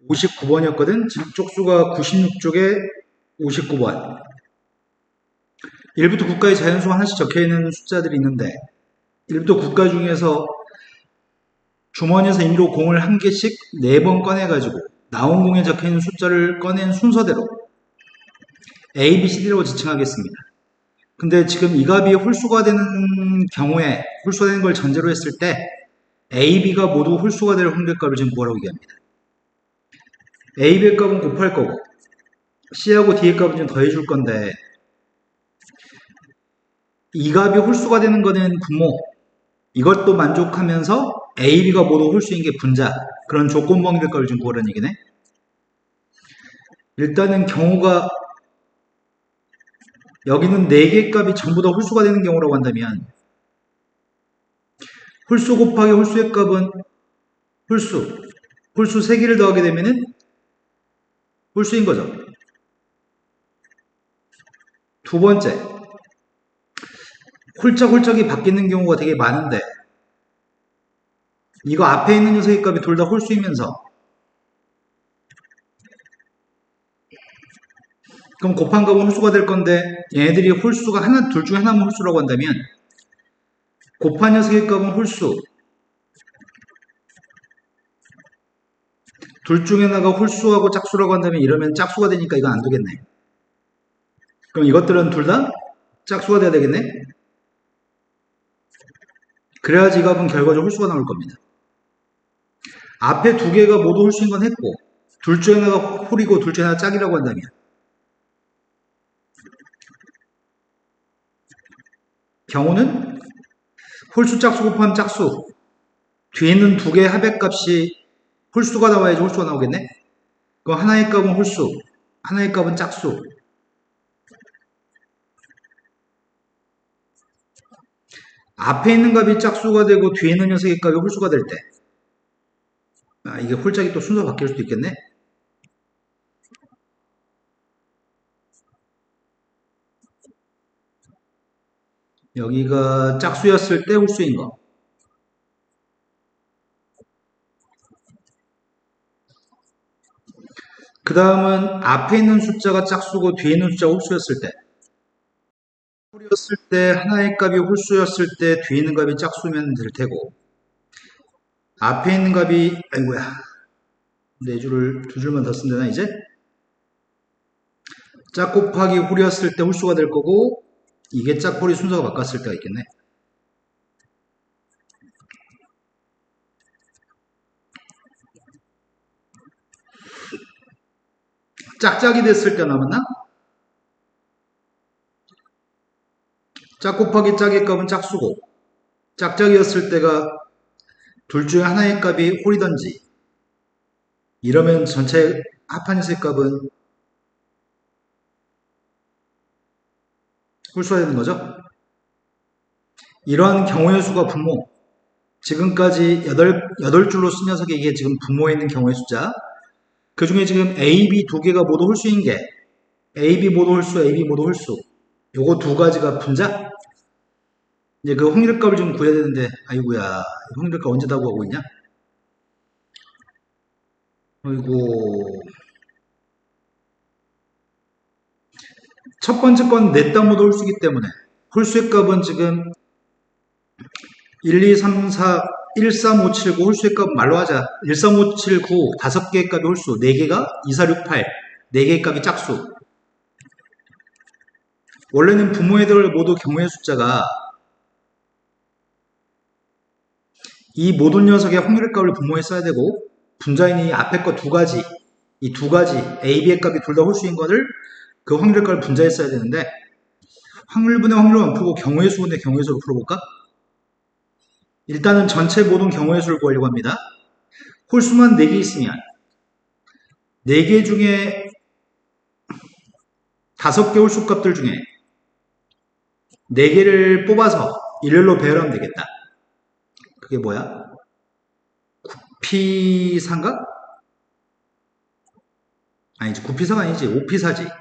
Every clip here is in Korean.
59번이었거든. 지금 쪽수가 96쪽에 59번. 1부터 9까지 자연수가 하나씩 적혀있는 숫자들이 있는데 1부터 9까지 중에서 주머니에서 임의로 공을 한 개씩 4번 꺼내가지고 나온 공에 적혀있는 숫자를 꺼낸 순서대로 A, B, C, D라고 지칭하겠습니다. 근데 지금 이 값이 홀수가 되는 경우에 홀수가 되는 걸 전제로 했을 때 A, B가 모두 홀수가 될 확률값을 지금 뭐라고 얘기합니다. A, B의 값은 곱할 거고 C하고 D의 값은 좀 더해줄 건데 이 값이 홀수가 되는 거는 분모, 이것도 만족하면서 A, B가 모두 홀수인 게 분자, 그런 조건 확률값을 좀 구하라는 얘기네. 일단은 경우가 여기는 4개의 값이 전부 다 홀수가 되는 경우라고 한다면 홀수 곱하기 홀수의 값은 홀수 3개를 더하게 되면은 홀수인 거죠. 두 번째, 홀짝홀짝이 바뀌는 경우가 되게 많은데 이거 앞에 있는 녀석의 값이 둘 다 홀수이면서 그럼 곱한 값은 홀수가 될 건데 얘네들이 홀수가 둘 중에 하나만 홀수라고 한다면 곱한 녀석의 값은 홀수, 둘 중에 하나가 홀수하고 짝수라고 한다면 이러면 짝수가 되니까 이건 안 되겠네. 그럼 이것들은 둘 다 짝수가 돼야 되겠네. 그래야지 이 값은 결과적으로 홀수가 나올 겁니다. 앞에 두 개가 모두 홀수인 건 했고 둘 중에 하나가 홀이고 둘 중에 하나가 짝이라고 한다면 경우는 홀수 짝수 곱하면 짝수, 뒤에 있는 두 개의 합의값이 홀수가 나와야지 홀수가 나오겠네. 그럼 하나의 값은 홀수, 하나의 값은 짝수. 앞에 있는 값이 짝수가 되고 뒤에 있는 녀석의 값이 홀수가 될 때 이게 홀짝이 또 순서 바뀔 수도 있겠네. 여기가 짝수였을 때 홀수인 거. 그 다음은 앞에 있는 숫자가 짝수고 뒤에 있는 숫자가 홀수였을 때 홀이었을 때 하나의 값이 홀수였을 때 뒤에 있는 값이 짝수면 될 테고 앞에 있는 값이 아이고야 두 줄만 더 쓴 되나 이제? 짝 곱하기 홀이었을 때 홀수가 될 거고 이게 짝홀이 순서가 바꿨을 때가 있겠네. 짝짝이 됐을 때 남았나? 짝 곱하기 짝의 값은 짝수고 짝짝이였을 때가 둘 중에 하나의 값이 홀이던지 이러면 전체 합한 녀석의 값은 홀수가 되는 거죠. 이러한 경우의 수가 분모, 지금까지 8줄로 쓴 녀석이 이게 지금 분모에 있는 경우의 숫자, 그 중에 지금 A, B 두 개가 모두 홀수인 게 A, B 모두 홀수, A, B 모두 홀수, 요거 두 가지가 분자. 이제 그 확률값을 좀 구해야 되는데 아이고야 확률값 언제 다 구하고 있냐? 아이고 첫 번째 건 넷다 모두 홀수기 때문에 홀수의 값은 지금 1, 2, 3, 4, 1, 3, 5, 7, 9 홀수의 값 말로 하자. 1, 3, 5, 7, 9 다섯 개의 값이 홀수, 4개가 2, 4, 6, 8 4개의 값이 짝수. 원래는 분모에들 모두 경우의 숫자가 이 모든 녀석의 확률의 값을 분모에 써야 되고 분자인 이 앞에 거 두 가지, 이 두 가지 A, B의 값이 둘 다 홀수인 것을 그 확률의 값을 분자에 써야 되는데 확률분의 확률만 풀고 경우의 수분의 경우의 수를 풀어볼까? 일단은 전체 모든 경우의 수를 구하려고 합니다. 홀수만 4개 있으면 4개 중에 5개 홀수 값들 중에 4개를 뽑아서 일렬로 배열하면 되겠다. 그게 뭐야? 9P4인가? 아니지, 9P4가 아니지, 5P4지.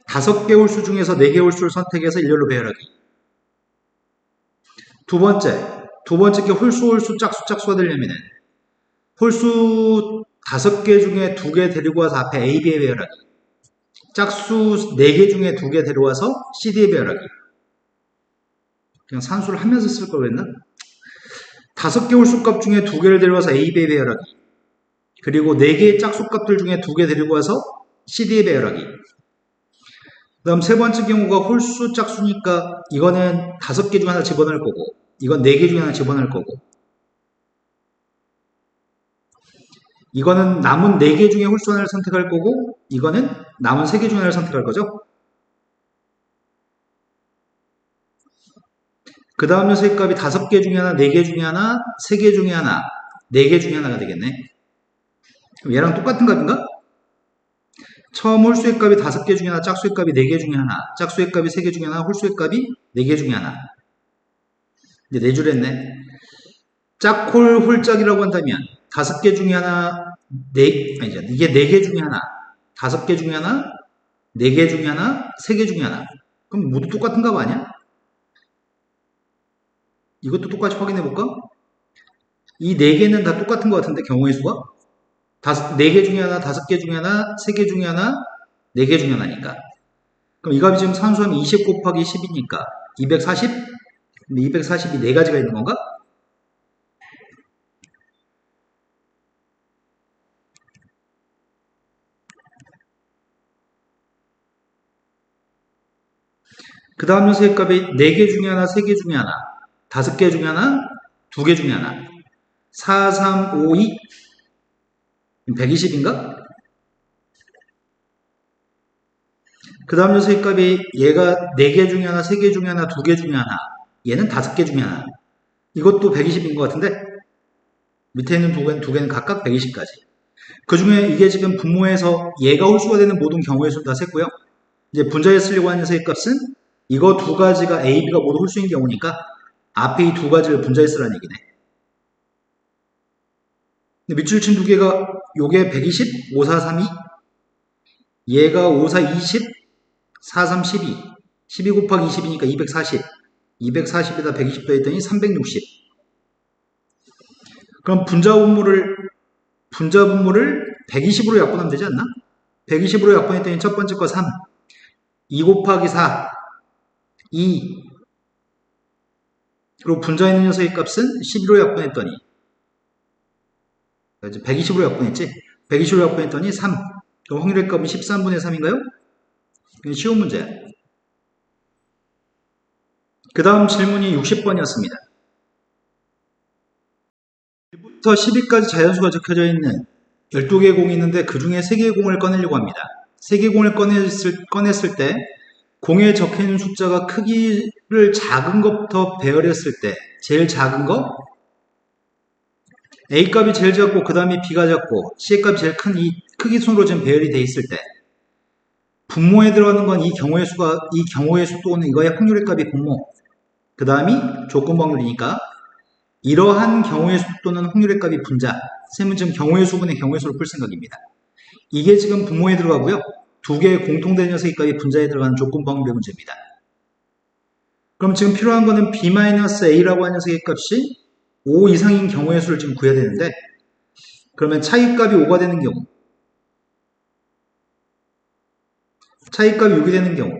5개 홀수 중에서 4개 홀수를 선택해서 일렬로 배열하기. 두 번째 게 홀수, 짝수가 되려면 홀수 5개 중에 2개 데리고 와서 앞에 A, B에 배열하기. 짝수 4개 중에 2개 데려와서 CD에 배열하기. 그냥 산수를 하면서 쓸 걸 그랬나? 5개 홀수값 중에 2개를 데려와서 A, B에 배열하기. 그리고 4개의 짝수값들 중에 2개 데리고 와서 CD에 배열하기. 그 다음 세 번째 경우가 홀수 짝수니까 이거는 5개 중에 하나 집어넣을 거고 이건 4개 중에 하나 집어넣을 거고 이거는 남은 4개 중에 홀수 하나를 선택할 거고 이거는 남은 3개 중에 하나를 선택할 거죠. 그 다음 녀석의 값이 5개 중에 하나, 4개 중에 하나, 3개 중에 하나, 4개 중에 하나가 되겠네. 그럼 얘랑 똑같은 값인가? 처음 홀수의 값이 5개 중에 하나, 짝수의 값이 4개 중에 하나, 짝수의 값이 3개 중에 하나, 홀수의 값이 4개 중에 하나. 이제 4줄 했네. 짝홀 홀짝이라고 한다면 5개 중에 하나, 아니죠. 이게 4개 중에 하나, 5개 중에 하나, 4개 중에 하나, 3개 중에 하나. 그럼 모두 똑같은 값 아니야? 이것도 똑같이 확인해 볼까? 이 4개는 다 똑같은 것 같은데 경우의 수가? 4개 중에 하나, 5개 중에 하나, 3개 중에 하나, 4개 중에 하나니까. 그럼 이 값이 지금 산수하면 20 곱하기 10이니까 240? 근데 240이 4가지가 있는 건가? 그 다음 녀석의 값이 4개 중에 하나, 3개 중에 하나, 5개 중에 하나, 2개 중에 하나. 4, 3, 5, 2. 120인가? 그 다음 녀석의 값이 얘가 4개 중에 하나, 3개 중에 하나, 2개 중에 하나. 얘는 5개 중에 하나. 이것도 120인 것 같은데 밑에 있는 두 개는 각각 120까지. 그 중에 이게 지금 분모에서 얘가 홀수가 되는 모든 경우의 수는 다 셌고요. 이제 분자에 쓰려고 하는 녀석의 값은 이거 2가지가 A, B가 모두 홀수인 경우니까 앞에 이 2가지를 분자에 쓰라는 얘기네. 근데 밑줄 친 2개가 요게 120, 5, 4, 3, 2. 얘가 5, 4, 20, 4, 3, 12. 12 곱하기 20이니까 240. 240에다 120 더했더니 360. 그럼 분자 분모를 120으로 약분하면 되지 않나? 120으로 약분했더니 첫 번째 거 3. 2 곱하기 4. 2. 그리고 분자에 있는 녀석의 값은 12로 약분했더니 120으로 약분했지? 120으로 약분했더니 3. 그럼 확률의 값은 13분의 3인가요? 쉬운 문제야. 그 다음 질문이 60번이었습니다. 1부터 10위까지 자연수가 적혀져 있는 12개의 공이 있는데 그 중에 3개의 공을 꺼내려고 합니다. 3개의 공을 꺼냈을 때 공에 적혀있는 숫자가 크기를 작은 것부터 배열했을 때 제일 작은 거 A값이 제일 작고 그 다음에 B가 작고 C값이 제일 큰 이 크기 순으로 지금 배열이 돼 있을 때 분모에 들어가는 건 이 경우의 수 또는 이거의 확률의 값이 분모 그 다음이 조건 확률이니까 이러한 경우의 수 또는 확률의 값이 분자 셈은 지금 경우의 수분의 경우의 수를 풀 생각입니다. 이게 지금 분모에 들어가고요. 2개의 공통된 녀석의 값이 분자에 들어가는 조건 확률의 문제입니다. 그럼 지금 필요한 거는 B-A라고 하는 녀석의 값이 5 이상인 경우의 수를 지금 구해야 되는데 그러면 차이값이 5가 되는 경우 차이값이 6이 되는 경우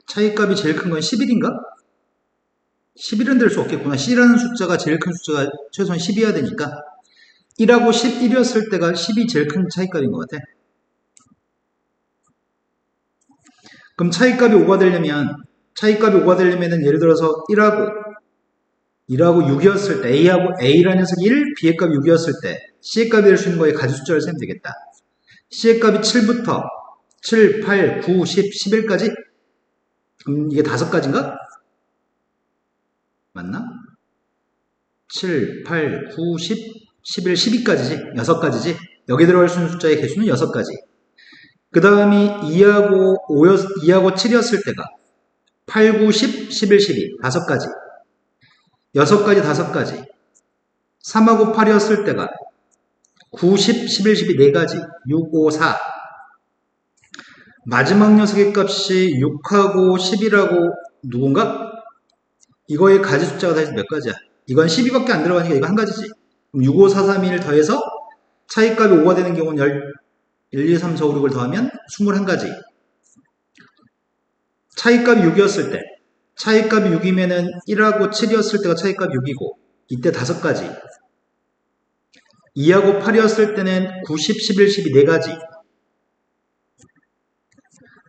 차이값이 제일 큰 건 11인가? 11은 될 수 없겠구나. C라는 숫자가 제일 큰 숫자가 최소한 10이어야 되니까 1하고 11이었을 때가 10이 제일 큰 차이값인 것 같아. 그럼 차이값이 5가 되려면 예를 들어서 1하고 6이었을 때 A라는 녀석이 1, B의 값이 6이었을 때 C의 값이 될 수 있는 거에 가지 숫자를 세면 되겠다. C의 값이 7부터 7, 8, 9, 10, 11까지? 이게 5가지인가? 맞나? 7, 8, 9, 10, 11, 12까지지? 6가지지? 여기 들어갈 수 있는 숫자의 개수는 6가지. 그 다음이 2하고 7이었을 때가 8, 9, 10, 11, 12. 5가지. 6가지, 5가지. 3하고 8이었을 때가 9, 10, 11, 12, 4가지. 6, 5, 4. 마지막 녀석의 값이 6하고 11하고 누군가? 이거의 가지 숫자가 다시 몇 가지야? 이건 12밖에 안 들어가니까 이거 한 가지지. 65431 더해서 차이값이 5가 되는 경우는 1, 2, 3, 4, 5, 6을 더하면 21가지. 차이값이 6이었을 때, 차이값이 6이면은 1하고 7이었을 때가 차이값이 6이고, 이때 5가지. 2하고 8이었을 때는 9, 10, 11, 12 4가지.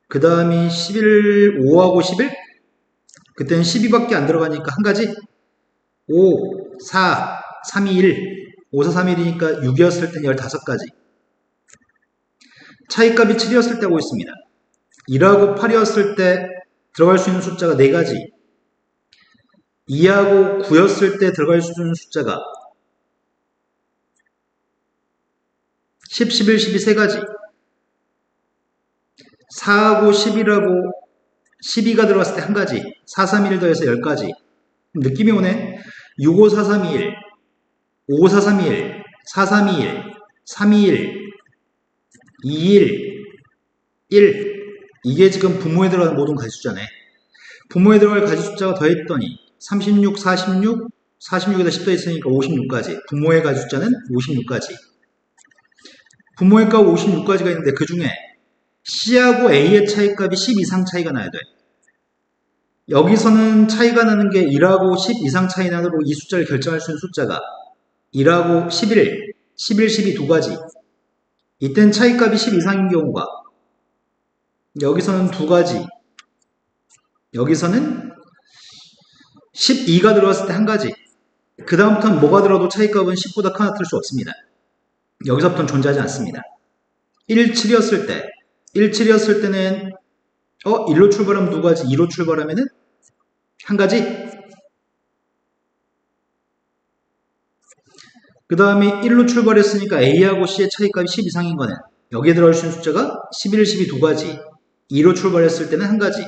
그 다음이 11, 5하고 11? 그때는 12밖에 안 들어가니까 한 가지. 5, 4, 3, 2, 1. 5, 4, 3, 1이니까 6이었을 때는 15가지. 차이값이 7이었을 때 하고 있습니다. 1하고 8이었을 때 들어갈 수 있는 숫자가 4가지. 2하고 9였을 때 들어갈 수 있는 숫자가 10, 11, 12 3가지. 4하고 11하고 12가 들어갔을 때 한 가지. 4, 3, 1 더해서 10가지. 느낌이 오네. 6, 5, 4, 3, 2, 1. 5, 5, 4, 3, 2, 1. 4, 3, 2, 1. 3, 2, 1. 2, 1. 1. 이게 지금 부모에 들어가는 모든 가지숫자네. 부모에 들어갈 가지숫자가 더했더니 36, 46, 46에다 10 더했으니까 56까지. 부모의 가지숫자는 56까지. 부모의 값 56가지가 있는데 그 중에 C하고 A의 차이값이 10 이상 차이가 나야 돼. 여기서는 차이가 나는 게 1하고 10 이상 차이 나도록 이 숫자를 결정할 수 있는 숫자가 1하고 11, 11, 12 두 가지. 이땐 차이값이 10 이상인 경우가 여기서는 두 가지. 여기서는 12가 들어갔을 때 한 가지. 그 다음부터는 뭐가 들어도 차이값은 10보다 크나 틀 수 없습니다. 여기서부터는 존재하지 않습니다. 1, 7이었을 때 1, 7이었을 때는 1로 출발하면 두 가지, 2로 출발하면은 한 가지. 그 다음에 1로 출발했으니까 A하고 C의 차이값이 10 이상인 거는 여기에 들어갈 수 있는 숫자가 11, 12 두 가지, 2로 출발했을 때는 한 가지.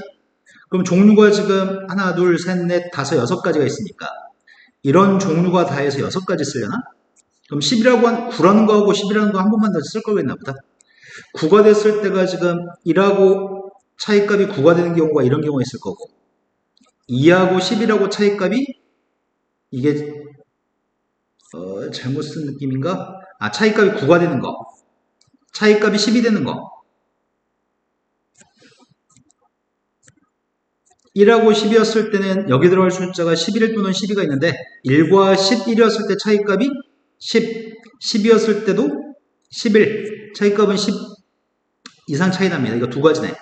그럼 종류가 지금 하나, 둘, 셋, 넷, 다섯, 6가지가 있으니까 이런 종류가 다 해서 6가지 쓰려나? 그럼 9라는 거하고 10이라는 거 한 번만 더 쓸 거겠나 보다. 9가 됐을 때가 지금 1하고 차이값이 9가 되는 경우가 이런 경우가 있을 거고 2하고 11하고 차이값이 이게 잘못 쓴 느낌인가? 차이값이 9가 되는 거 차이값이 10이 되는 거 1하고 10이었을 때는 여기 들어갈 숫자가 11 또는 12가 있는데 1과 11이었을 때 차이값이 10, 10이었을 때도 11 차이값은 10 이상 차이 납니다. 이거 두 가지네.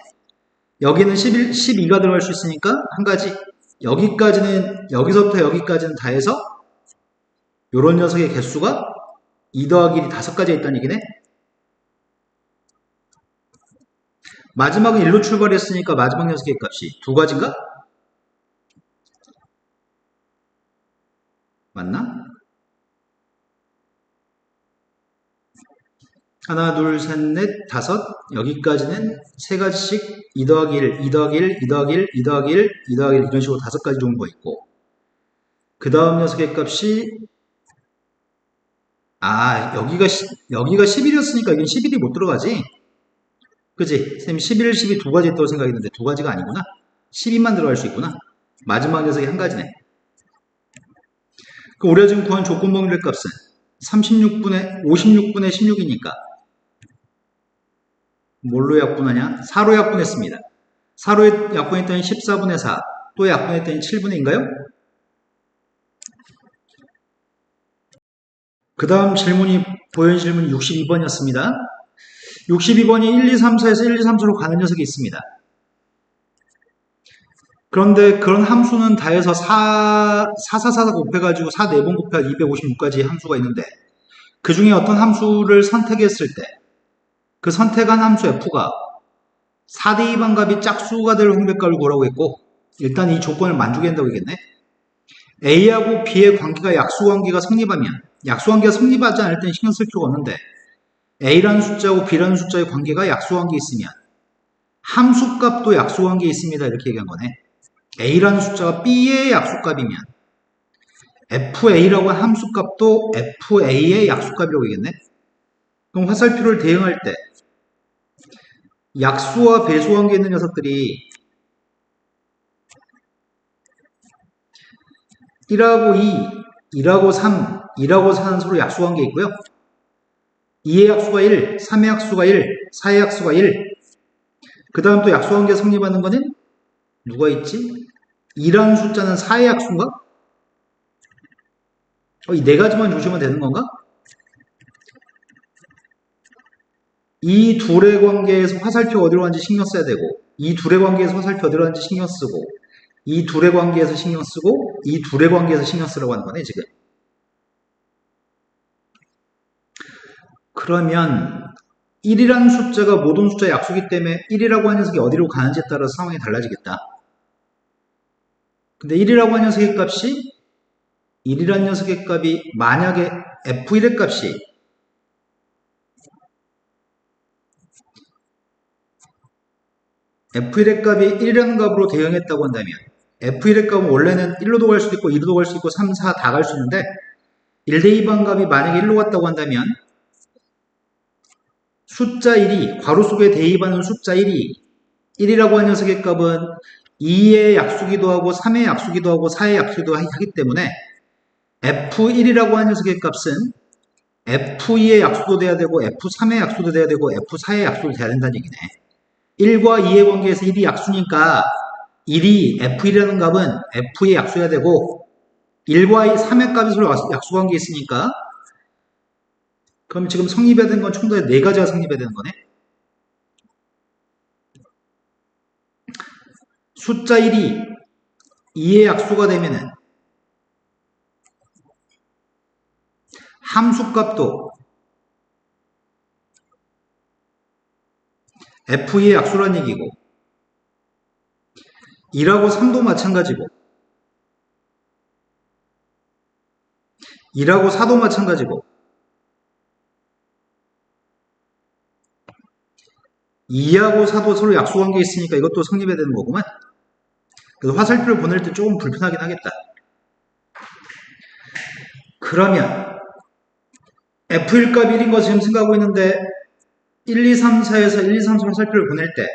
여기는 11, 12가 들어갈 수 있으니까 한 가지. 여기까지는 여기서부터 여기까지는 다 해서 요런 녀석의 개수가 2 더하기 1이 5가지가 있다는 얘기네. 마지막은 1로 출발했으니까 마지막 녀석의 값이 두 가지인가? 맞나? 하나, 둘, 셋, 넷, 다섯. 여기까지는 세 가지씩 2 더하기 1, 2 더하기 1, 2 더하기 1, 2 더하기 1, 2 더하기 1 이런 식으로 5가지 정도가 있고 그 다음 녀석의 값이 여기가 11이었으니까 여기는 11이 못 들어가지. 그치? 쌤 11, 12 두 가지 있다고 생각했는데 두 가지가 아니구나. 12만 들어갈 수 있구나. 마지막 녀석이 한 가지네. 그럼 우리가 지금 구한 조건범위의 값은 56분의 16이니까 뭘로 약분하냐? 4로 약분했습니다. 4로 약분했더니 14분의 4, 또 약분했더니 7분의 2인가요? 그 다음 질문이, 보연 질문이 62번이었습니다. 62번이 1, 2, 3, 4에서 1, 2, 3, 4로 가는 녀석이 있습니다. 그런데 그런 함수는 다 해서 4, 4, 4, 4 곱해가지고 4, 4번 곱해가 256까지 함수가 있는데 그 중에 어떤 함수를 선택했을 때 그 선택한 함수 f가 4대 2 반값이 짝수가 될 홍백값을 구하라고 했고 일단 이 조건을 만족해야 한다고 했겠네. A하고 B의 관계가 약수관계가 성립하면 약수관계가 성립하지 않을 때는 신경 쓸 필요가 없는데 A라는 숫자하고 B라는 숫자의 관계가 약수관계에 있으면 함수값도 약수관계에 있습니다. 이렇게 얘기한 거네. A라는 숫자가 B의 약수값이면 FA라고 한 함수값도 FA의 약수값이라고 얘기했네. 그럼 화살표를 대응할 때 약수와 배수 관계에 있는 녀석들이 1하고 2, 1하고 3, 2라고 사는 서로 약수관계 있고요. 2의 약수가 1, 3의 약수가 1, 4의 약수가 1. 그 다음 또 약수관계 성립하는 거는 누가 있지? 2라는 숫자는 4의 약수인가? 이 네 가지만 주시면 되는 건가? 이 둘의 관계에서 화살표 어디로 가는지 신경 써야 되고, 이 둘의 관계에서 화살표 어디로 가는지 신경 쓰고, 이 둘의 관계에서 신경 쓰고, 이 둘의 관계에서 신경 쓰라고 하는 거네, 지금. 그러면 1이라는 숫자가 모든 숫자의 약수이기 때문에 1이라고 하는 녀석이 어디로 가는지에 따라서 상황이 달라지겠다. 근데 1이라고 하는 녀석의 값이 1이라는 녀석의 값이 만약에 f1의 값이 f1의 값이 1이라는 값으로 대응했다고 한다면 f1의 값은 원래는 1로도 갈 수도 있고 2로도 갈 수 있고 3, 4 다 갈 수 있는데 1대2번 값이 만약에 1로 갔다고 한다면 숫자 1이 괄호 속에 대입하는 숫자 1이 1이라고 하는 녀석의 값은 2의 약수기도 하고 3의 약수기도 하고 4의 약수기도 하기 때문에 F1이라고 하는 녀석의 값은 F2의 약수도 돼야 되고 F3의 약수도 돼야 되고 F4의 약수도 돼야 된다는 얘기네. 1과 2의 관계에서 1이 약수니까 1이 F1이라는 값은 F의 약수여야 되고 1과 3의 값이 서로 약수관계에 있으니까 그럼 지금 성립해야 되는 건 총 더 4가지가 성립해야 되는 거네. 숫자 1이 2의 약수가 되면은 함수값도 F의 약수란 얘기고 2하고 3도 마찬가지고 2하고 4도 마찬가지고 2하고 4도 서로 약수관계에 있으니까 이것도 성립해야 되는 거구만. 그래서 화살표를 보낼 때 조금 불편하긴 하겠다. 그러면 F일 값 1인 거 지금 생각하고 있는데 1, 2, 3, 4에서 1, 2, 3, 4 화살표를 보낼 때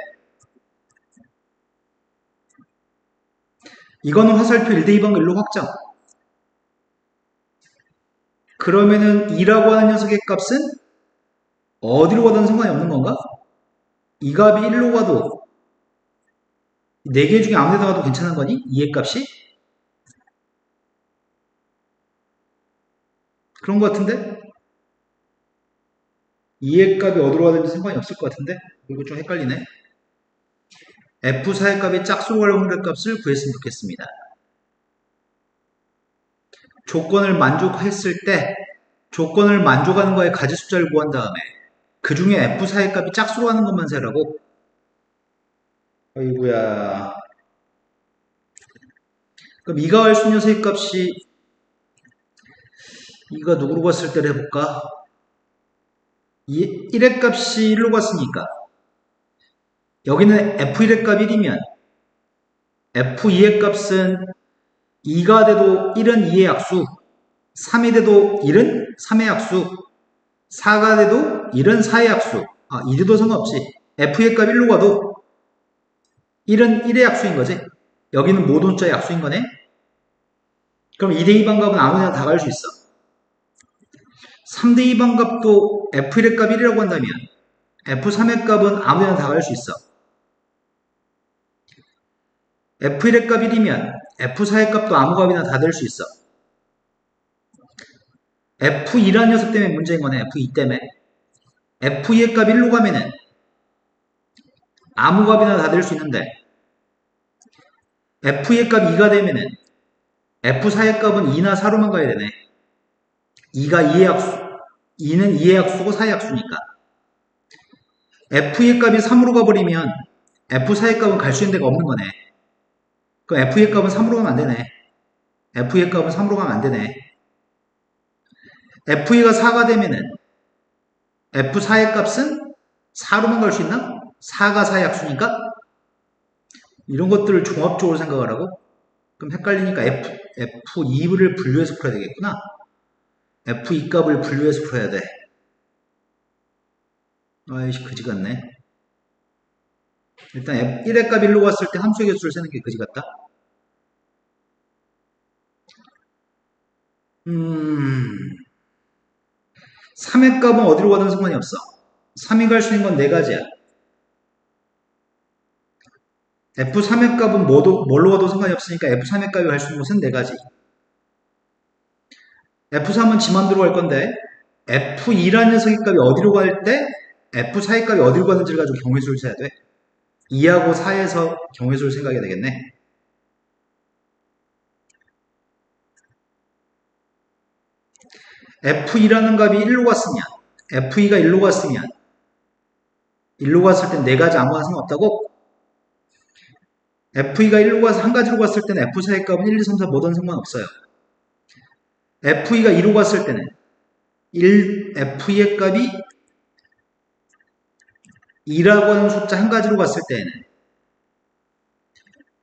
이거는 화살표 1대2번 1로 확정. 그러면은 2라고 하는 녀석의 값은 어디로 가든 상관이 없는 건가? 이 값이 1로 가도 4개 중에 아무 데나 가도 괜찮은 거니? 2의 값이? 그런 것 같은데? 2의 값이 어디로 가든지 상관이 없을 것 같은데? 이거 좀 헷갈리네. F4의 값이 짝수로 가는 값을 구했으면 좋겠습니다. 조건을 만족했을 때 조건을 만족하는 거에 가지 숫자를 구한 다음에 그 중에 F4의 값이 짝수로 가는 것만 세라고? 어이구야. 그럼 이가 할 수 있는 녀석의 값이 이가 누구로 갔을 때를 해볼까? 1의 값이 1로 갔으니까 여기는 F1의 값 1이면 F2의 값은 2가 돼도 1은 2의 약수, 3이 돼도 1은 3의 약수, 4가 돼도 1은 4의 약수. 이래도 상관없지. F의 값 1로 가도 1은 1의 약수인 거지. 여기는 모든 숫자의 약수인 거네. 그럼 2대2 반값은 아무데나 다 갈 수 있어. 3대2 반값도 F1의 값 1이라고 한다면 F3의 값은 아무데나 다 갈 수 있어. F1의 값 1이면 F4의 값도 아무 값이나 다 될 수 있어. F2라는 녀석 때문에 문제인 거네. F2 때문에. F2의 값 1로 가면은 아무 값이나 다 될 수 있는데 F의 값 2가 되면은 F4의 값은 2나 4로만 가야 되네. 2가 2의 약수, 2는 2의 약수고 4의 약수니까. F의 값이 3으로 가버리면 F4의 값은 갈 수 있는 데가 없는 거네. 그럼 F의 값은 3으로 가면 안 되네. F의 값은 3으로 가면 안 되네. F가 4가 되면은 F4의 값은 4로만 갈 수 있나? 4가 4의 약수니까? 이런 것들을 종합적으로 생각을 하고 그럼 헷갈리니까 F2를 분류해서 풀어야 되겠구나. F2 값을 분류해서 풀어야 돼. 아이씨 그지 같네. 일단 1의 값 1로 갔을 때 함수의 개수를 세는 게 그지 같다. 3의 값은 어디로 가든 상관이 없어. 3이 갈 수 있는 건 네 가지야. F3의 값은 뭘로 가도 상관이 없으니까 F3의 값이 갈 수 있는 곳은 네 가지. F3은 지 맘대로 갈 건데 F2라는 녀석의 값이 어디로 갈 때 F4의 값이 어디로 가는지를 가지고 경우의 수를 세야 돼. 2하고 4에서 경우의 수를 생각해야 되겠네. F2라는 값이 1로 갔으면 F2가 1로 갔으면 1로 갔을 땐 네 가지 아무나 상관없다고? F2가 1로 가서 한 가지로 갔을 때는 F4의 값은 1, 2, 3, 4 뭐든 상관없어요. F2가 2로 갔을 때는 F2의 값이 2라고 하는 숫자 한 가지로 갔을 때에는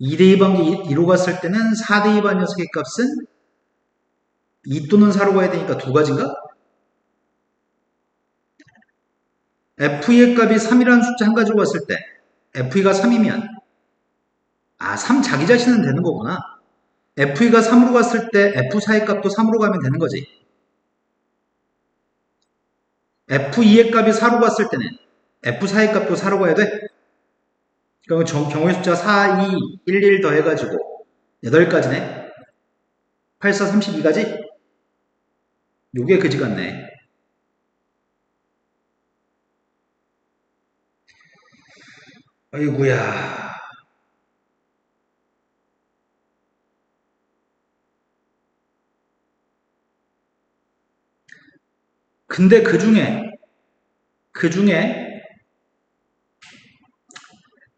2대2 반기 2로 갔을 때는 4대2 반 녀석의 값은 2 또는 4로 가야 되니까 두 가지인가? F의 값이 3이라는 숫자 한 가지로 갔을 때 F가 3이면 3 자기 자신은 되는 거구나. F가 3으로 갔을 때 F4의 값도 3으로 가면 되는 거지. F2의 값이 4로 갔을 때는 F4의 값도 4로 가야 돼? 그럼 경우의 숫자 4, 2, 1, 1 더해가지고 8가지네. 8, 4, 32가지? 요게 그지 같네. 아이구야. 근데 그 중에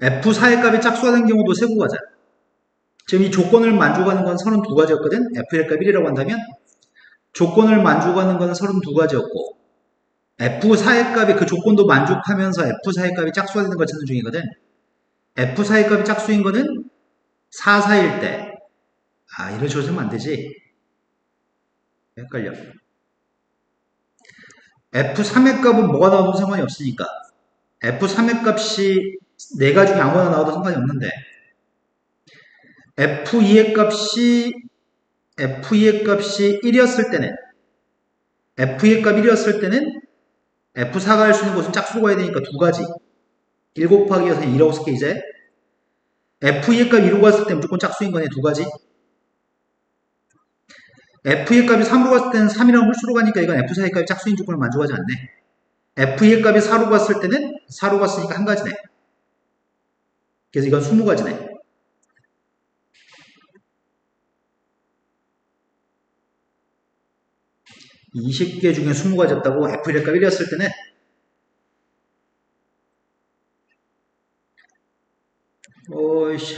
F4의 값이 짝수가 된 경우도 세고 가자. 지금 이 조건을 만족하는 건 32가지였거든? F의 값 1이라고 한다면 조건을 만족하는 건 32가지였고 F4의 값이 그 조건도 만족하면서 F4의 값이 짝수가 되는 걸 찾는 중이거든. F4의 값이 짝수인 거는 4, 4일 때 이런 식으로 쓰면 안 되지. 헷갈려. F3의 값은 뭐가 나와도 상관이 없으니까 F3의 값이 네 가지 중에 아무나 나와도 상관이 없는데 F2의 값이 1이었을 때는 F의 값 1이었을 때는 F4가 할 수 있는 곳은 짝수로 가야 되니까 두 가지. 1 곱하기 2에서 2라고 쓸게 이제. F의 값 2로 갔을 때 무조건 짝수인 거네 두 가지. F의 값이 3으로 갔을 때는 3이랑 홀수로 가니까 이건 F4의 값이 짝수인 조건을 만족하지 않네. F의 값이 4로 갔을 때는 4로 갔으니까 한 가지네. 그래서 이건 20가지네. (20개) 중에 20가지였다고. F의 값 1이었을 때는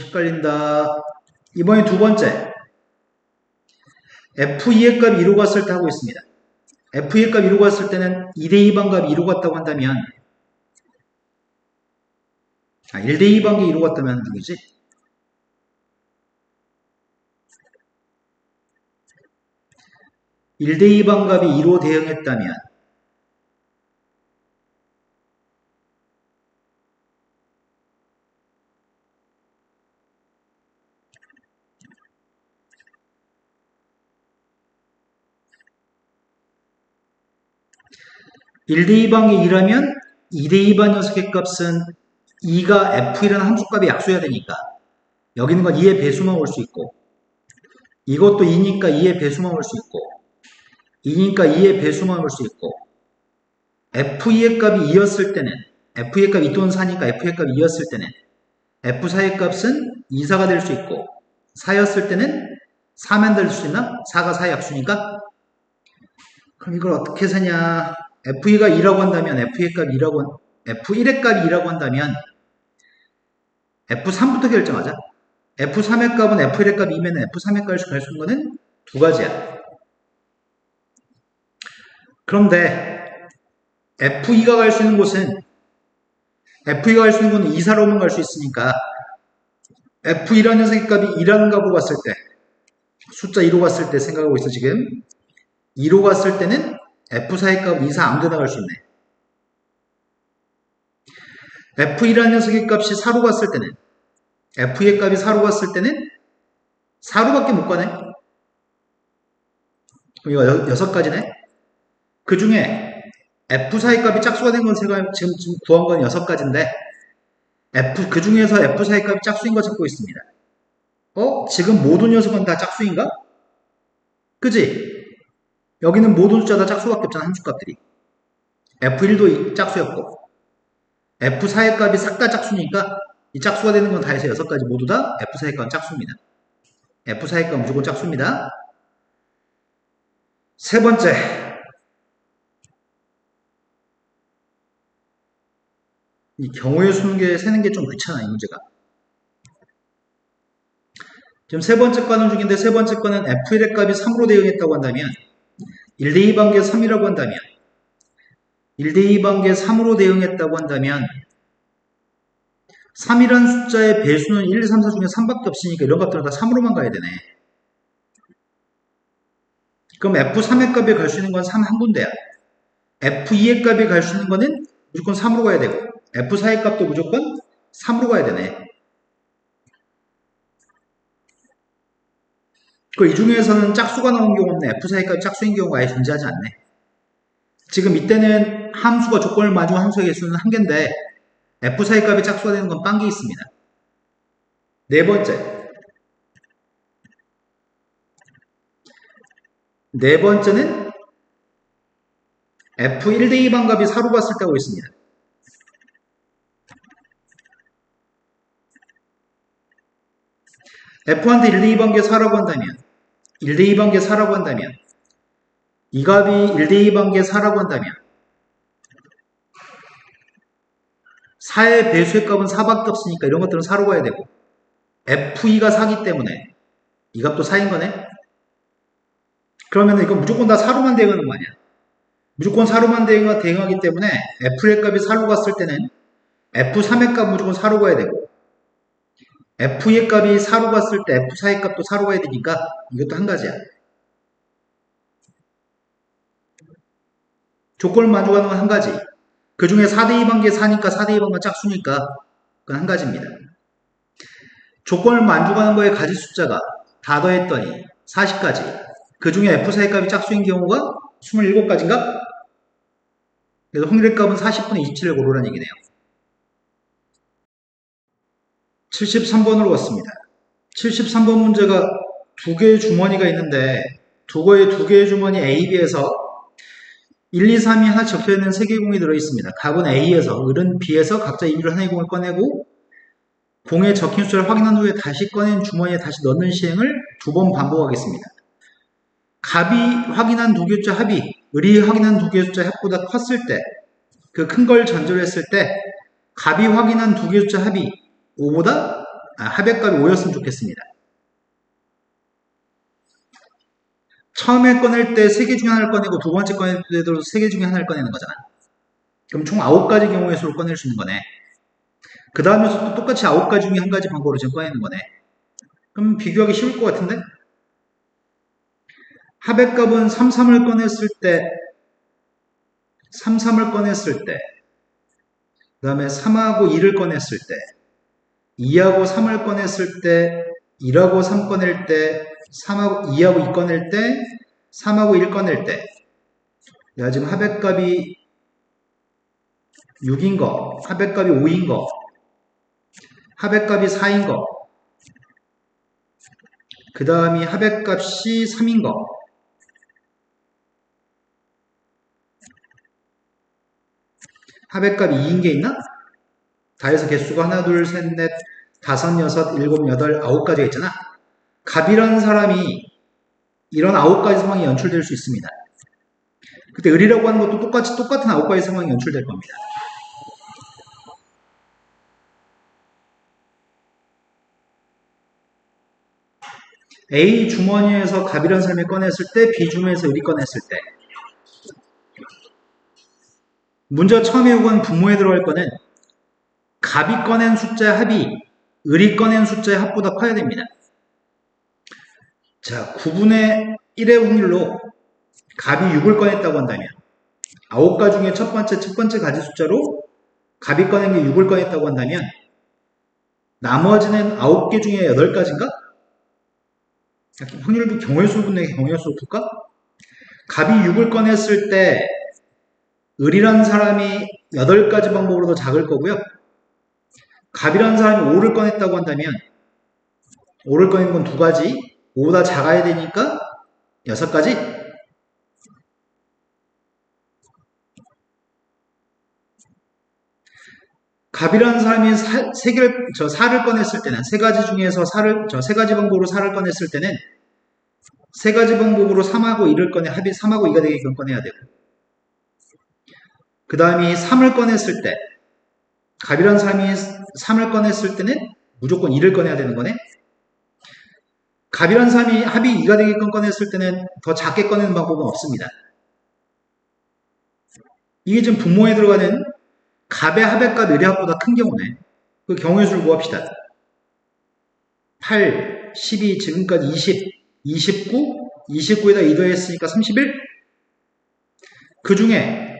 헷갈린다. 이번에 두 번째 F2의 값 2로 갔을 때 하고 있습니다. F의 값 2로 갔을 때는 2대2 반값이 2로 갔다고 한다면 1대2 반기 2로 갔다면 누구지? 1대2 반값이 2로 대응했다면 1대2 반기 2라면 2대2 반 녀석의 값은 2가 F1이라는 함수값이 약수해야 되니까 여기 있는 건 2의 배수만 올 수 있고 이것도 2니까 2의 배수만 올 수 있고 2니까 2의 배수만 올 수 있고 F2의 값이 2였을 때는 F의 값 2 또는 4니까 F의 값 2였을 때는 F4의 값은 2, 4가 될 수 있고 4였을 때는 4만 될 수 있나? 4가 4의 약수니까 그럼 이걸 어떻게 세냐 F2가 2라고 한다면 F의 값 2라고 F1의 값이 2라고 한다면 F3부터 결정하자. F3의 값은 F1의 값 2면 F3의 값을 갈 수 있는 거는 두 가지야. 그런데 F2가 갈 수 있는 곳은 F2가 갈 수 있는 곳은 2, 4로만 갈 수 있으니까 F2라는 녀석의 값이 2라는 값으로 갔을 때 숫자 2로 갔을 때 생각하고 있어 지금 2로 갔을 때는 F4의 값 2, 4 아무데나 갈 수 있네. F2라는 녀석의 값이 4로 갔을 때는 F의 값이 4로 갔을 때는 4로밖에 못 가네. 그럼 이거 6가지네? 그 중에 F4의 값이 짝수가 된 건 제가 지금 구한 건 6가지인데, 그 중에서 F4의 값이 짝수인 거 찾고 있습니다. 지금 모든 녀석은 다 짝수인가? 그지? 여기는 모든 숫자 다 짝수밖에 없잖아, 함수값들이. F1도 짝수였고, F4의 값이 싹 다 짝수니까, 이 짝수가 되는 건 다 해서 6가지 모두 다 F4의 값은 짝수입니다. F4의 값은 무조건 짝수입니다. 세 번째. 이 경우의 수는 세는 게 좀 귀찮아, 이 문제가. 지금 세 번째 과는 중인데, 세 번째 과는 F1의 값이 3으로 대응했다고 한다면, 1대2 관계 3이라고 한다면, 1대2 관계 3으로 대응했다고 한다면, 3이란 숫자의 배수는 1, 2, 3, 4 중에 3밖에 없으니까 이런 것들은 다 3으로만 가야 되네. 그럼 F3의 값에 갈 수 있는 건 3 한 군데야. F2의 값에 갈 수 있는 거는 무조건 3으로 가야 되고, F4의 값도 무조건 3으로 가야 되네. 이 중에서는 짝수가 나온 경우는 F4의 값이 짝수인 경우가 아예 존재하지 않네. 지금 이때는 함수가 조건을 마주한 함수의 개수는 1개인데, F4의 값이 짝수가 되는 건 빵개 있습니다. 네 번째. 네 번째는 F1대2 반값이 4로 봤을 때 하고 있습니다. F한테 1대2 반개 4라고 한다면, 1대2 반개 4라고 한다면, 이 값이 1대2 반개 4라고 한다면, 4의 배수의 값은 4밖에 없으니까 이런 것들은 4로 가야 되고, F2가 4기 때문에 이 값도 4인 거네? 그러면 이건 무조건 다 4로만 대응하는 거 아니야? 무조건 4로만 대응하기 때문에 F의 값이 4로 갔을 때는 F3의 값 무조건 4로 가야 되고, F의 값이 4로 갔을 때 F4의 값도 4로 가야 되니까 이것도 한 가지야. 조건을 만족하는 건 한 가지. 그 중에 4대2 반개 4니까 4대2 반가 짝수니까 그건 한 가지입니다. 조건을 만족하는 거에 가지 숫자가 다 더했더니 40가지. 그 중에 F4의 값이 짝수인 경우가 27가지인가? 그래서 확률의 값은 40분의 27을 고르라는 얘기네요. 73번으로 왔습니다. 73번 문제가 두 개의 주머니가 있는데 두 개의 주머니 A, B에서 1, 2, 3이 하나 적혀있는 3개의 공이 들어있습니다. 갑은 A에서, 을은 B에서 각자 1, 하나의 공을 꺼내고 공에 적힌 숫자를 확인한 후에 다시 꺼낸 주머니에 다시 넣는 시행을 2번 반복하겠습니다. 갑이 확인한 두 개의 숫자 합이 을이 확인한 두 개의 숫자 합보다 컸을 때, 그 큰 걸 전제로 했을 때 갑이 확인한 두 개의 숫자 합이 5보다 합의 값이 5였으면 좋겠습니다. 처음에 꺼낼 때 3개 중에 하나를 꺼내고 두 번째 꺼낼 때도 3개 중에 하나를 꺼내는 거잖아. 그럼 총 9가지 경우의 수를 꺼낼 수 있는 거네. 그 다음에서 또 똑같이 9가지 중에 한 가지 방법으로 지금 꺼내는 거네. 그럼 비교하기 쉬울 것 같은데? 합의 값은 3, 3을 꺼냈을 때, 그 다음에 3하고 2를 꺼냈을 때, 2하고 3을 꺼냈을 때, 1하고 3 꺼낼 때, 2하고 2 꺼낼 때, 3하고 1 꺼낼 때, 내가 지금 합의값이 6인 거, 합의값이 5인 거, 합의값이 4인 거, 그 다음이 합의값이 3인 거, 합의값이 2인 게 있나? 다 해서 개수가 하나, 둘, 셋, 넷, 다섯, 여섯, 일곱, 여덟, 9가지가 있잖아. 갑이라는 사람이 이런 9가지 상황이 연출될 수 있습니다. 그때 을이라고 하는 것도 똑같은 9가지 상황이 연출될 겁니다. A 주머니에서 갑이라는 사람이 꺼냈을 때, B 주머니에서 을이 꺼냈을 때. 문제가 처음에 요구한 분모에 들어갈 거는 갑이 꺼낸 숫자의 합이 을이 꺼낸 숫자의 합보다 커야 됩니다. 자, 9분의 1의 확률로 갑이 6을 꺼냈다고 한다면 9가지 중에 첫 번째 가지 숫자로 갑이 꺼낸 게 6을 꺼냈다고 한다면 나머지는 9개 중에 8가지인가? 확률도 경우의 수로 분의 경우의 수로 풀까? 갑이 6을 꺼냈을 때 을이라는 사람이 8가지 방법으로 더 작을 거고요. 갑이라는 사람이 5를 꺼냈다고 한다면 5를 꺼낸 건 2가지, 5보다 작아야 되니까 6가지. 갑이라는 사람이 4를 꺼냈을 때는 3가지 중에서 3가지 방법으로 4를 꺼냈을 때는 3가지 방법으로 3하고 2를 합이 3하고 2가 되게끔 꺼내야 되고, 그 다음이 3을 꺼냈을 때 갑이라는 사람이 3을 꺼냈을 때는 무조건 2를 꺼내야 되는 거네. 갑이라는 사람이 합이 2가 되게끔 꺼냈을 때는 더 작게 꺼내는 방법은 없습니다. 이게 지금 분모에 들어가는 갑의 합의 값 을의 합보다 큰 경우네. 그 경우의 수를 구합시다. 8, 12, 지금까지 20, 29, 29에다 2 더했으니까 31. 그 중에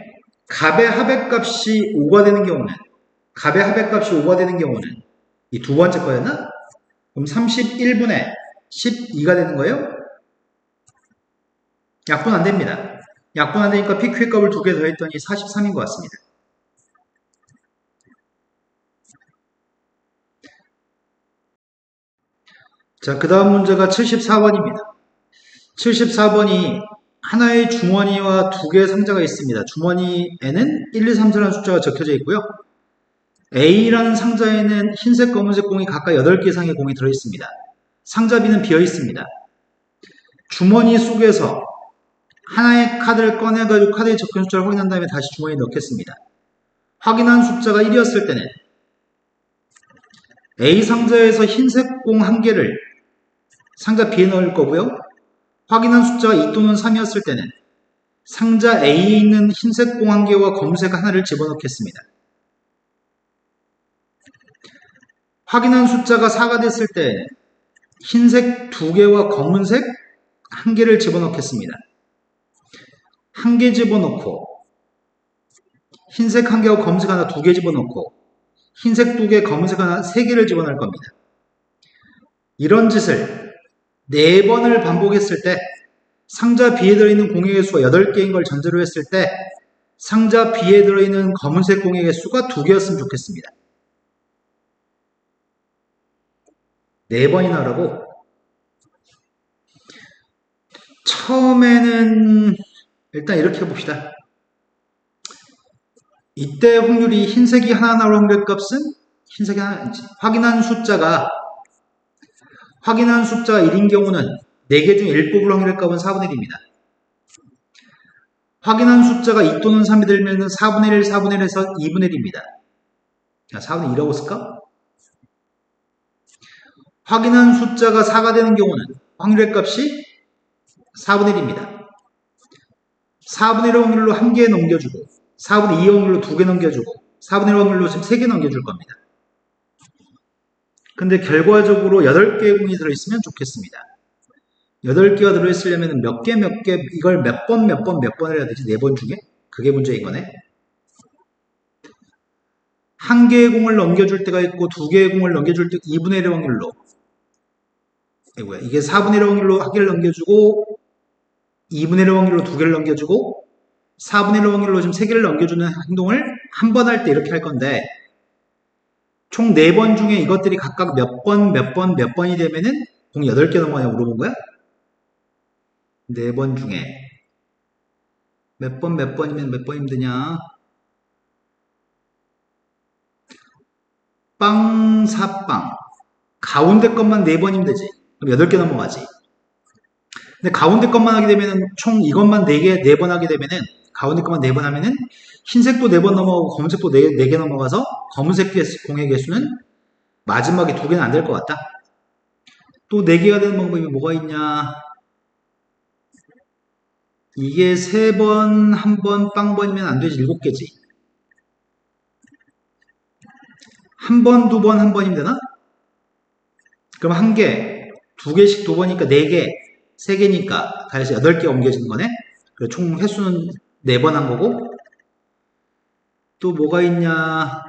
갑의 합의 값이 5가 되는 경우는, 갑의 합의 값이 5가 되는 경우는 이 두 번째 거였나? 그럼 31분의 12가 되는 거예요? 약분 안 됩니다. 약분 안 되니까 PQ의 값을 2개 더했더니 43인 것 같습니다. 자, 그 다음 문제가 74번입니다. 74번이 하나의 주머니와 2개의 상자가 있습니다. 주머니에는 1, 2, 3, 4라는 숫자가 적혀져 있고요. A라는 상자에는 흰색, 검은색 공이 각각 8개 이상의 공이 들어있습니다. 상자 B는 비어 있습니다. 주머니 속에서 하나의 카드를 꺼내가지고 카드에 적힌 숫자를 확인한 다음에 다시 주머니에 넣겠습니다. 확인한 숫자가 1이었을 때는 A 상자에서 흰색 공 1개를 상자 B에 넣을 거고요. 확인한 숫자가 2 또는 3이었을 때는 상자 A에 있는 흰색 공 1개와 검은색 하나를 집어넣겠습니다. 확인한 숫자가 4가 됐을 때 흰색 2개와 검은색 1개를 집어넣겠습니다. 1개 집어넣고 흰색 1개와 검은색 하나 2개 집어넣고 흰색 2개, 검은색 하나 3개를 집어넣을 겁니다. 이런 짓을 4번을 반복했을 때 상자 B에 들어있는 공의 개수가 8개인 걸 전제로 했을 때 상자 B에 들어있는 검은색 공의 개수가 2개였으면 좋겠습니다. 4번이나 하라고? 처음에는 일단 이렇게 해봅시다. 이때 확률이 흰색이 하나 나올 확률 값은 흰색이 하나, 확인한 숫자가 1인 경우는 4개 중 1 뽑을 확률의 값은 4분의 1입니다. 확인한 숫자가 2 또는 3이 되면 4분의 1, 4분의 1에서 2분의 1입니다. 4분의 2라고 쓸까? 확인한 숫자가 4가 되는 경우는 확률의 값이 4분의 1입니다. 4분의 1 확률로 1개 넘겨주고 4분의 2 확률로 2개 넘겨주고 4분의 1 확률로 지금 3개 넘겨줄 겁니다. 근데 결과적으로 8개의 공이 들어있으면 좋겠습니다. 8개가 들어있으려면 몇 개, 이걸 몇 번 해야 되지? 4번 중에? 그게 문제인 거네. 1개의 공을 넘겨줄 때가 있고 2개의 공을 넘겨줄 때 2분의 1의 확률로, 이게 4분의 1의 확률로 1개를 넘겨주고 2분의 1의 확률로 2개를 넘겨주고 4분의 1의 확률로 지금 3개를 넘겨주는 행동을 한 번 할 때 이렇게 할 건데, 총 4번 중에 이것들이 각각 몇 번이 되면은 공이 8개 넘어가냐고 물어본 거야? 4번 중에 몇 번이면 몇 번이면 되냐? 빵, 사빵. 가운데 것만 4번이면 되지. 그럼 8개 넘어가지. 근데 가운데 것만 하게 되면은 총 이것만 4번 하게 되면은 가운데 것만 4번 하면은 흰색도 4번 넘어가고 검은색도 4개 넘어가서 검은색 공의 개수는 마지막에 2개는 안 될 것 같다. 또 4개가 되는 방법이 뭐가 있냐? 이게 3번, 1번, 빵번이면 안 되지. 7개지. 1번, 2번, 1번이면 되나? 그럼 1개, 2개씩 2번이니까 4개, 3개니까 다시 8개 옮겨지는 거네? 그래서 총 횟수는 4번 한 거고, 또 뭐가 있냐?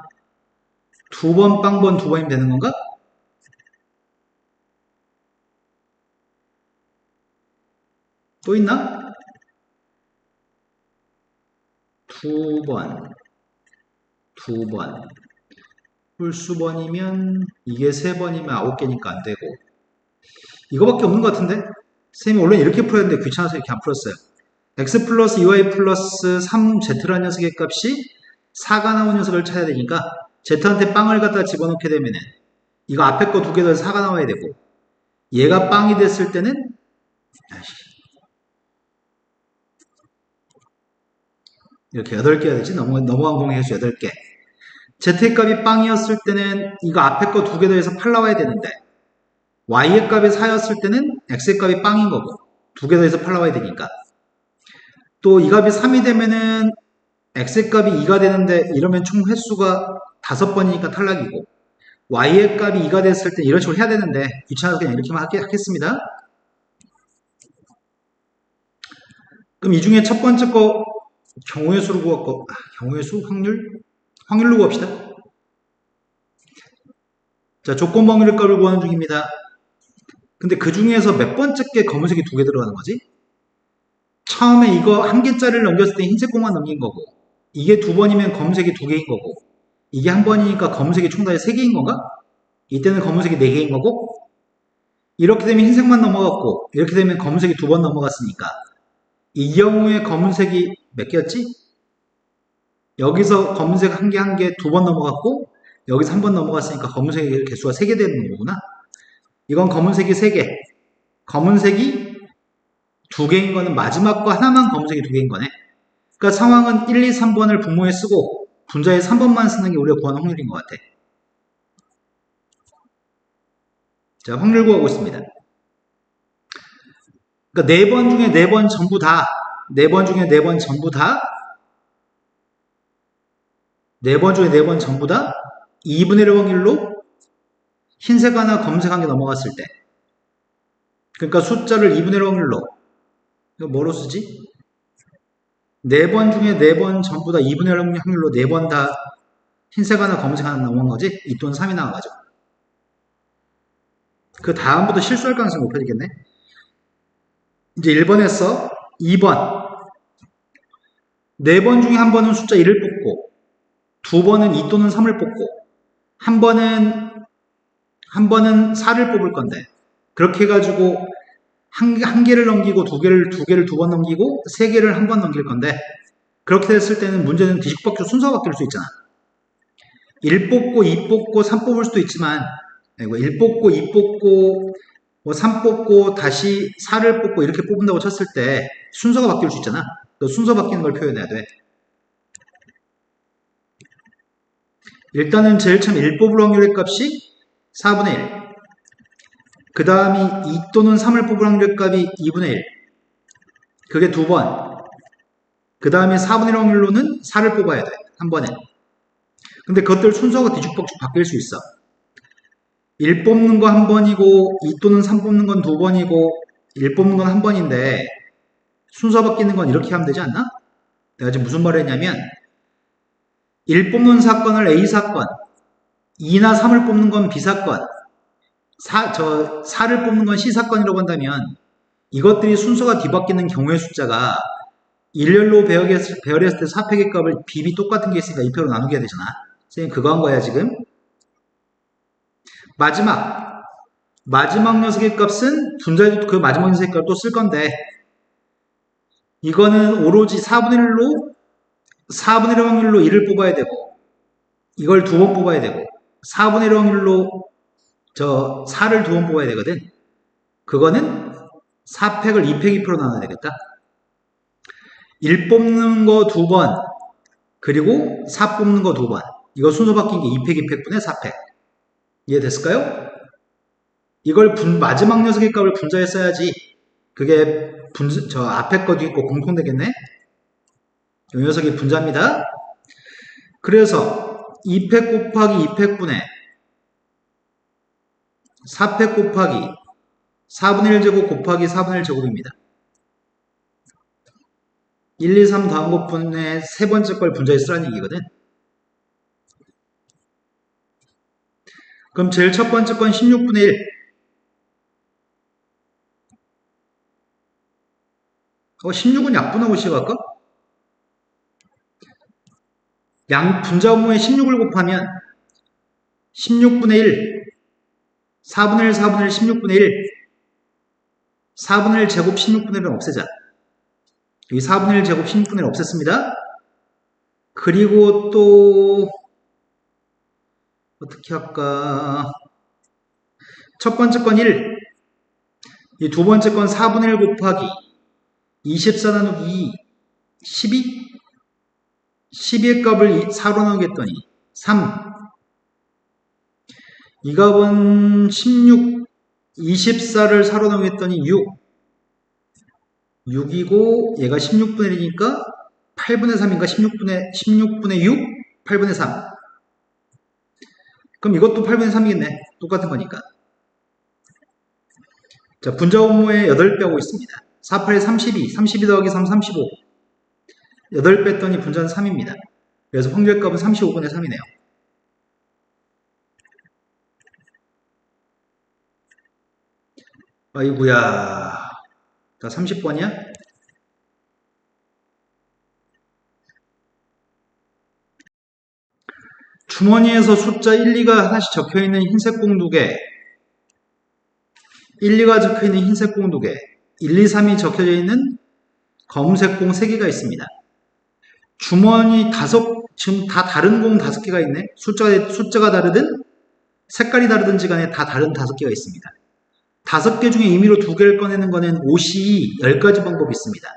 2번, 빵번, 2번이면 되는 건가? 또 있나? 두 번. 홀수번이면 이게 3번이면 9개니까 안 되고. 이거밖에 없는 것 같은데? 선생님이 원래 이렇게 풀어야 되는데 귀찮아서 이렇게 안 풀었어요. x 플러스 2y 플러스 3z라는 녀석의 값이 4가 나온 녀석을 찾아야 되니까 z한테 빵을 갖다 집어넣게 되면은 이거 앞에 거 2개 더해서 4가 나와야 되고 얘가 빵이 됐을 때는 이렇게 8개 해야 되지? 넘어간 공의 수 8개. z의 값이 빵이었을 때는 이거 앞에 거 2개 더해서 8 나와야 되는데 y의 값이 4였을 때는 x의 값이 빵인 거고 2개 더해서 8 나와야 되니까 또 이 값이 3이 되면은 x의 값이 2가 되는데 이러면 총 횟수가 5번이니까 탈락이고 y의 값이 2가 됐을 때 이런 식으로 해야 되는데 귀찮아서 그냥 이렇게만 하겠습니다. 그럼 이 중에 첫 번째 거 경우의 수로 구했고 경우의 수? 확률로 구합시다. 자, 조건 확률 값을 구하는 중입니다. 근데 그 중에서 몇 번째 게 검은색이 2개 들어가는 거지? 처음에 이거 1개짜리를 넘겼을 때 흰색 공만 넘긴 거고 이게 2번이면 검은색이 2개인 거고 이게 1번이니까 검은색이 총 다 3개인 건가? 이때는 검은색이 4개인 거고 이렇게 되면 흰색만 넘어갔고 이렇게 되면 검은색이 2번 넘어갔으니까 이 경우에 검은색이 몇 개였지? 여기서 검은색 1개 2번 넘어갔고 여기서 1번 넘어갔으니까 검은색의 개수가 3개 되는 거구나. 이건 검은색이 3개 검은색이 2개인 거는 마지막 거 하나만 검은색이 2개인 거네. 그러니까 상황은 1, 2, 3번을 분모에 쓰고 분자에 3번만 쓰는 게 우리가 구하는 확률인 것 같아. 자, 확률 구하고 있습니다. 그러니까 4번 중에 4번 전부 다 4번 중에 4번 전부 다 4번 중에 4번 전부 다 2분의 1 확률로 흰색 하나 검은색 한 개 넘어갔을 때 그러니까 숫자를 2분의 1 확률로 이거 뭐로 쓰지? 4번 중에 4번 전부 다 2분의 1 확률로 4번 다 흰색 하나 검은색 하나 넘어간 거지? 2 또는 3이 나와가지고 그 다음부터 실수할 가능성이 높아지겠네. 이제 1번 했어. 2번 4번 중에 한 번은 숫자 1을 뽑고 2번은 2 또는 3을 뽑고 한 번은 4를 뽑을 건데 그렇게 해가지고 한 개를 넘기고 두 개를 2번 넘기고 3개를 한 번 넘길 건데 그렇게 됐을 때는 문제는 뒤집박혀 순서가 바뀔 수 있잖아. 1 뽑고 2 뽑고 3 뽑을 수도 있지만 1 뽑고 2 뽑고 3 뽑고 다시 4를 뽑고 이렇게 뽑는다고 쳤을 때 순서가 바뀔 수 있잖아. 그 순서 바뀌는 걸 표현해야 돼. 일단은 제일 처음 1 뽑을 확률의 값이 4분의 1. 그 다음이 2 또는 3을 뽑을 확률의 값이 2분의 1. 그게 2번. 그 다음에 4분의 1 확률로는 4를 뽑아야 돼. 한 번에. 근데 그것들 순서가 뒤죽박죽 바뀔 수 있어. 1 뽑는 거 한 번이고 2 또는 3 뽑는 건 2번이고 1 뽑는 건 한 번인데 순서 바뀌는 건 이렇게 하면 되지 않나? 내가 지금 무슨 말을 했냐면 1 뽑는 사건을 A사건 2나 3을 뽑는 건 B사건 4를 뽑는 건 C사건이라고 한다면 이것들이 순서가 뒤바뀌는 경우의 숫자가 일렬로 배열했을 때 4팩의 값을 비비 똑같은 게 있으니까 2표로 나누게 되잖아. 선생님 그거 한 거야 지금. 마지막 녀석의 값은 분자의 그 마지막 녀석의 값을 또 쓸 건데 이거는 오로지 4분의 1 확률로 1을 뽑아야 되고 이걸 2번 뽑아야 되고 4분의 1 확률로 4를 2번 뽑아야 되거든. 그거는 4팩을 2팩 2표로 나눠야 되겠다. 1 뽑는 거 2번 그리고 4 뽑는 거 2번 이거 순서 바뀐 게 2팩 2팩분의 4팩 이해됐을까요? 이걸 마지막 녀석의 값을 분자에 써야지 그게 앞에 거 뒤에 거 공통되겠네. 이 녀석이 분자입니다. 그래서 2팩 곱하기 2팩분의 4팩 곱하기 4분의 1제곱 곱하기 4분의 1제곱입니다. 1, 2, 3 다음 곱분의 세 번째 걸 분자에 쓰라는 얘기거든. 그럼 제일 첫 번째 건 16분의 1. 16은 약분하고 시작할까? 양 분자분모에 16을 곱하면 16분의 1, 4분의 1, 4분의 1, 16분의 1, 4분의 1 제곱 16분의 1은 없애자. 여기 4분의 1 제곱 16분의 1 없앴습니다. 그리고 또 어떻게 할까? 첫 번째 건 1, 이 두 번째 건 4분의 1 곱하기 24 나누기 2, 12? 12의 값을 4로 나누겠더니 3. 이 값은 16, 24를 4로 나누겠더니 6. 6이고 얘가 16분의 1이니까 8분의 3인가 16분의 6? 8분의 3. 그럼 이것도 8분의 3이겠네. 똑같은 거니까. 자, 분자분모에 8빼고 있습니다. 4, 8에 32, 32 더하기 3, 35. 8 뺐더니 분자는 3입니다. 그래서 확률값은 35분의 3이네요. 아이구야. 자, 30번이야? 주머니에서 숫자 1, 2가 하나씩 적혀있는 흰색 공 2개, 1, 2가 적혀있는 흰색 공 2개, 1, 2, 3이 적혀져 있는 검은색 공 3개가 있습니다. 주머니 지금 다 다른 공 5개가 있네. 숫자가 다르든 색깔이 다르든지 간에 다 다른 5개가 있습니다. 5개 중에 임의로 2개를 꺼내는 거는 OCE 10가지 방법이 있습니다.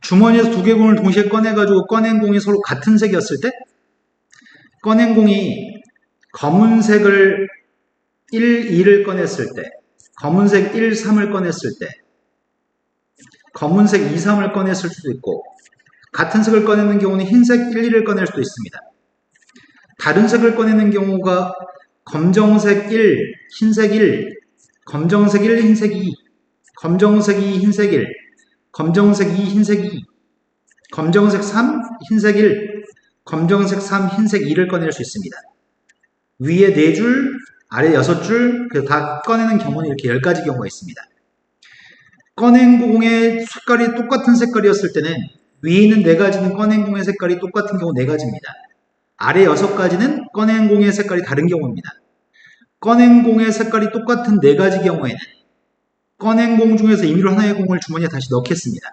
주머니에서 2개 공을 동시에 꺼내가지고 꺼낸 공이 서로 같은 색이었을 때, 꺼낸 공이 검은색을 1, 2를 꺼냈을 때, 검은색 1, 3을 꺼냈을 때, 검은색 2, 3을 꺼냈을 수도 있고, 같은 색을 꺼내는 경우는 흰색 1, 2를 꺼낼 수도 있습니다. 다른 색을 꺼내는 경우가 검정색 1, 흰색 1, 검정색 1, 흰색 2, 검정색 2, 흰색 1, 검정색 2, 흰색 2, 검정색 3, 흰색 1, 검정색 3, 흰색 2를 꺼낼 수 있습니다. 위에 4줄, 아래 6줄, 다 꺼내는 경우는 이렇게 10가지 경우가 있습니다. 꺼낸 공의 색깔이 똑같은 색깔이었을 때는 위에 있는 4가지는 꺼낸 공의 색깔이 똑같은 경우 4가지입니다. 아래 6가지는 꺼낸 공의 색깔이 다른 경우입니다. 꺼낸 공의 색깔이 똑같은 4가지 경우에는 꺼낸 공 중에서 임의로 하나의 공을 주머니에 다시 넣겠습니다.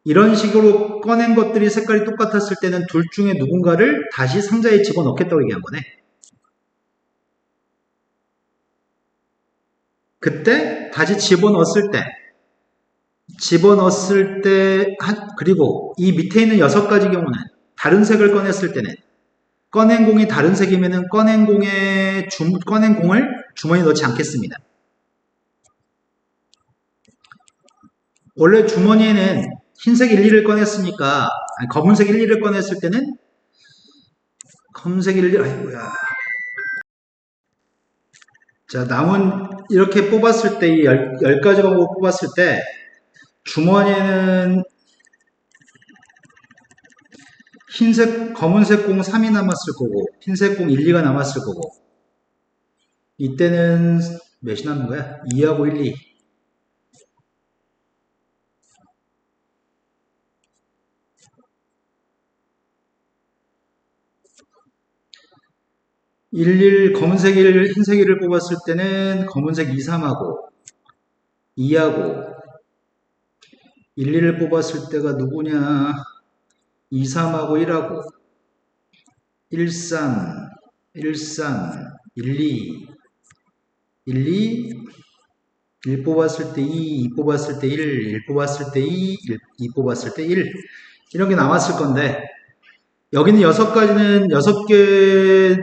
이런 식으로 꺼낸 것들이 색깔이 똑같았을 때는 둘 중에 누군가를 다시 상자에 집어넣겠다고 얘기한 거네. 그때 다시 집어넣었을 때 그리고 이 밑에 있는 6가지 경우는 다른 색을 꺼냈을 때는 꺼낸 공이 다른 색이면은 꺼낸 공을 주머니에 넣지 않겠습니다. 원래 주머니에는 흰색 1, 2를 꺼냈으니까, 검은색 1, 2를 꺼냈을 때는, 검은색 1, 2, 아이고야. 자, 남은, 이렇게 뽑았을 때, 이 10가지 방법을 뽑았을 때, 주머니에는 검은색 공 3이 남았을 거고, 흰색 공 1, 2가 남았을 거고, 이때는 몇이 남은 거야? 2하고 1, 2. 1, 검은색 1, 흰색 1을 뽑았을 때는 검은색 2, 3하고 2하고 1, 2를 뽑았을 때가 누구냐? 2, 3하고 1하고 1, 3, 1, 3, 1, 2, 1, 2, 1 뽑았을 때 2, 2 뽑았을 때 1, 1 뽑았을 때 2, 2 뽑았을 때 1 이런 게 남았을 건데 여기는 6개들은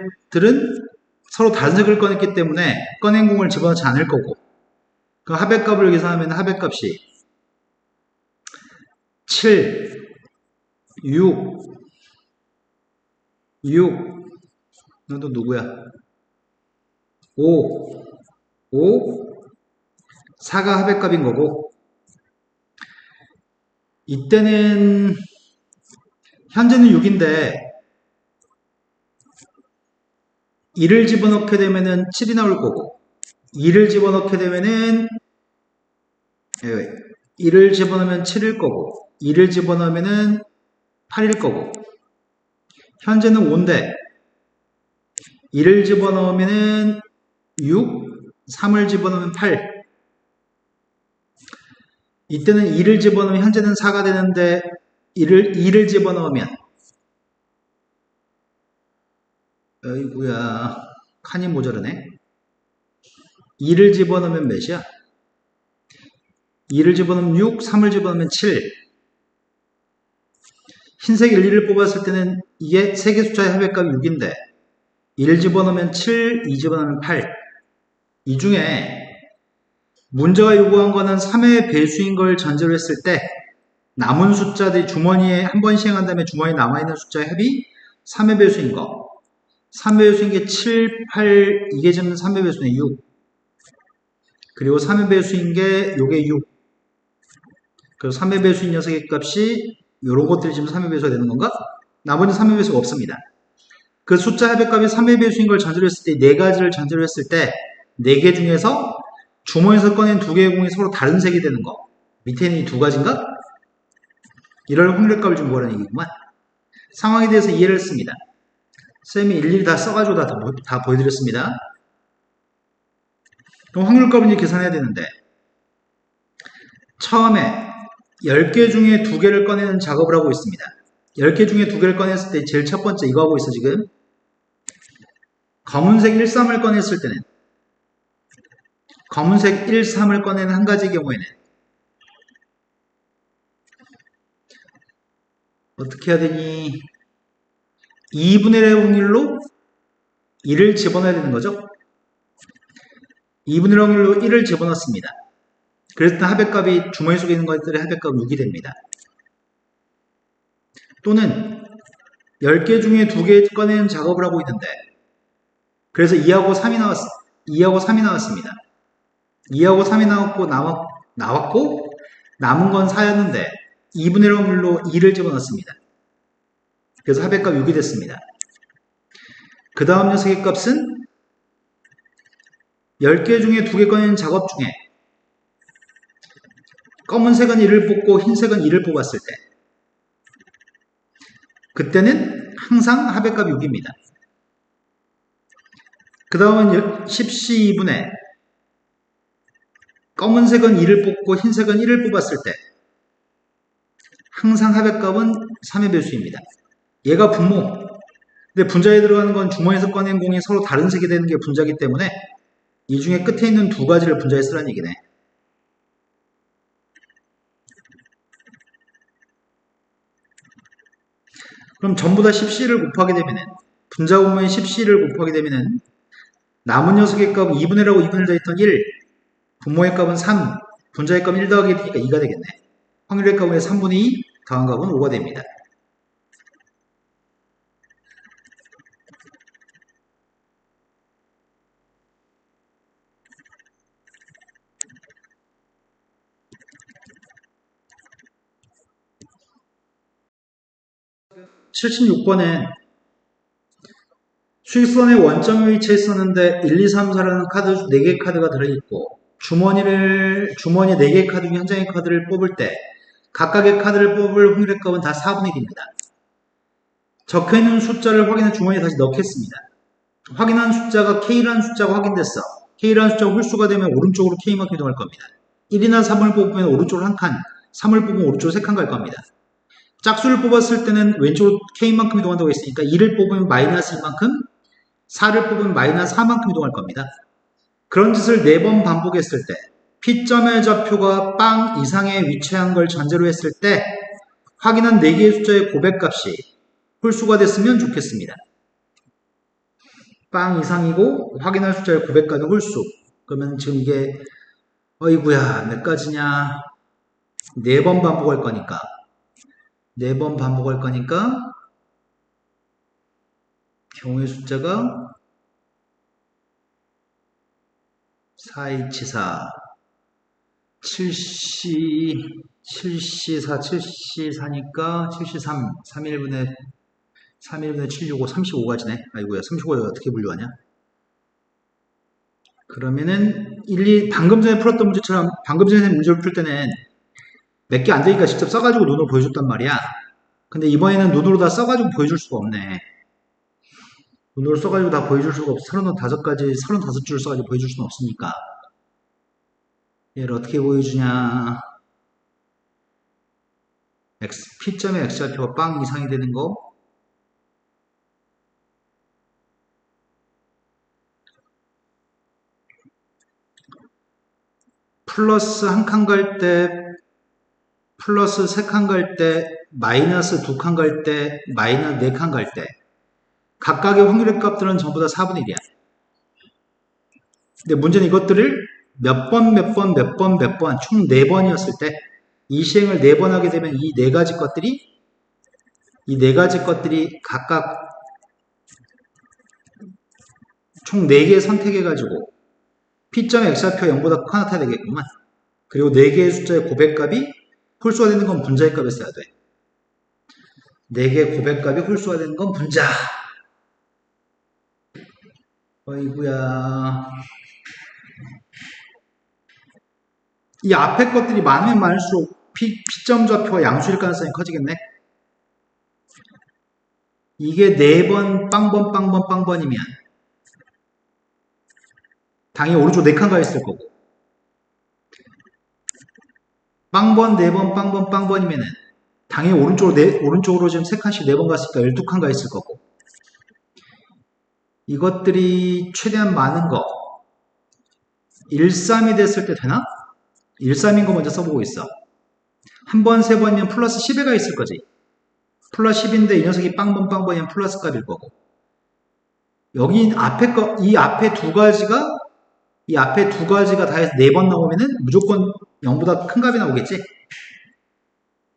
서로 다른 색을 꺼냈기 때문에 꺼낸 공을 집어넣지 않을 거고 그 합의값을 계산하면 합의값이 7, 6, 너도 누구야? 5, 4가 합의값인 거고 이때는 현재는 6인데 1을 집어넣게 되면은 7이 나올 거고 2를 집어넣게 되면은 1을 집어넣으면 7일 거고 2를 집어넣으면 8일 거고 현재는 5인데 1을 집어넣으면 6, 3을 집어넣으면 8. 이때는 2를 집어넣으면 현재는 4가 되는데 2를 집어넣으면 어이구야 칸이 모자르네. 2를 집어넣으면 몇이야? 2를 집어넣으면 6, 3을 집어넣으면 7. 흰색 1, 2를 뽑았을 때는 이게 3개 숫자의 합의값이 6인데 1 집어넣으면 7, 2 집어넣으면 8. 이 중에 문제가 요구한 거는 3의 배수인 걸 전제로 했을 때 남은 숫자들이 주머니에 한 번 시행한 다음에 주머니에 남아있는 숫자의 합이 3의 배수인 거. 3의 배수인 게 7, 8, 이게 지금 3의 배수는 6. 그리고 3의 배수인 게 요게 6. 그래서 3의 배수인 녀석의 값이 요런 것들이 지금 3의 배수가 되는 건가? 나머지 3의 배수가 없습니다. 그 숫자 합의값이 3의 배수인 걸 전제로 했을 때, 4가지를 전제로 했을 때, 4개 중에서 주머니에서 꺼낸 2개의 공이 서로 다른 색이 되는 거. 밑에 있는 이 2가지인가? 이럴 확률값을 좀 구하라는 얘기구만. 상황에 대해서 이해를 했습니다. 쌤이 일일이 다 써가지고 다 보여드렸습니다. 그럼 확률값을 이제 계산해야 되는데, 처음에 10개 중에 2개를 꺼내는 작업을 하고 있습니다. 10개 중에 2개를 꺼냈을 때 제일 첫 번째 이거 하고 있어 지금. 검은색 1, 3을 꺼냈을 때는 검은색 1, 3을 꺼내는 한 가지 경우에는 어떻게 해야 되니? 2분의 1의 확률로 1을 집어넣어야 되는 거죠. 2분의 1 확률로 1을 집어넣습니다. 그랬을 때 합의값이 주머니 속에 있는 것들의 합의값은 6이 됩니다. 또는 10개 중에 2개 꺼내는 작업을 하고 있는데 그래서 2하고 3이 나왔습니다. 2하고 3이 나왔고 남은 건 4였는데 2분의 1 확률로 2를 집어넣습니다. 그래서 합의값 6이 됐습니다. 그 다음 녀석의 값은 10개 중에 2개 꺼내는 작업 중에 검은색은 1을 뽑고 흰색은 2를 뽑았을 때 그때는 항상 합의값 6입니다. 그 다음은 10시 2분에 검은색은 2를 뽑고 흰색은 1을 뽑았을 때 항상 합의값은 3의 배수입니다. 얘가 분모. 근데 분자에 들어가는 건 주머니에서 꺼낸 공이 서로 다른 색이 되는 게 분자이기 때문에 이 중에 끝에 있는 2가지를 분자에 쓰라는 얘기네. 그럼 전부 다 10C를 곱하게 되면은 분자 분모에 10C를 곱하게 되면은 남은 녀석의 값은 2분의 1하고 2분의 1 더했던 1, 분모의 값은 3, 분자의 값은 1 더하기 1이니까 2가 되겠네. 확률의 값은 3분의 2, 더한 값은 5가 됩니다. (76번엔) 수익선의 원점에 위치해 있었는데 1, 2, 3, 4라는 카드 4개의 카드가 들어있고 주머니에 4개의 카드 중에 한 장의 카드를 뽑을 때 각각의 카드를 뽑을 확률의 값은 다 4분의 1입니다. 적혀있는 숫자를 확인해 주머니에 다시 넣겠습니다. 확인한 숫자가 K라는 숫자가 확인됐어. K라는 숫자가 홀수가 되면 오른쪽으로 K만큼 이동할 겁니다. 1이나 3을 뽑으면 오른쪽으로 한 칸, 3을 뽑으면 오른쪽으로 3칸 갈 겁니다. 짝수를 뽑았을 때는 왼쪽으로 K만큼 이동한다고 했으니까 2를 뽑으면 마이너스 2만큼, 4를 뽑으면 마이너스 4만큼 이동할 겁니다. 그런 짓을 4번 반복했을 때 P점의 좌표가 빵 이상에 위치한 걸 전제로 했을 때 확인한 4개의 숫자의 고백값이 홀수가 됐으면 좋겠습니다. 빵 이상이고 확인할 숫자의 고백값이 홀수. 그러면 지금 이게 어이구야 몇 가지냐 4번 반복할 거니까 4번 반복할 거니까 경우의 숫자가 4274 7C4 7C4니까 73 3일분의 3일분의 765 35가지네. 아이고야 35가 어떻게 분류하냐. 그러면은 방금 전에 풀었던 문제처럼 방금 전에 문제를 풀 때는 몇 개 안 되니까 직접 써가지고 눈으로 보여줬단 말이야. 근데 이번에는 눈으로 다 써가지고 보여줄 수가 없네. 눈으로 써가지고 다 보여줄 수가 없어. 35가지, 35줄 써가지고 보여줄 수는 없으니까. 얘를 어떻게 보여주냐. P점의 X좌표가 빵 이상이 되는 거. 플러스 한 칸 갈 때, 플러스 세 칸 갈 때, 마이너스 두 칸 갈 때, 마이너스 네 칸 갈 때. 각각의 확률의 값들은 전부 다 4분의 1이야. 근데 문제는 이것들을 몇 번, 몇 번, 몇 번, 몇 번, 총 4번이었을 때, 이 시행을 4번 하게 되면 이 네 가지 것들이 각각 총 4개 선택해가지고 P점의 X좌표 0보다 큰 하나 타야 되겠구만. 그리고 4개의 숫자의 고백값이 홀수가 되는 건 분자의 값을 써야 돼. 4개의 고백값이 홀수가 되는 건 분자. 어이구야. 이 앞에 것들이 많으면 많을수록 P점 좌표가 양수일 가능성이 커지겠네. 이게 4번 빵번 빵번 빵번이면 당연히 오른쪽 4칸 가 있을 거고, 빵번 4번 빵번 빵번이면은 당연히 오른쪽으로 지금 3칸씩 4번 갔으니까 12칸 가 있을 거고, 이것들이 최대한 많은 거 13이 됐을 때 되나? 13인 거 먼저 써보고 있어. 한 번, 3번이면 플러스 10에 가 있을 거지. 플러스 10인데 이 녀석이 빵번 빵번이면 플러스 값일 거고, 여기 이 앞에 두 가지가 다 해서 4번 나오면은 무조건 0보다 큰 값이 나오겠지?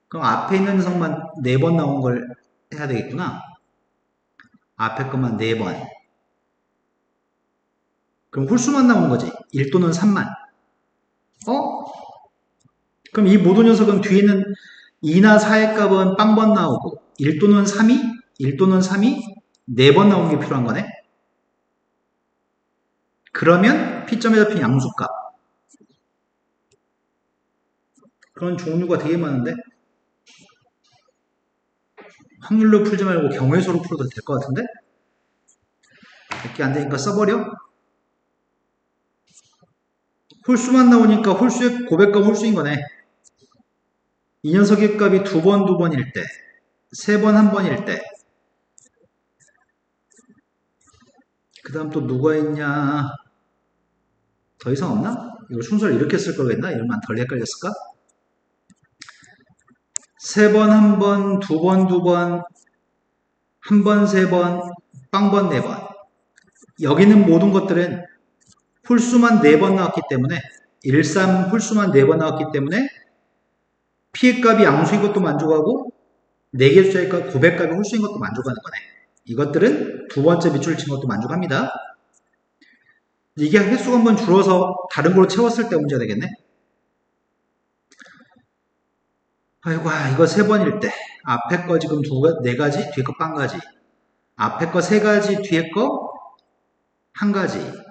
그럼 앞에 있는 녀석만 4번 나온 걸 해야 되겠구나. 앞에 것만 4번. 그럼 홀수만 나오는 거지. 1 또는 3만. 그럼 이 모든 녀석은 뒤에 있는 2나 4의 값은 빵번 나오고 1 또는 3이 4번 나오는 게 필요한 거네. 그러면 P점에 잡힌 양수값. 그런 종류가 되게 많은데 확률로 풀지 말고 경우의수로 풀어도 될 것 같은데? 몇 개 안 되니까 써버려. 홀수만 나오니까 홀수의 고백값 홀수인 거네. 이 녀석의 값이 2번, 2번일 때, 3번, 1번일 때. 그 다음 또 누가 있냐? 더 이상 없나? 이거 순서를 이렇게 쓸 거겠나? 이러면 덜 헷갈렸을까? 3번, 1번, 2번, 2번, 1번, 3번, 빵번 4번. 여기 있는 모든 것들은 홀수만 4번 나왔기 때문에 1, 3 홀수만 4번 나왔기 때문에 P의 값이 양수인 것도 만족하고 4개 숫자의 값, 고백값이 홀수인 것도 만족하는 거네. 이것들은 두 번째 밑줄을 친 것도 만족합니다. 이게 횟수가 한번 줄어서 다른 걸로 채웠을 때 문제가 되겠네. 아이고, 이거 3번일 때 앞에 거 지금 4가지, 뒤에 거 1가지. 앞에 거 3가지, 뒤에 거 1가지.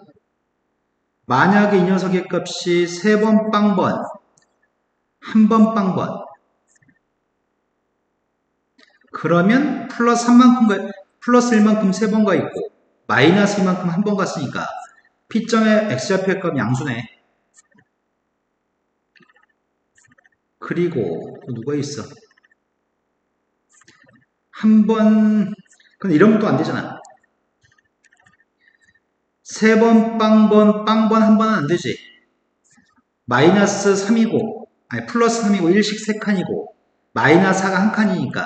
만약에 이 녀석의 값이 3번 빵번, 1번 빵번. 그러면 플러스 1만큼 3번가 있고 마이너스 2만큼 1번 갔으니까 P점의 X좌표의 값 양수네. 그리고 누가 있어? 근데 이러면 또 안 되잖아. 3번 빵번 1번은 안 되지. 마이너스 3이고 플러스 3이고 1식 3칸이고 마이너스 4가 1칸이니까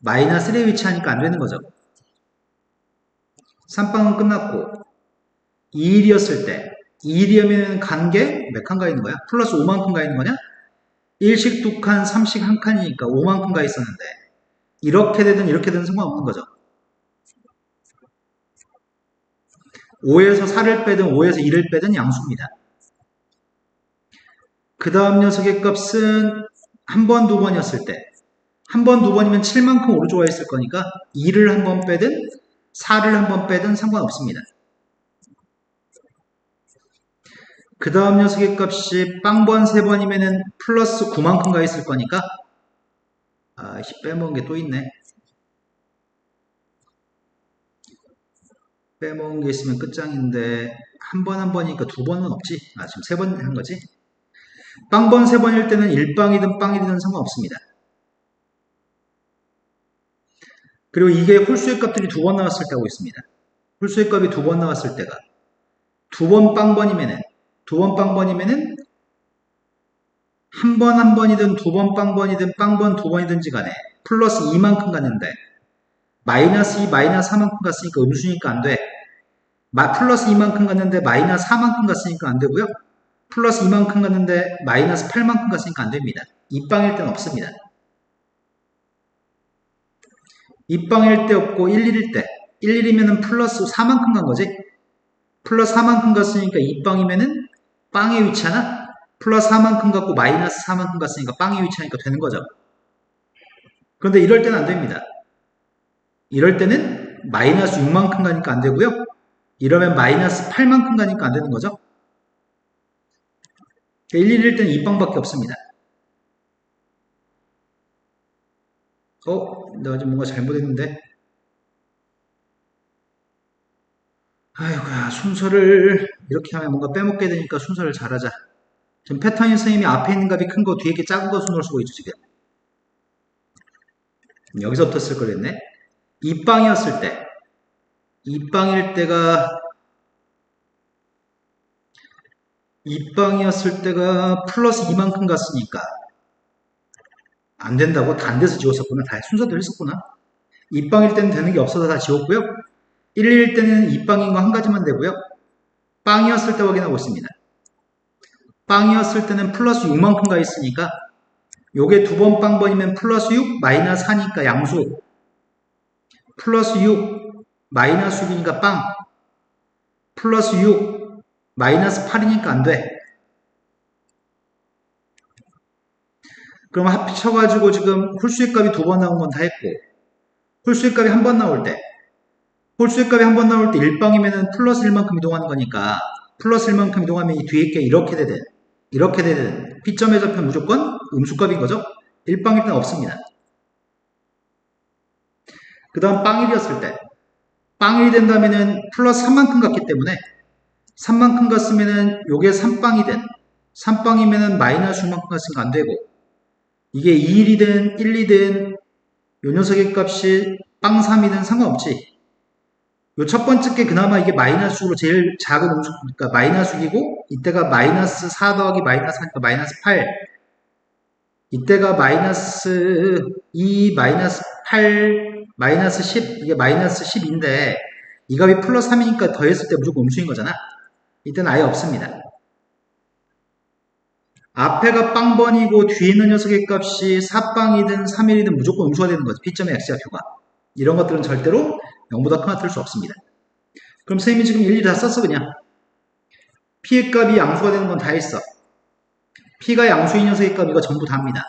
마이너스 1에 위치하니까 안 되는 거죠. 3빵은 끝났고 2일이었을 때 2일이면 간 게 몇 칸 가 있는 거야? 플러스 5만큼 가 있는 거냐? 1식 2칸, 3식 1칸이니까 5만큼 가 있었는데 이렇게 되든 이렇게 되든 상관없는 거죠. 5에서 4를 빼든 5에서 2를 빼든 양수입니다. 그 다음 녀석의 값은 1번, 2번이었을 때 1번, 2번이면 7만큼 오른쪽 와 있을 거니까 2를 한번 빼든 4를 한번 빼든 상관없습니다. 그 다음 녀석의 값이 빵번 3번이면은 플러스 9만큼 가 있을 거니까, 빼먹은 게 또 있네. 빼먹은 게 있으면 끝장인데, 한 번 한 번이니까 2번은 없지. 지금 3번 한 거지. 빵번 3번일 때는 1빵이든 빵이든 상관없습니다. 그리고 이게 홀수의 값들이 2번 나왔을 때 하고 있습니다. 홀수의 값이 2번 나왔을 때가 2번 빵번이면은 한 번 한 번이든 2번 빵번이든 빵번 2번이든지 간에 플러스 2만큼 갔는데 마이너스 2, 마이너스 4만큼 갔으니까 음수니까 안 돼. 플러스 2만큼 갔는데 마이너스 4만큼 갔으니까 안 되고요. 플러스 2만큼 갔는데 마이너스 8만큼 갔으니까 안 됩니다. 입방일 땐 없습니다. 입방일 때 없고 11일 때 11이면은 플러스 4만큼 간 거지. 플러스 4만큼 갔으니까 입방이면은 빵에 위치하나? 플러스 4만큼 갔고 마이너스 4만큼 갔으니까 빵에 위치하니까 되는 거죠. 그런데 이럴 때는 안 됩니다. 이럴 때는 마이너스 6만큼 가니까 안 되고요. 이러면 마이너스 8만큼 가니까 안 되는 거죠. 11일 때는 입방밖에 없습니다. 내가 지금 뭔가 잘못했는데. 아이고야, 순서를 이렇게 하면 뭔가 빼먹게 되니까 순서를 잘하자. 지금 패턴인 선생님이 앞에 있는 값이 큰 거, 뒤에 게 작은 거 순으로 쓰고 있죠, 지금. 여기서부터 쓸 거랬네. 입방이었을 때, 입방일 때가 플러스 2만큼 갔으니까 안 된다고 다 안 돼서 지웠었구나. 다 순서대로 했었구나. 입방일 때는 되는 게 없어서 다 지웠고요. 1일 때는 입방인 거 한 가지만 되고요. 빵이었을 때 확인하고 있습니다. 빵이었을 때는 플러스 6만큼 가 있으니까 요게 2번 빵번이면 플러스 6 마이너스 4니까 양수, 플러스 6 마이너스 6이니까 빵, 플러스 6 마이너스 8이니까 안 돼. 그럼 합쳐가지고 지금 홀수의 값이 2번 나온 건 다 했고, 홀수의 값이 한 번 나올 때 1빵이면은 플러스 1만큼 이동하는 거니까 플러스 1만큼 이동하면 이 뒤에 게 이렇게 되든 P점의 좌표 무조건 음수값인 거죠. 1빵일 때는 없습니다. 그 다음 빵일이었을 때 빵일이 된다면은 플러스 3만큼 갔기 때문에 3만큼 갔으면은 요게 3빵이든 3빵이면은 마이너스 6만큼 갔으니까 안 되고, 이게 2일이든 1이든 요 녀석의 값이 빵 3이든 상관없지. 요 첫 번째 게 그나마 이게 마이너스로 제일 작은 음수, 그러니까 마이너스이고, 이때가 마이너스 4 더하기 마이너스 하니까 마이너스 8. 이때가 마이너스 2, 마이너스 8, 마이너스 10, 이게 마이너스 10인데, 이 값이 플러스 3이니까 더했을 때 무조건 음수인 거잖아. 이때는 아예 없습니다. 앞에가 빵번이고 뒤에 있는 녀석의 값이 4빵이든 3일이든 무조건 음수가 되는 거죠. P점의 X좌표가. 이런 것들은 절대로 0보다 크거나 틀 수 없습니다. 그럼 선생님이 지금 일일이 다 썼어 그냥. P의 값이 양수가 되는 건 다 했어. P가 양수인 녀석의 값 이거 전부 다입니다.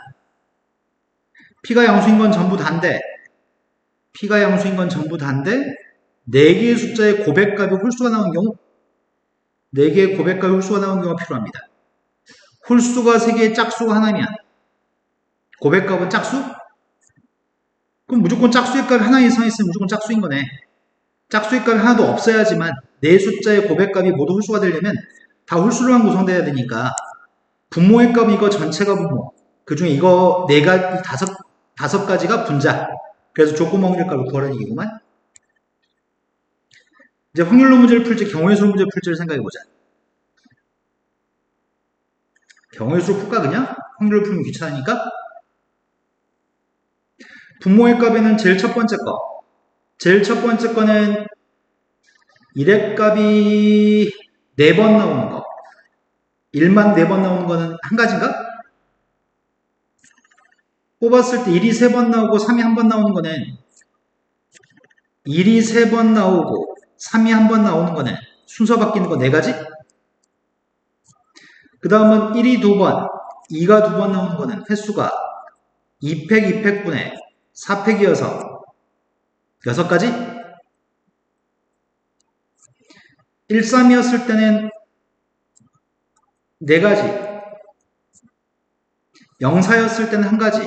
P가 양수인 건 전부 다인데 4개의 숫자의 고백값이 홀수가 나온 경우 4개의 고백값이 홀수가 나온 경우가 필요합니다. 홀수가 3개, 짝수가 하나면 고백값은 짝수? 그럼 무조건 짝수의 값이 하나 이상 있으면 무조건 짝수인 거네. 짝수의 값이 하나도 없어야지만 네 숫자의 고백값이 모두 홀수가 되려면 다 홀수로만 구성돼야 되니까 분모의 값 이거 전체가 분모, 그 중에 이거 네 가지 다섯 가지가 분자. 그래서 조건 확률 값을 구하라는 얘기구만. 이제 확률로 문제를 풀지 경우의 수로 문제를 풀지를 생각해보자. 경우의 수로 풀까 그냥? 확률을 풀면 귀찮으니까. 분모의 값에는 제일 첫 번째 거는 1의 값이 4번 나오는 거. 1만 4번 나오는 거는 한 가지인가? 뽑았을 때 1이 3번 나오고 3이 한 번 나오는 거는 1이 3번 나오고 3이 한 번 나오는 거는 순서 바뀌는 거 4가지? 그 다음은 1이 2번, 2가 2번 나오는 거는 횟수가 2팩 2팩분의 4팩이어서 6가지? 1, 3이었을 때는 네 가지. 영사였을 때는 한 가지.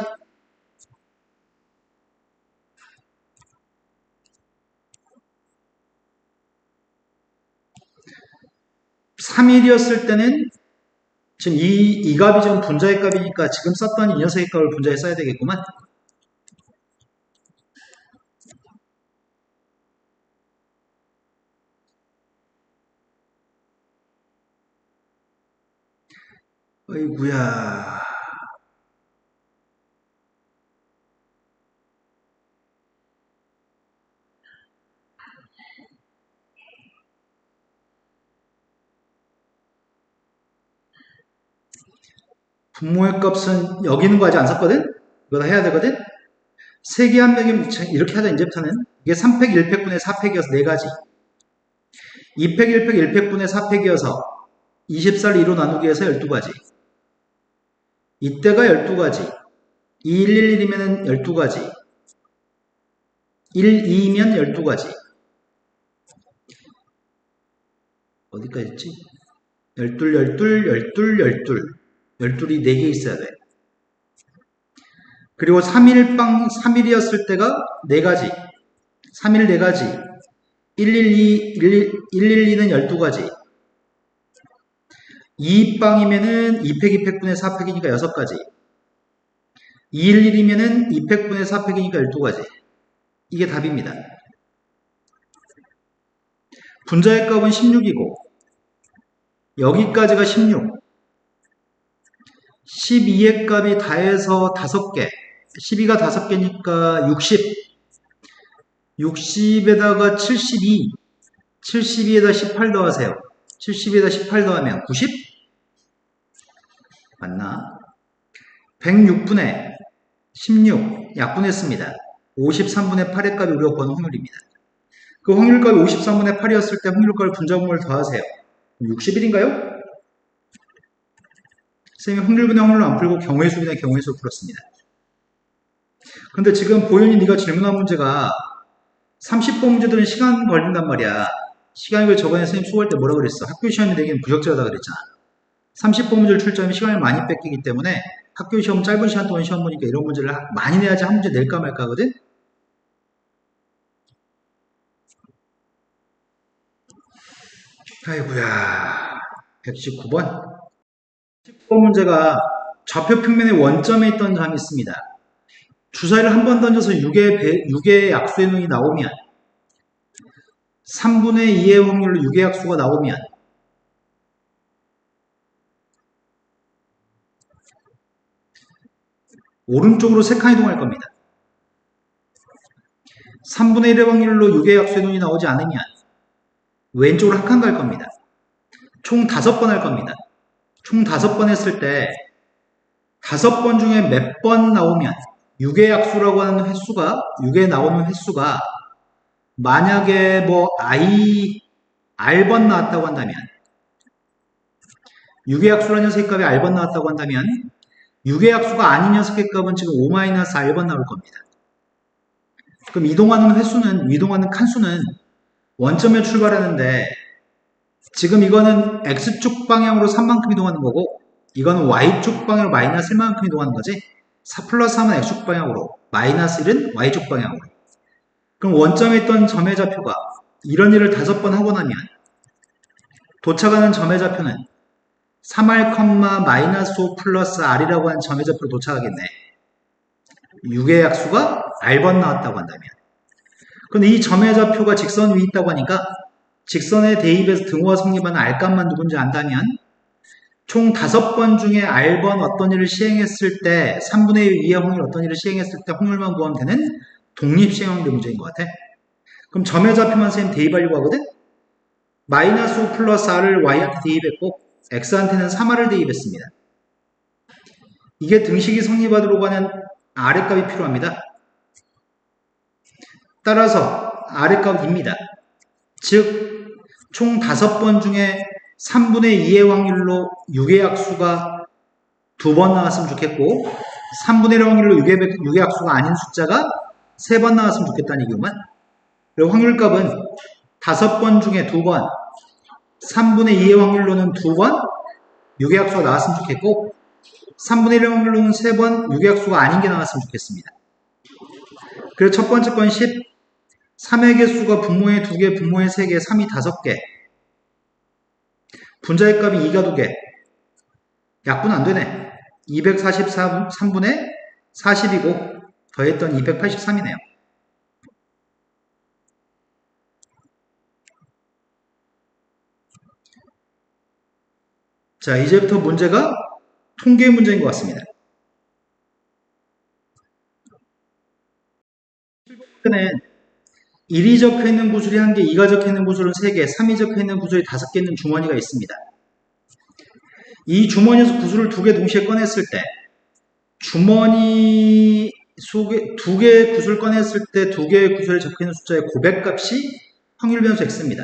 3일이었을 때는 지금 이 값이 지금 분자의 값이니까 지금 썼던 이 녀석의 값을 분자에 써야 되겠구만. 어이구야. 분모의 값은 여기 있는 거 아직 안 썼거든? 이거 다 해야 되거든? 세개 한 명이면 이렇게 하자, 이제부터는. 이게 3팩 1팩분의 4팩이어서 4가지. 2팩 1팩 1팩분의 4팩이어서 24를 2로 나누기 해서 12가지. 이때가 12가지. 2111이면 12가지. 12면 12가지. 어디까지 했지? 12, 12, 12, 12. 12이 4개 있어야 돼. 그리고 3일이었을 때가 4가지. 3일 4가지. 112는 12가지. 2빵이면은 2팩 2팩분의 4팩이니까 6가지. 211이면은 2팩분의 4팩이니까 12가지. 이게 답입니다. 분자의 값은 16이고 여기까지가 16. 12의 값이 다해서 5개. 12가 5개니까 60. 60에다가 72. 72에다 18 더하세요. 72에다 18 더하면 90? 맞나? 106분의 16 약분했습니다. 53분의 8의 값이 우리가 구한 확률입니다. 그 확률값이 53분의 8이었을 때 확률값을 분자분모를 더하세요. 61인가요? 선생님이 확률분의 확률로 안 풀고 경우의 수를 풀었습니다. 근데 지금 보현이 네가 질문한 문제가 30번 문제들은 시간 걸린단 말이야. 시간을 저번에 선생님 수고할 때 뭐라 그랬어? 학교 시험이 되기는 부적절하다 그랬잖아. 30번 문제를 출제하면 시간을 많이 뺏기기 때문에 학교 시험 짧은 시간 동안 시험 보니까 이런 문제를 많이 내야지 한 문제 낼까 말까 하거든? 아이고야. 119번. 10번 문제가 좌표 평면의 원점에 있던 점이 있습니다. 주사위를 한 번 던져서 6의 약수의 눈이 나오면 3분의 2의 확률로 6의 약수가 나오면 오른쪽으로 3칸 이동할 겁니다. 3분의 1의 확률로 6의 약수의 눈이 나오지 않으면 왼쪽으로 한 칸 갈 겁니다. 총 5번 할 겁니다. 총 5번 했을 때 5번 중에 몇 번 나오면 6의 약수라고 하는 횟수가 6에 나오는 횟수가 만약에 뭐 R번 나왔다고 한다면 6의 약수라는 녀석의 값이 R번 나왔다고 한다면 6의 약수가 아닌 녀석의 값은 지금 5-R번 나올 겁니다. 그럼 이동하는 횟수는 이동하는 칸수는 원점에 출발하는데 지금 이거는 X축 방향으로 3만큼 이동하는 거고 이거는 Y축 방향으로 마이너스 1만큼 이동하는 거지. 4 플러스 3은 X축 방향으로 마이너스 1은 Y축 방향으로. 그럼 원점에 있던 점의 좌표가 이런 일을 5번 하고 나면 도착하는 점의 좌표는 3R, 마이너스 5 플러스 R이라고 하는 점의 좌표로 도착하겠네. 6의 약수가 R번 나왔다고 한다면. 근데 이 점의 좌표가 직선 위에 있다고 하니까 직선에 대입해서 등호가 성립하는 R값만 누군지 안다면 총 5번 중에 R번 어떤 일을 시행했을 때 3분의 2의 확률 어떤 일을 시행했을 때 확률만 구하면 되는 독립시행 확률 문제인 것 같아. 그럼 점의 좌표만 선생님 대입하려고 하거든? 마이너스 5 플러스 R을 Y한테 대입했고 X한테는 3R을 대입했습니다. 이게 등식이 성립하도록 하는 R의 값이 필요합니다. 따라서 R의 값입니다. 즉 총 5번 중에 3분의 2의 확률로 6의 약수가 2번 나왔으면 좋겠고 3분의 1의 확률로 6의 약수가 아닌 숫자가 3번 나왔으면 좋겠다는 얘기구만. 그리고 확률값은 5번 중에 2번 3분의 2의 확률로는 2번 유계약수가 나왔으면 좋겠고 3분의 1 확률로는 3번 유계약수가 아닌 게 나왔으면 좋겠습니다. 그래서 첫 번째 건 10, 3의 개수가 분모의 2개, 분모의 3개, 3이 5개, 분자의 값이 2가 2개, 약분 안 되네. 243분의 40이고 더했던 283이네요. 자, 이제부터 문제가 통계 문제인 것 같습니다. 1번은 1이 적혀있는 구슬이 1개, 2가 적혀있는 구슬은 3개, 3이 적혀있는 구슬이 5개 있는 주머니가 있습니다. 이 주머니에서 구슬을 2개 동시에 꺼냈을 때 주머니 속에 2개의 구슬을 꺼냈을 때 2개의 구슬에 적혀있는 숫자의 고백값이 확률 변수 x입니다.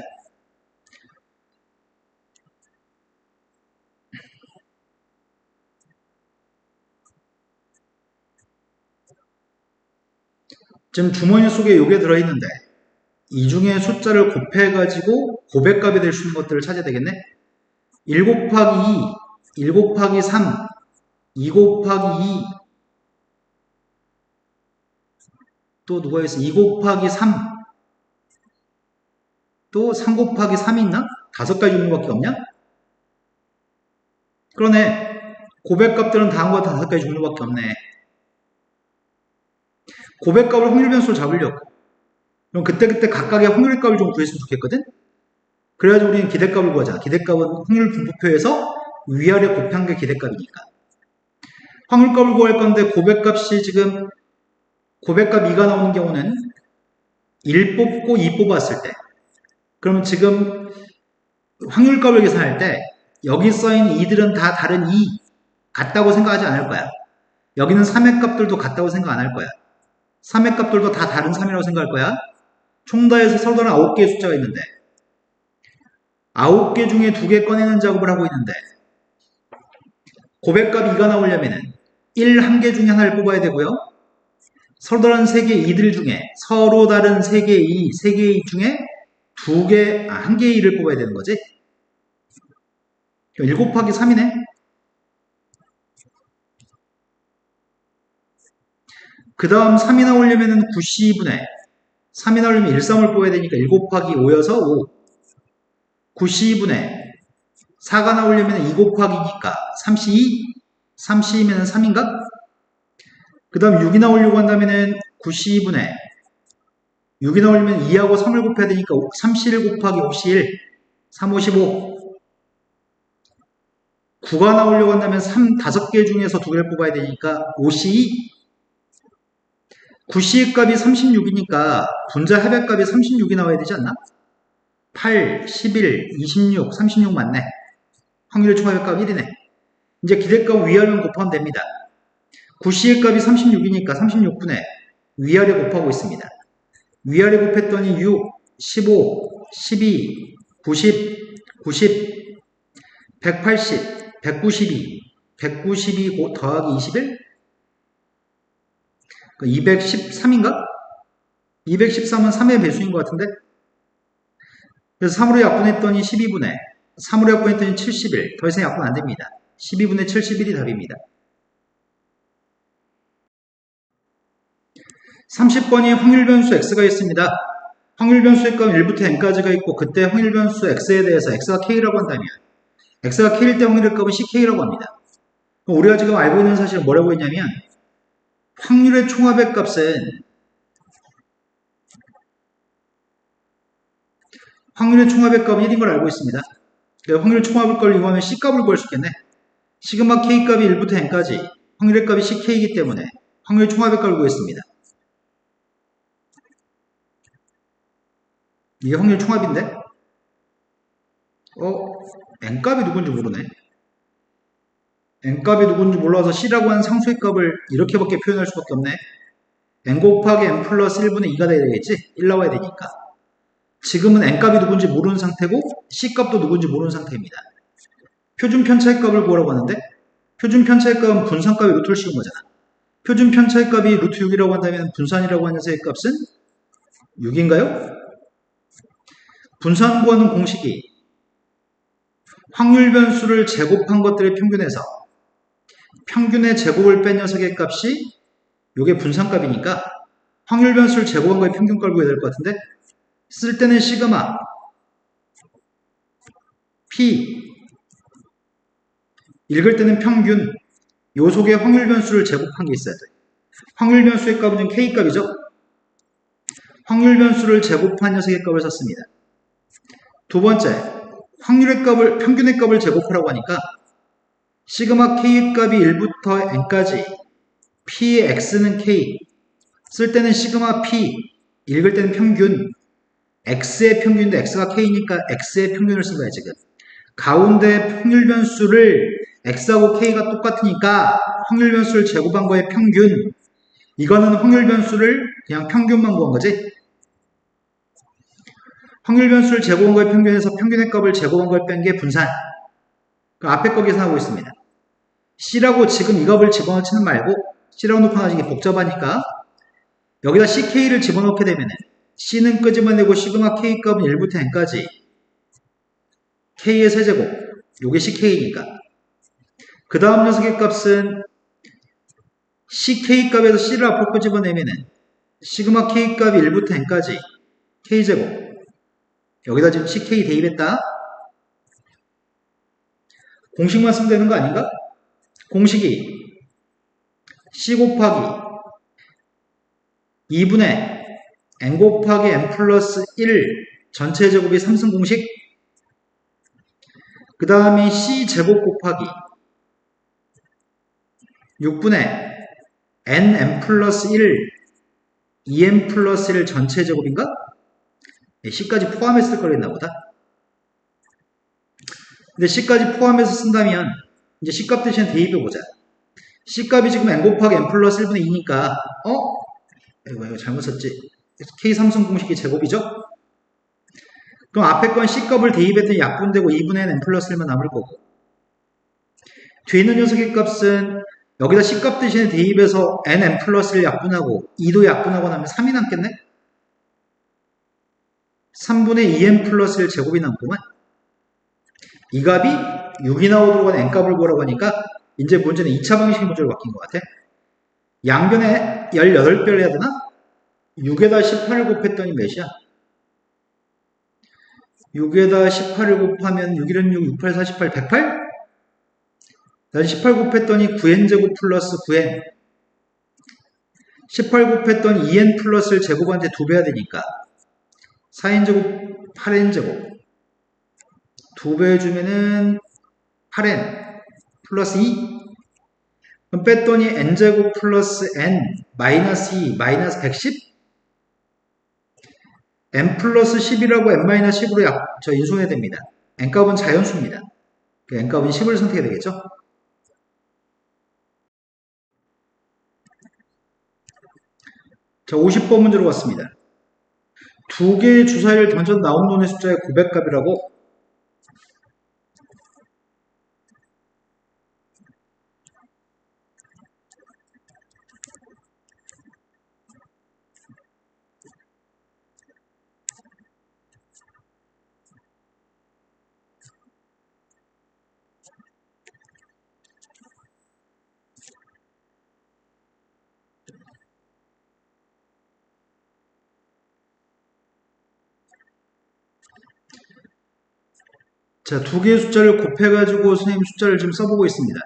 지금 주머니 속에 요게 들어있는데 이 중에 숫자를 곱해가지고 고백값이 될 수 있는 것들을 찾아야 되겠네. 1 곱하기 2, 1 곱하기 3, 2 곱하기 2, 또 누가 있어? 2 곱하기 3, 또 3 곱하기 3이 있나? 5가지 종류밖에 없냐? 그러네. 고백값들은 다음과 5가지 종류밖에 없네. 고백값을 확률 변수로 잡으려고. 그럼 그때그때 각각의 확률값을 좀 구했으면 좋겠거든? 그래야지 우리는 기대값을 구하잖아. 기대값은 확률 분포표에서 위아래 곱한 게 기대값이니까. 확률값을 구할 건데 고백값이 지금 고백값 2가 나오는 경우는 1 뽑고 2 뽑았을 때 그럼 지금 확률값을 계산할 때 여기 써있는 2들은 다 다른 2 같다고 생각하지 않을 거야. 여기는 3의 값들도 같다고 생각 안 할 거야. 3의 값들도 다 다른 3이라고 생각할 거야. 총 다해서 서로 다른 9개의 숫자가 있는데 9개 중에 2개 꺼내는 작업을 하고 있는데 고백값 2가 나오려면은 1, 1개 중에 하나를 뽑아야 되고요. 서로 다른 3개의 2들 중에 서로 다른 3개의 2, 3개의 2 중에 1개의 2를 뽑아야 되는 거지. 1 곱하기 3이네. 그 다음 3이 나오려면 92분의 3이 나오려면 1, 3을 뽑아야 되니까 1 곱하기 5여서 5. 92분의 4가 나오려면 2 곱하기니까 32. 32면 3인가? 그 다음 6이 나오려고 한다면 92분의 6이 나오려면 2하고 3을 곱해야 되니까 31 곱하기 51. 3, 55. 9가 나오려고 한다면 5개 중에서 2개를 뽑아야 되니까 52. 9C의 값이 36이니까 분자 합의 값이 36이 나와야 되지 않나? 8, 11, 26, 36 맞네. 확률의 총합의 값 1이네. 이제 기대값 위아래만 곱하면 됩니다. 9C의 값이 36이니까 36분의 위아래 곱하고 있습니다. 위아래 곱했더니 6, 15, 12, 90, 90, 180, 192, 192 더하기 21? 213인가? 213은 3의 배수인 것 같은데? 그래서 3으로 약분했더니 12분의 3으로 약분했더니 71. 더 이상 약분 안 됩니다. 12분의 71이 답입니다. 30번이 확률 변수 x가 있습니다. 확률 변수의 값은 1부터 n까지가 있고 그때 확률 변수 x에 대해서 x가 k라고 한다면 x가 k일 때 확률의 값은 ck라고 합니다. 우리가 지금 알고 있는 사실은 뭐라고 했냐면 확률의 총합의 값은 확률의 총합의 값은 1인 걸 알고 있습니다. 그러니까 확률 총합의 값을 이용하면 C값을 구할 수 있겠네. 시그마 K값이 1부터 N까지 확률의 값이 CK이기 때문에 확률의 총합의 값을 구했습니다. 이게 확률 총합인데? N값이 누군지 모르네. N값이 누군지 몰라서 C라고 하는 상수의 값을 이렇게밖에 표현할 수밖에 없네. N 곱하기 N 플러스 1분의 2가 돼야 되겠지? 1 나와야 되니까. 지금은 N값이 누군지 모르는 상태고 C값도 누군지 모르는 상태입니다. 표준 편차의 값을 구하라고 하는데 표준 편차의 값은 분산값이 루트를 씌운 거잖아. 표준 편차의 값이 루트 6이라고 한다면 분산이라고 하는 녀석의 값은 6인가요? 분산 구하는 공식이 확률 변수를 제곱한 것들의 평균에서 평균의 제곱을 뺀 녀석의 값이 요게 분산값이니까 확률 변수를 제곱한 거의 평균값을 구해야 될 것 같은데 쓸 때는 시그마 P 읽을 때는 평균 요 속에 확률 변수를 제곱한 게 있어야 돼. 확률 변수의 값은 지금 K값이죠. 확률 변수를 제곱한 녀석의 값을 썼습니다. 두 번째 확률의 값을 평균의 값을 제곱하라고 하니까 시그마 K의 값이 1부터 N까지 P의 X는 K 쓸 때는 시그마 P 읽을 때는 평균 X의 평균인데 X가 K니까 X의 평균을 쓴 거야 지금. 가운데 확률 변수를 X하고 K가 똑같으니까 확률 변수를 제곱한 거의 평균 이거는 확률 변수를 그냥 평균만 구한 거지. 확률 변수를 제곱한 거의 평균에서 평균의 값을 제곱한 걸 뺀 게 분산. 그 앞에 거 계산하고 있습니다. C라고 지금 이 값을 집어넣지는 말고 C라고 놓고 나중에 복잡하니까 여기다 CK를 집어넣게 되면 C는 끄집어내고 시그마 K 값은 1부터 N까지 K의 세제곱 요게 CK니까 그 다음 녀석의 값은 CK 값에서 C를 앞으로 끄집어내면 시그마 K 값이 1부터 N까지 K제곱 여기다 지금 CK 대입했다. 공식만 쓰면 되는 거 아닌가? 공식이 C 곱하기 2분의 N 곱하기 N 플러스 1 전체 제곱이 3승 공식 그 다음이 C 제곱 곱하기 6분의 N 플러스 1 2N 플러스 1 전체 제곱인가? C까지 포함해서 쓸 거랬나 보다. 근데 C까지 포함해서 쓴다면 이제 C값 대신 대입해보자. C값이 지금 N 곱하기 N 플러스 1분의 2니까 이거 잘못 썼지. K 삼성 공식이 제곱이죠? 그럼 앞에 건 C값을 대입했더니 약분되고 2분의 N 플러스 1만 남을 거고 뒤에 있는 녀석의 값은 여기다 C값 대신에 대입해서 N 플러스 1 약분하고 2도 약분하고 나면 3이 남겠네? 3분의 2N 플러스 1 제곱이 남구만. 이 값이 6이 나오도록 하는 N값을 구하라고 하니까 이제 문제는 2차 방식 문제로 바뀐 것 같아. 양변에 18배를 해야 되나? 6에다 18을 곱했더니 몇이야? 6에다 18을 곱하면 6, 1은 6, 6, 8, 48, 108? 다시 18 곱했더니 9n제곱 플러스 9n 18 곱했더니 2n 플러스를 제곱한테 2배 해야 되니까 4n제곱 8n제곱 2배 해주면은 8n 플러스 2 그럼 뺐더니 n제곱 플러스 n 마이너스 2 마이너스 110 n 플러스 10이라고 n 마이너스 10으로 인수해야 됩니다. n값은 자연수입니다. 그 n값은 10을 선택해야 되겠죠? 자, 50번 문제로 왔습니다. 두 개의 주사위를 던져 나온 놈의 숫자의 고백값이라고 자, 두 개의 숫자를 곱해가지고 선생님 숫자를 지금 써보고 있습니다.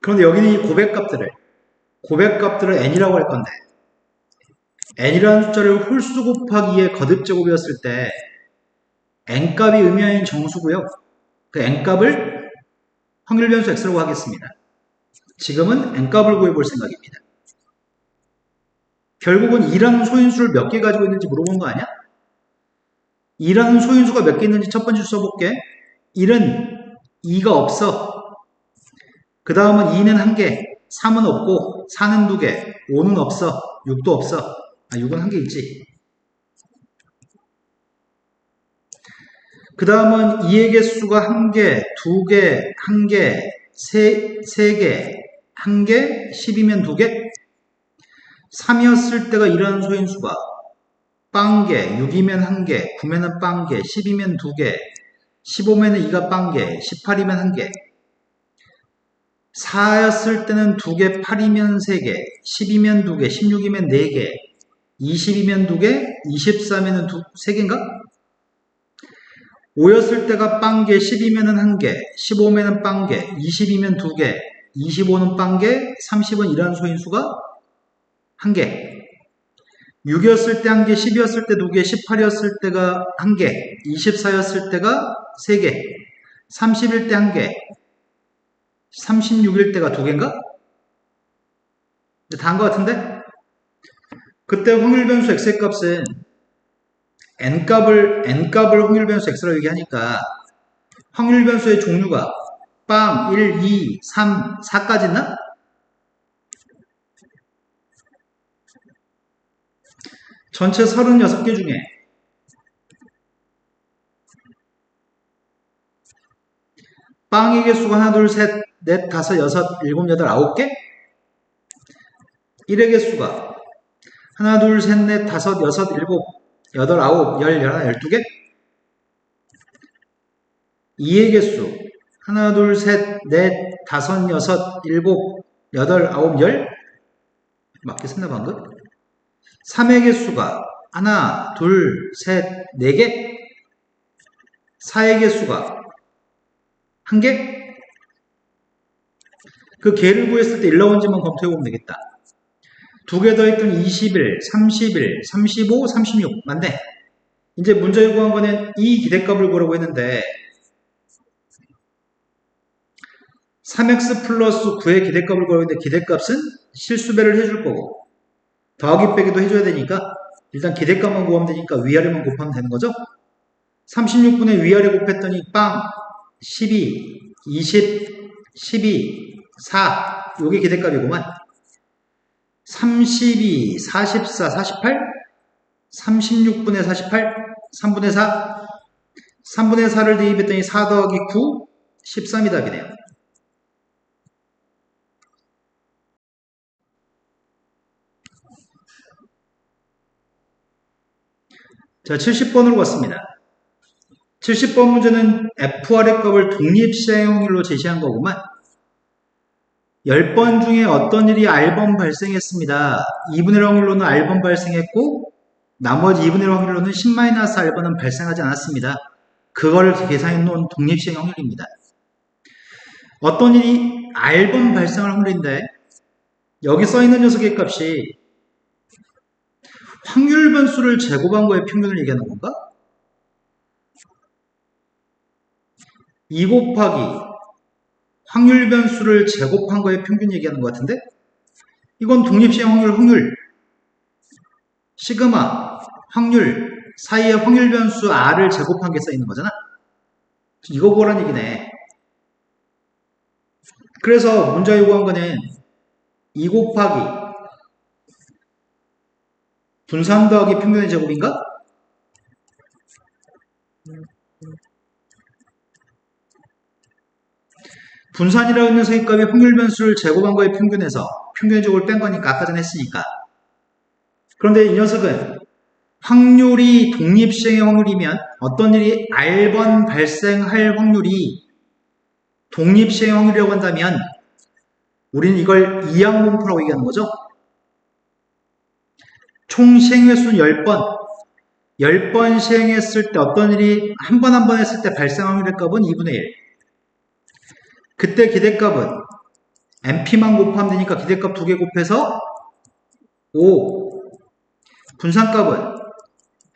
그런데 여기는 이 고백값들을 n이라고 할 건데 n이라는 숫자를 홀수 곱하기 2의 거듭제곱이었을 때 n값이 의미하는 정수고요. 그 n값을 확률 변수 x라고 하겠습니다. 지금은 n값을 구해볼 생각입니다. 결국은 2라는 소인수를 몇 개 가지고 있는지 물어본 거 아니야? 2라는 소인수가 몇 개 있는지 첫 번째 써볼게. 1은 2가 없어. 그 다음은 2는 1개, 3은 없고, 4는 2개, 5는 없어, 6도 없어. 6은 1개 있지. 그 다음은 2의 개수가 1개, 2개, 1개, 3개, 1개, 10이면 2개. 3이었을 때가 이런 소인수가 빵개, 6이면 1개, 9면은 빵개, 10이면 2개, 15면은 2가 빵개, 18이면 1개. 4였을 때는 2개, 8이면 3개, 10이면 2개, 16이면 4개, 20이면 2개, 24면은 3개인가? 5였을 때가 빵개, 10이면은 1개, 15면은 빵개, 20이면 2개, 25는 빵개, 30은 이러한 소인수가 1개. 6이었을 때 1개, 10이었을 때 2개, 18이었을 때가 1개, 24였을 때가 3개, 30일 때 1개, 36일 때가 2개인가? 다 한 것 같은데? 그때 확률 변수 x의 값은 n값을 확률 변수 x라고 얘기하니까 확률 변수의 종류가 빵, 1, 2, 3, 4까지 있나? 전체 36개 중에 빵의 개수가 1, 2, 3, 4, 5, 6, 7, 8, 9개? 1의 개수가 1, 2, 3, 4, 5, 6, 7, 8, 9, 10, 11, 12개? 2의 개수 1, 2, 3, 4, 5, 6, 7, 8, 9, 10? 맞게 썼나 방금? 3의 개수가 1, 2, 3, 4개? 4의 개수가 1개? 그 개를 구했을 때 1나온지만 검토해보면 되겠다. 2개 더했더니 21, 31, 35, 36 맞네. 이제 문제에 구한 거는 이 기대값을 구하라고 했는데 3x 플러스 9의 기대값을 구하라고 했는데 기대값은 실수배를 해줄 거고 더하기 빼기도 해줘야 되니까 일단 기대값만 구하면 되니까 위아래만 곱하면 되는 거죠. 36분의 위아래 곱했더니 빵 12, 20, 12, 4 요게 기대값이구만. 32, 44, 48 36분의 48 3분의 4 3분의 4를 대입했더니 4 더하기 9 13이 답이네요. 자, 70번으로 갔습니다. 70번 문제는 FR의 값을 독립시행확률로 제시한 거구만. 10번 중에 어떤 일이 R번 발생했습니다. 2분의 1 확률로는 R번 발생했고 나머지 2분의 1 확률로는 10-R번은 발생하지 않았습니다. 그거를 계산해 놓은 독립시행 확률입니다. 어떤 일이 R번 발생할 확률인데 여기 써있는 녀석의 값이 확률 변수를 제곱한 거의 평균을 얘기하는 건가? 2 곱하기 확률 변수를 제곱한 거의 평균 얘기하는 것 같은데 이건 독립시행 확률 시그마 확률 사이에 확률 변수 R을 제곱한 게 써있는 거잖아. 이거 보란 얘기네. 그래서 문제에 요구한 거는 2 곱하기 분산 더하기 평균의 제곱인가? 분산이라고 녀석의 값이 확률 변수를 제곱한 거의 평균에서 평균의 제곱을 뺀 거니까 아까 전에 했으니까. 그런데 이 녀석은 확률이 독립시행의 확률이면 어떤 일이 R번 발생할 확률이 독립시행의 확률이라고 한다면 우리는 이걸 이항분포라고 얘기하는 거죠. 총 시행횟수는 10번. 10번 시행했을 때 어떤 일이 한 번 했을 때 발생할 확률의 값은 2분의 1. 그때 기대값은 NP만 곱하면 되니까 기대값 2개 곱해서 5. 분산값은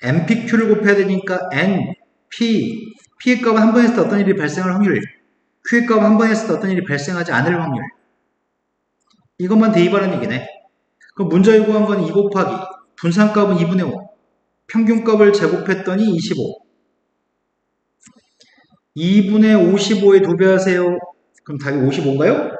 NPQ를 곱해야 되니까 N, P. P의 값은 한 번 했을 때 어떤 일이 발생할 확률. Q의 값은 한 번 했을 때 어떤 일이 발생하지 않을 확률. 이것만 대입하라는 얘기네. 그럼 문제에 구한 건 2 곱하기 분산값은 2분의 5. 평균값을 제곱했더니 25. 2분의 55에 도배하세요. 그럼 답이 55인가요?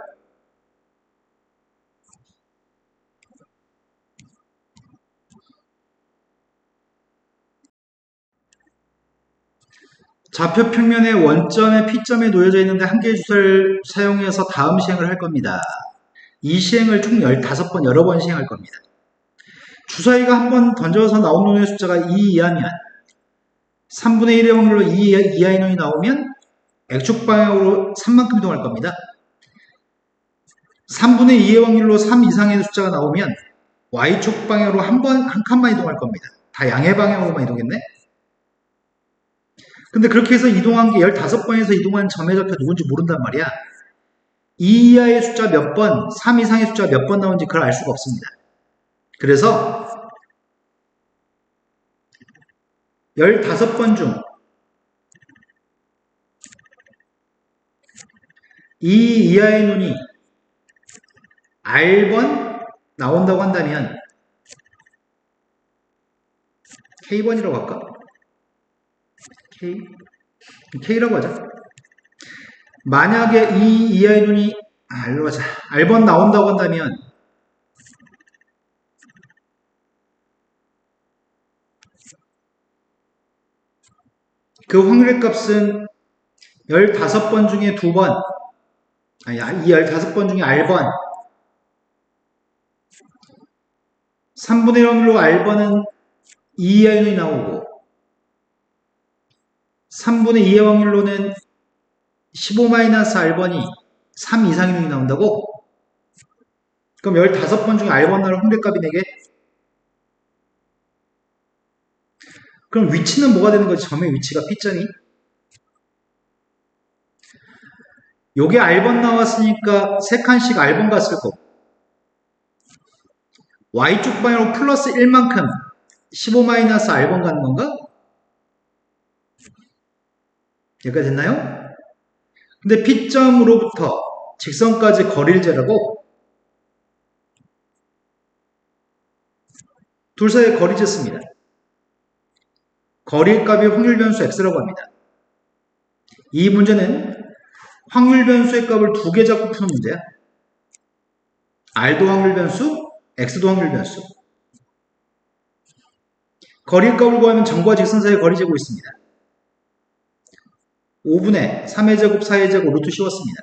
좌표 평면에 원점에 P점에 놓여져 있는데 한 개의 주사를 사용해서 다음 시행을 할 겁니다. 이 시행을 총 15번 여러 번 시행할 겁니다. 주사위가 한 번 던져서 나온 놈의 숫자가 2 이하면 3분의 1의 확률로 2 이하의 놈이 나오면 X축 방향으로 3만큼 이동할 겁니다. 3분의 2의 확률로 3 이상의 숫자가 나오면 Y축 방향으로 한 칸만 이동할 겁니다. 다 양의 방향으로만 이동했네? 근데 그렇게 해서 이동한 게 15번에서 이동한 점의 좌표 누군지 모른단 말이야. 2 이하의 숫자 몇 번, 3 이상의 숫자 몇 번 나오는지 그걸 알 수가 없습니다. 그래서 15번 중 2 이하의 눈이 R번 나온다고 한다면 K번이라고 할까? K라고 하자. 만약에 2 이하의 눈이 R로 가자. R번 나온다고 한다면 그 확률의 값은 15번 중에 2번, 아니, 이 15번 중에 R번, 3분의 1 확률로 R번은 2 이하의 눈이 나오고, 3분의 2의 확률로는 15-R번이 3 이상의 눈이 나온다고? 그럼 15번 중에 R번 나올 확률값이 4개? 그럼 위치는 뭐가 되는 거지? 점의 위치가 P점이? 요게 R번 나왔으니까 3칸씩 R번 갔을 거고, Y쪽 방향으로 플러스 1만큼 15-R번 가는 건가? 여기까지 됐나요? 근데 P점으로부터 직선까지 거리를 재라고 둘 사이에 거리 쟀습니다. 거리의 값이 확률 변수 X라고 합니다. 이 문제는 확률 변수의 값을 2개 잡고 푸는 문제야. R도 확률 변수, X도 확률 변수. 거리의 값을 구하면 점과 직선 사이에 거리 재고 있습니다. 5분의 3의 제곱, 4의 제곱, 루트 씌웠습니다.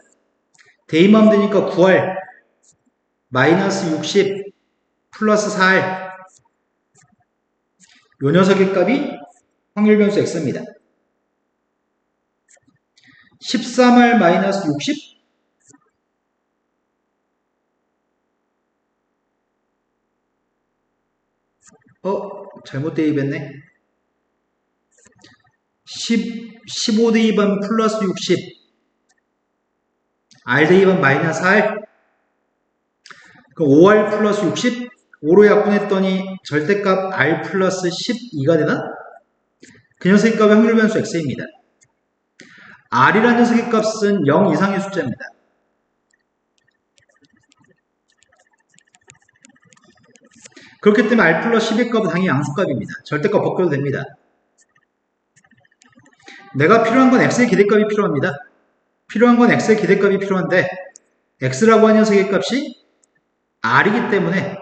대입하면 되니까 9R 마이너스 60 플러스 4R 요 녀석의 값이 확률 변수 X입니다. 13R 마이너스 60 잘못 대입했네. 15 대입하면 플러스 60 R 대입하면 마이너스 R 그럼 5R 플러스 60 5로 약분했더니 절대값 R 플러스 12가 되나? 그 녀석의 값이 확률 변수 X입니다. R이라는 녀석의 값은 0 이상의 숫자입니다. 그렇기 때문에 R 플러스 10의 값은 당연히 양수값입니다. 절대값 벗겨도 됩니다. 내가 필요한 건 X의 기대값이 필요합니다. 필요한 건 X의 기대값이 필요한데 X라고 하는 녀석의 값이 R이기 때문에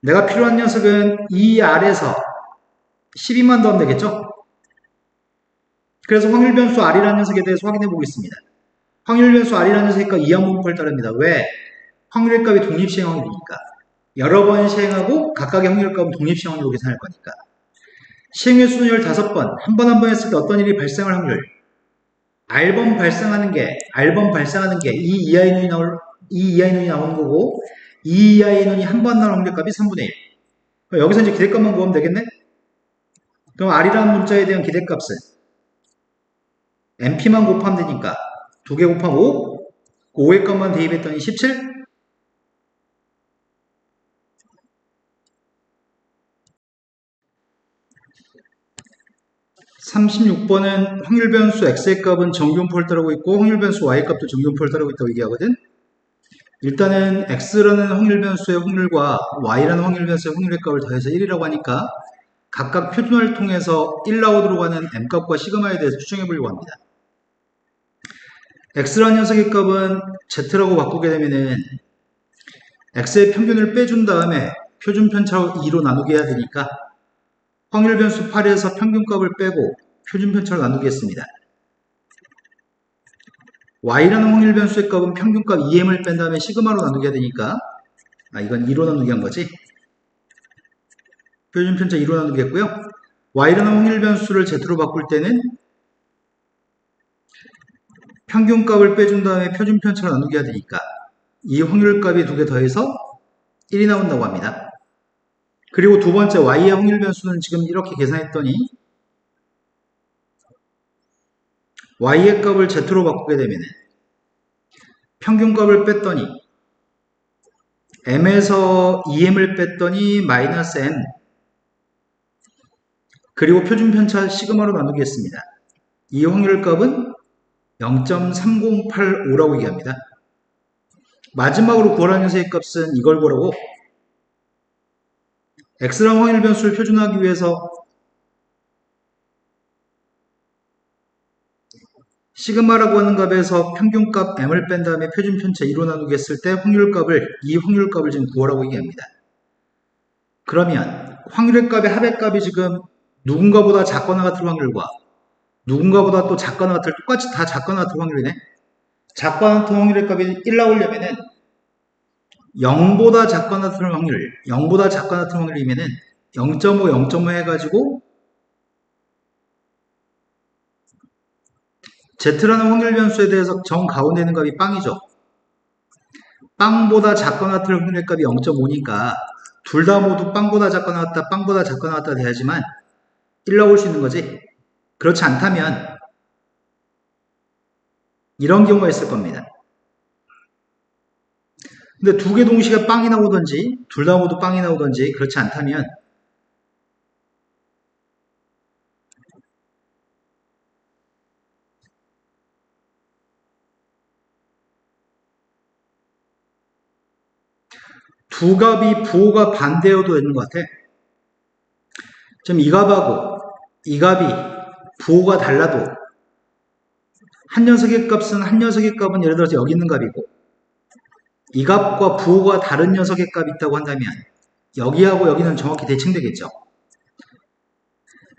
내가 필요한 녀석은 이 R에서 12만 더하면 되겠죠? 그래서 확률 변수 R이라는 녀석에 대해서 확인해 보겠습니다. 확률 변수 R이라는 녀석의 값 이항 분포를 따릅니다. 왜? 확률의 값이 독립시행 확률이니까. 여러 번 시행하고 각각의 확률 값은 독립시행 확률로 계산할 거니까. 시행의 수는 15번. 한 번 한 번 했을 때 어떤 일이 발생할 확률. R번 발생하는 게 2 이하의 눈이 나오는 거고 2 이하의 눈이 한 번 나오는 확률값이 3분의 1. 그럼 여기서 이제 기대값만 구하면 되겠네? 그럼 R이라는 문자에 대한 기대값은 MP만 곱하면 되니까 2개 곱하면 5, 5의 값만 대입했더니 17. 36번은 확률 변수 X의 값은 정규분포를 따르고 있고 확률 변수 Y의 값도 정규분포를 따르고 있다고 얘기하거든. 일단은 X라는 확률 변수의 확률과 Y라는 확률 변수의 확률의 값을 더해서 1이라고 하니까 각각 표준화를 통해서 1라운드로 가는 m값과 시그마에 대해서 추정해 보려고 합니다. x라는 녀석의 값은 z라고 바꾸게 되면은 x의 평균을 빼준 다음에 표준 편차로 2로 나누게 해야 되니까 확률 변수 8에서 평균값을 빼고 표준 편차로 나누겠습니다. y라는 확률 변수의 값은 평균값 2m을 뺀 다음에 시그마로 나누게 해야 되니까 이건 2로 나누게 한 거지. 표준 편차 2로 나누게 했고요. y라는 확률 변수를 z로 바꿀 때는 평균값을 빼준 다음에 표준 편차로 나누게 해야 되니까 이 확률값이 두 개 더해서 1이 나온다고 합니다. 그리고 두 번째 y의 확률 변수는 지금 이렇게 계산했더니 y의 값을 z로 바꾸게 되면 평균값을 뺐더니 m에서 2m을 뺐더니 마이너스 m 그리고 표준 편차 시그마로 나누겠습니다. 이 확률값은 0.3085라고 얘기합니다. 마지막으로 구하라는 녀석의 값은 이걸 구하라고 x라는 확률 변수를 표준화하기 위해서 시그마라고 하는 값에서 평균값 m을 뺀 다음에 표준 편차 2로 나누겠을 때 이 확률값을 지금 구하라고 얘기합니다. 그러면 확률의 값의 합의 값이 지금 누군가보다 작거나 같은 확률과 누군가보다 또 작거나 같은 똑같이 다 작거나 같은 확률이네. 작거나 같은 확률의 값이 1 나오려면은 0보다 작거나 같은 확률, 0보다 작거나 같은 확률이면은 0.5, 0.5 해가지고 Z라는 확률 변수에 대해서 정 가운데 있는 값이 빵이죠. 빵보다 작거나 같은 확률의 값이 0.5니까 둘 다 모두 빵보다 작거나 같다, 빵보다 작거나 같다 돼야지만 1 나올 수 있는 거지. 그렇지 않다면 이런 경우가 있을 겁니다. 근데 두 개 동시에 빵이 나오든지 둘 다 모두 빵이 나오든지 그렇지 않다면 두 값이 부호가 반대여도 되는 것 같아. 지금 이 값하고 이 값이 부호가 달라도 한 녀석의 값은 예를 들어서 여기 있는 값이고 이 값과 부호가 다른 녀석의 값이 있다고 한다면 여기하고 여기는 정확히 대칭되겠죠.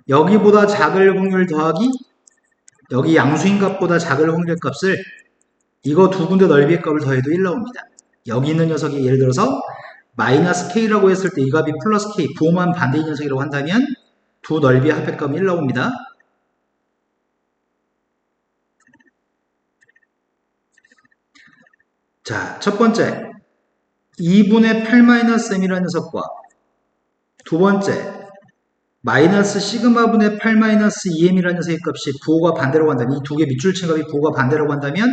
여기보다 작을 확률 더하기 여기 양수인 값보다 작을 확률의 값을 이거 두 군데 넓이의 값을 더해도 1 나옵니다. 여기 있는 녀석이 예를 들어서 마이너스 k라고 했을 때 이 값이 플러스 k, 부호만 반대인 녀석이라고 한다면 두 넓이의 합의값은 1 나옵니다. 자, 첫 번째 2분의 8-m이라는 녀석과 두 번째 마이너스 시그마분의 8-2m이라는 녀석의 값이 부호가 반대라고 한다면 이 두 개 밑줄 친 값이 부호가 반대라고 한다면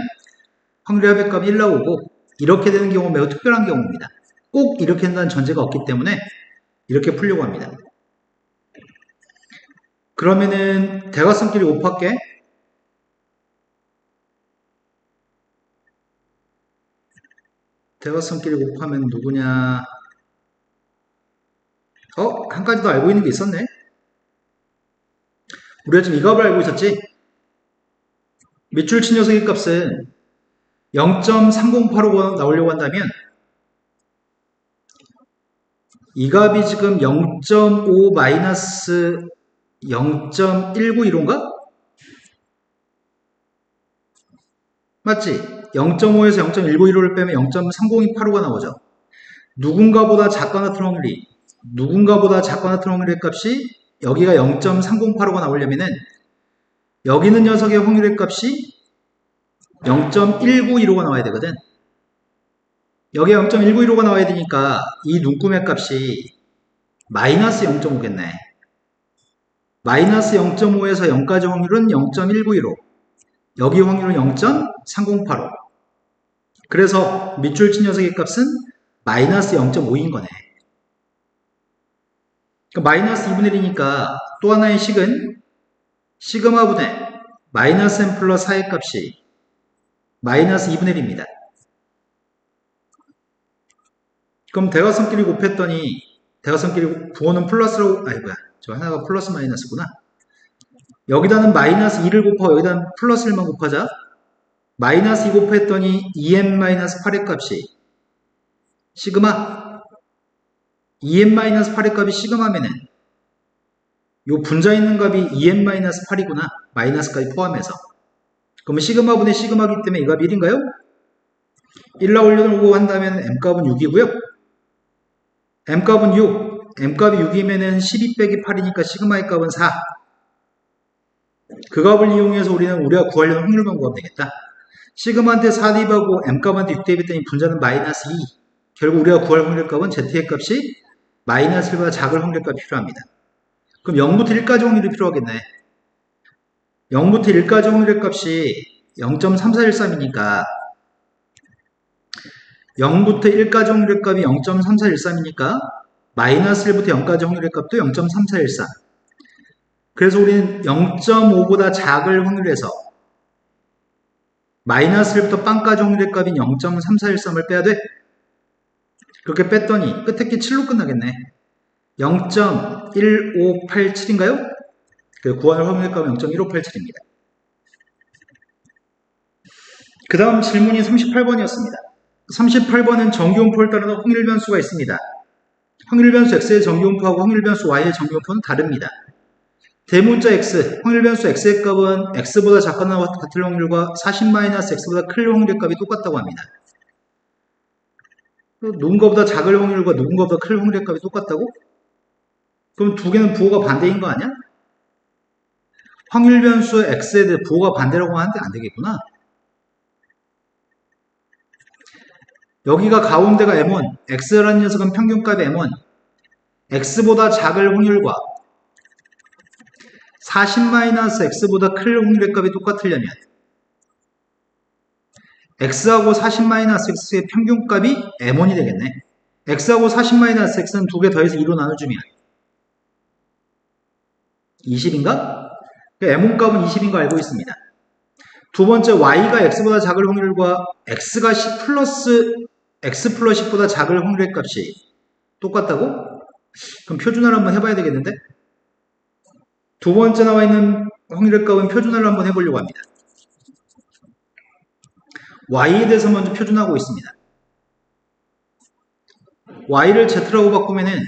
확률의 합의값이 1 나오고 이렇게 되는 경우는 매우 특별한 경우입니다. 꼭 이렇게 된다는 전제가 없기 때문에 이렇게 풀려고 합니다. 그러면은 대각선끼리 곱할게. 대각선끼리 곱하면 누구냐? 한 가지 더 알고 있는 게 있었네. 우리가 지금 이 값을 알고 있었지? 밑줄 친 녀석의 값은 0.3085가 나오려고 한다면 이 값이 지금 0.5 마이너스 0.191인가? 맞지? 0.5에서 0.191을 빼면 0.30285가 나오죠. 누군가보다 작거나 같은 확률의 값이 여기가 0.3085가 나오려면은 여기 있는 녀석의 확률의 값이 0.1915가 나와야 되거든. 여기에 0.1915가 나와야 되니까 이 눈금의 값이 마이너스 0.5겠네. 마이너스 0.5에서 0까지 확률은 0.1915. 여기 확률은 0.3085. 그래서 밑줄 친 녀석의 값은 마이너스 0.5인 거네. 그러니까 마이너스 2분의 1이니까 또 하나의 식은 시그마분의 마이너스 m 플러스 4의 값이 마이너스 2분의 1입니다. 그럼 대각선끼리 곱했더니 대각선끼리 부호는 플러스로 저 하나가 플러스 마이너스구나. 여기다는 마이너스 2를 곱하고 여기다는 플러스 1만 곱하자. 마이너스 2 곱했더니 2n-8의 값이 시그마 2n-8의 값이 시그마면은 요 분자 있는 값이 2n-8이구나. 마이너스까지 포함해서. 그러면 시그마분의 시그마기 때문에 이 값이 1인가요? 1 나오려고 한다면 m값은 6이고요. m값은 6. m값이 6이면은 12 빼기 8이니까 시그마의 값은 4. 그 값을 이용해서 우리가 구하려는 확률만 구하면 되겠다. 시그마한테 4 대입하고 m값한테 6 대입했더니 분자는 마이너스 2. 결국 우리가 구할 확률값은 z의 값이 마이너스 1보다 작을 확률값이 필요합니다. 그럼 0부터 1까지 확률이 필요하겠네. 0부터 1까지 확률의 값이 0.3413이니까 0부터 1까지 확률의 값이 0.3413이니까 마이너스 1부터 0까지 확률의 값도 0.3413. 그래서 우리는 0.5보다 작을 확률에서 마이너스 1부터 빵까지 확률의 값인 0.3413을 빼야 돼. 그렇게 뺐더니 끝에 게 7로 끝나겠네. 0.1587인가요? 구할 확률의 값은 0.1587입니다. 그 다음 질문이 38번이었습니다. 38번은 정기분포를 따르는 확률 변수가 있습니다. 확률 변수 x의 정기분포하고 확률 변수 y의 정기분포는 다릅니다. 대문자 x, 확률 변수 x의 값은 x보다 작거나 같을 확률과 40-x보다 클 확률의 값이 똑같다고 합니다. 누군가보다 작을 확률과 누군가보다 클 확률의 값이 똑같다고? 그럼 두 개는 부호가 반대인 거 아니야? 확률 변수 x에 대해 부호가 반대라고 하는데 안 되겠구나. 여기가 가운데가 m1, x라는 녀석은 평균값 m1, x보다 작을 확률과 40-x보다 클 확률의 값이 똑같으려면 x하고 40-x의 평균값이 m1이 되겠네. x하고 40-x는 두 개 더해서 2로 나눠주면 20인가? m1 값은 20인 거 알고 있습니다. 두 번째 y가 x보다 작을 확률과 x가 10 플러스 x 플러스 10보다 작을 확률의 값이 똑같다고? 그럼 표준화를 한번 해봐야 되겠는데? 두 번째 나와 있는 확률의 값은 표준화를 한번 해보려고 합니다. y에 대해서 먼저 표준하고 있습니다. y를 z라고 바꾸면은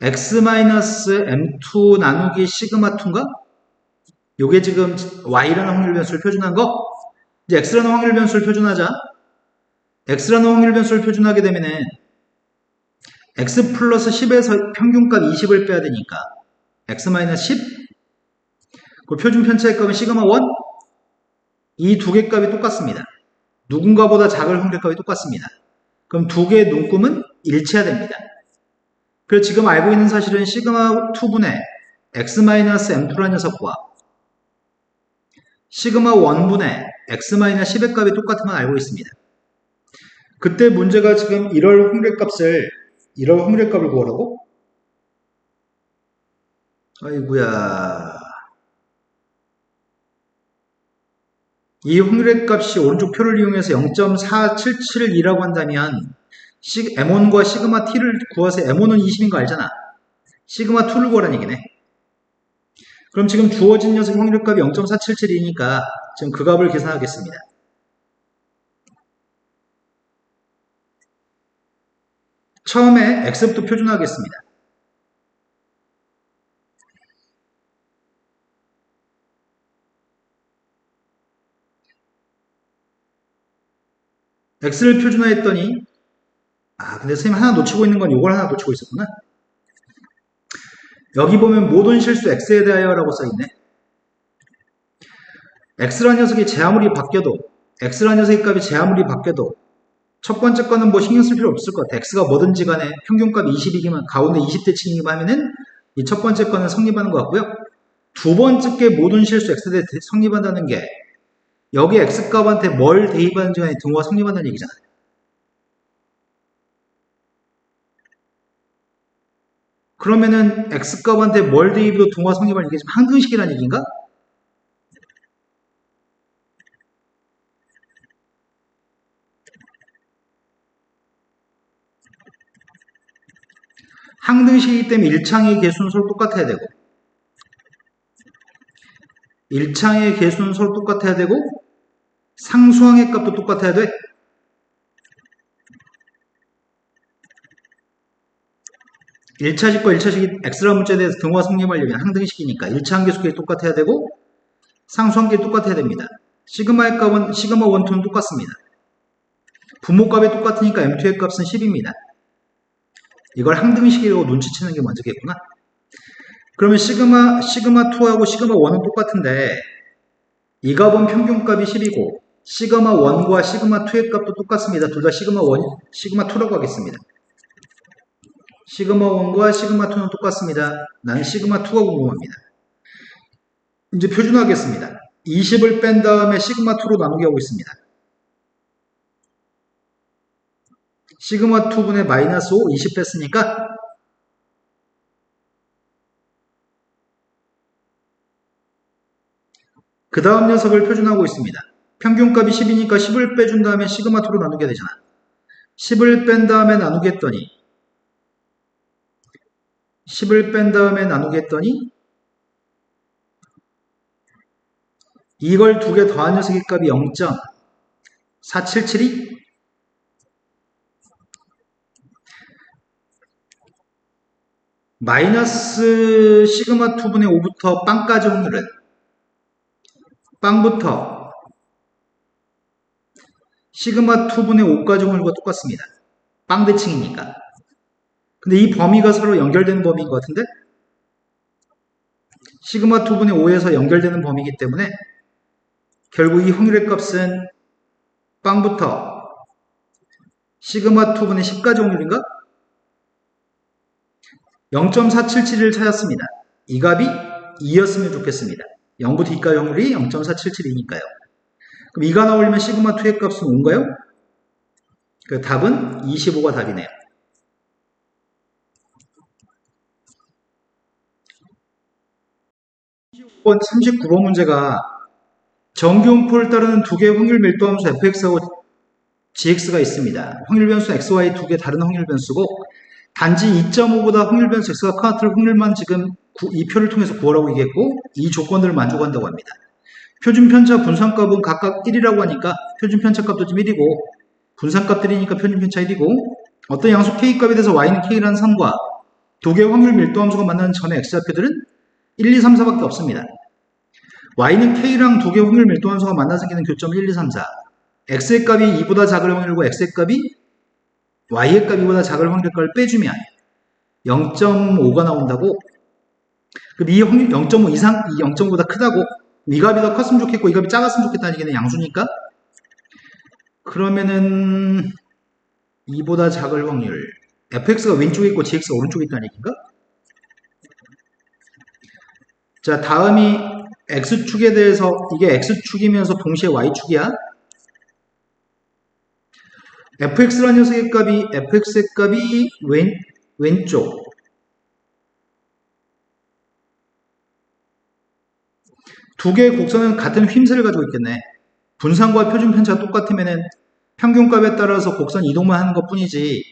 x-m2 나누기 시그마 2인가? 요게 지금 y라는 확률 변수를 표준한 거? 이제 x라는 확률 변수를 표준하자. x라는 확률 변수를 표준하게 되면은 x 플러스 10에서 평균값 20을 빼야 되니까 x-10 그 표준 편차의 값은 시그마 1 이 두 개 값이 똑같습니다. 누군가보다 작을 확률 값이 똑같습니다. 그럼 두 개의 눈금은 일치해야 됩니다. 그래서 지금 알고 있는 사실은 시그마 2분의 x-m2라는 녀석과 시그마 1분의 x-10의 값이 똑같으면 알고 있습니다. 그때 문제가 지금 이럴 확률의 값을 구하라고? 아이구야. 이 확률의 값이 오른쪽 표를 이용해서 0.4772라고 한다면 m1과 시그마 t를 구해서 m1은 20인 거 알잖아. 시그마 2를 구하라는 얘기네. 그럼 지금 주어진 녀석 확률의 값이 0.477이니까 지금 그 값을 계산하겠습니다. 처음에 x부터 표준하겠습니다. x를 표준화했더니 근데 선생님 하나 놓치고 있는 건 이걸 하나 놓치고 있었구나. 여기 보면 모든 실수 x에 대하여 라고 써있네. x라는 녀석이 제 아무리 바뀌어도 x라는 녀석의 값이 제 아무리 바뀌어도 첫 번째 거는 뭐 신경 쓸 필요 없을 것 같아. x가 뭐든지 간에 평균값이 20이기만 가운데 20대 칭이기만 하면은 이 첫 번째 거는 성립하는 것 같고요. 두 번째 게 모든 실수 x에 대해 성립한다는 게 여기 x값한테 뭘 대입하는지 간에 등호가 성립한다는 얘기잖아. 그러면은 x값한테 뭘 대입해도 등호가 성립하는 게 지금 항등식이라는 얘기인가? 항등식이기 때문에 1창의 개수는 서로 똑같아야 되고 1창의 개수는 서로 똑같아야 되고 상수항의 값도 똑같아야 돼. 1차식과 1차식이 x라는 문자에 대해서 등호가 성립하려면 항등식이니까 1차 함계수끼리 똑같아야 되고 상수함끼리 똑같아야 됩니다. 시그마의 값은 시그마 원투는 똑같습니다. 분모값이 똑같으니까 M2의 값은 10입니다. 이걸 항등식이라고 눈치채는 게 먼저겠구나. 그러면 시그마2하고 시그마1은 똑같은데 이 값은 평균값이 10이고 시그마1과 시그마2의 값도 똑같습니다. 둘 다 시그마1, 시그마2라고 하겠습니다. 시그마1과 시그마2는 똑같습니다. 나는 시그마2가 궁금합니다. 이제 표준화하겠습니다. 20을 뺀 다음에 시그마2로 나누기 하고 있습니다. 시그마2분의 마이너스 5, 20 뺐으니까 그 다음 녀석을 표준하고 있습니다. 평균값이 10이니까 10을 빼준 다음에 시그마2로 나누게 되잖아. 10을 뺀 다음에 나누게 했더니 이걸 두 개 더한 녀석의 값이 0.477이 마이너스 시그마2분의 5부터 빵까지 확률은 빵부터 시그마2분의 5까지 확률과 똑같습니다. 빵 대칭이니까. 근데 이 범위가 서로 연결되는 범위인 것 같은데 시그마2분의 5에서 연결되는 범위이기 때문에 결국 이 확률의 값은 빵부터 시그마2분의 10까지 확률인가? 0.477을 찾았습니다. 이 값이 2였으면 좋겠습니다. 0부터 2까지 확률이 0.477이니까요. 그럼 2가 나오려면 시그마2의 값은 5인가요? 그 답은 25가 답이네요. 39번 문제가 정규분포를 따르는 두 개의 확률 밀도 함수 fx하고 gx가 있습니다. 확률 변수 xy 두 개 다른 확률 변수고 단지 2.5보다 확률 변수 x가 커트를 확률만 지금 이 표를 통해서 구하라고 얘기했고 이 조건들을 만족한다고 합니다. 표준 편차 분산값은 각각 1이라고 하니까 표준 편차 값도 지금 1이고 분산값들이니까 표준 편차 1이고 어떤 양수 k값에 대해서 y는 k라는 선과 두 개의 확률 밀도 함수가 만나는 점의 x좌표들은 1, 2, 3, 4밖에 없습니다. y는 k랑 두 개의 확률 밀도 함수가 만나서 생기는 교점은 1, 2, 3, 4. x의 값이 2보다 작을 확률과 x의 값이 y의 값이 2보다 작을 확률을 빼주면 0.5가 나온다고. 그럼 이 확률 0.5 이상, 이 0.5보다 크다고. 이 값이 더 컸으면 좋겠고 이 값이 작았으면 좋겠다는 얘기는 양수니까. 그러면은 2보다 작을 확률. fx가 왼쪽에 있고 gx가 오른쪽에 있다는 얘기인가? 자, 다음이 x축에 대해서 이게 x축이면서 동시에 y축이야. fx라는 녀석의 값이 fx의 값이 왼쪽 두 개의 곡선은 같은 휘임새를 가지고 있겠네. 분산과 표준 편차가 똑같으면 평균값에 따라서 곡선 이동만 하는 것 뿐이지.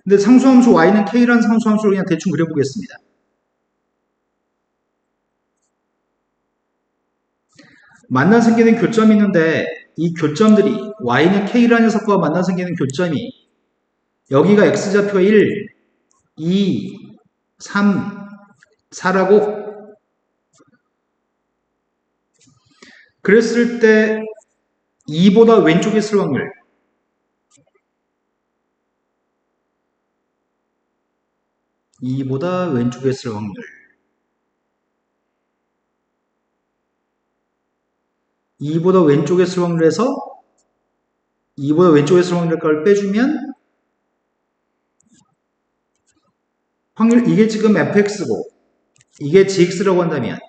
근데 상수함수 y는 k라는 상수함수를 그냥 대충 그려보겠습니다. 만나 생기는 교점이 있는데 이 교점들이 y는 k라는 녀석과 만나 생기는 교점이 여기가 x좌표가 1, 2, 3, 4라고. 그랬을 때 2보다 왼쪽에 있을 확률 2보다 왼쪽에 있을 확률 2보다 왼쪽에 있을 확률에서 2보다 왼쪽에 있을 확률을 빼주면 확률 이게 지금 fx고 이게 gx라고 한다면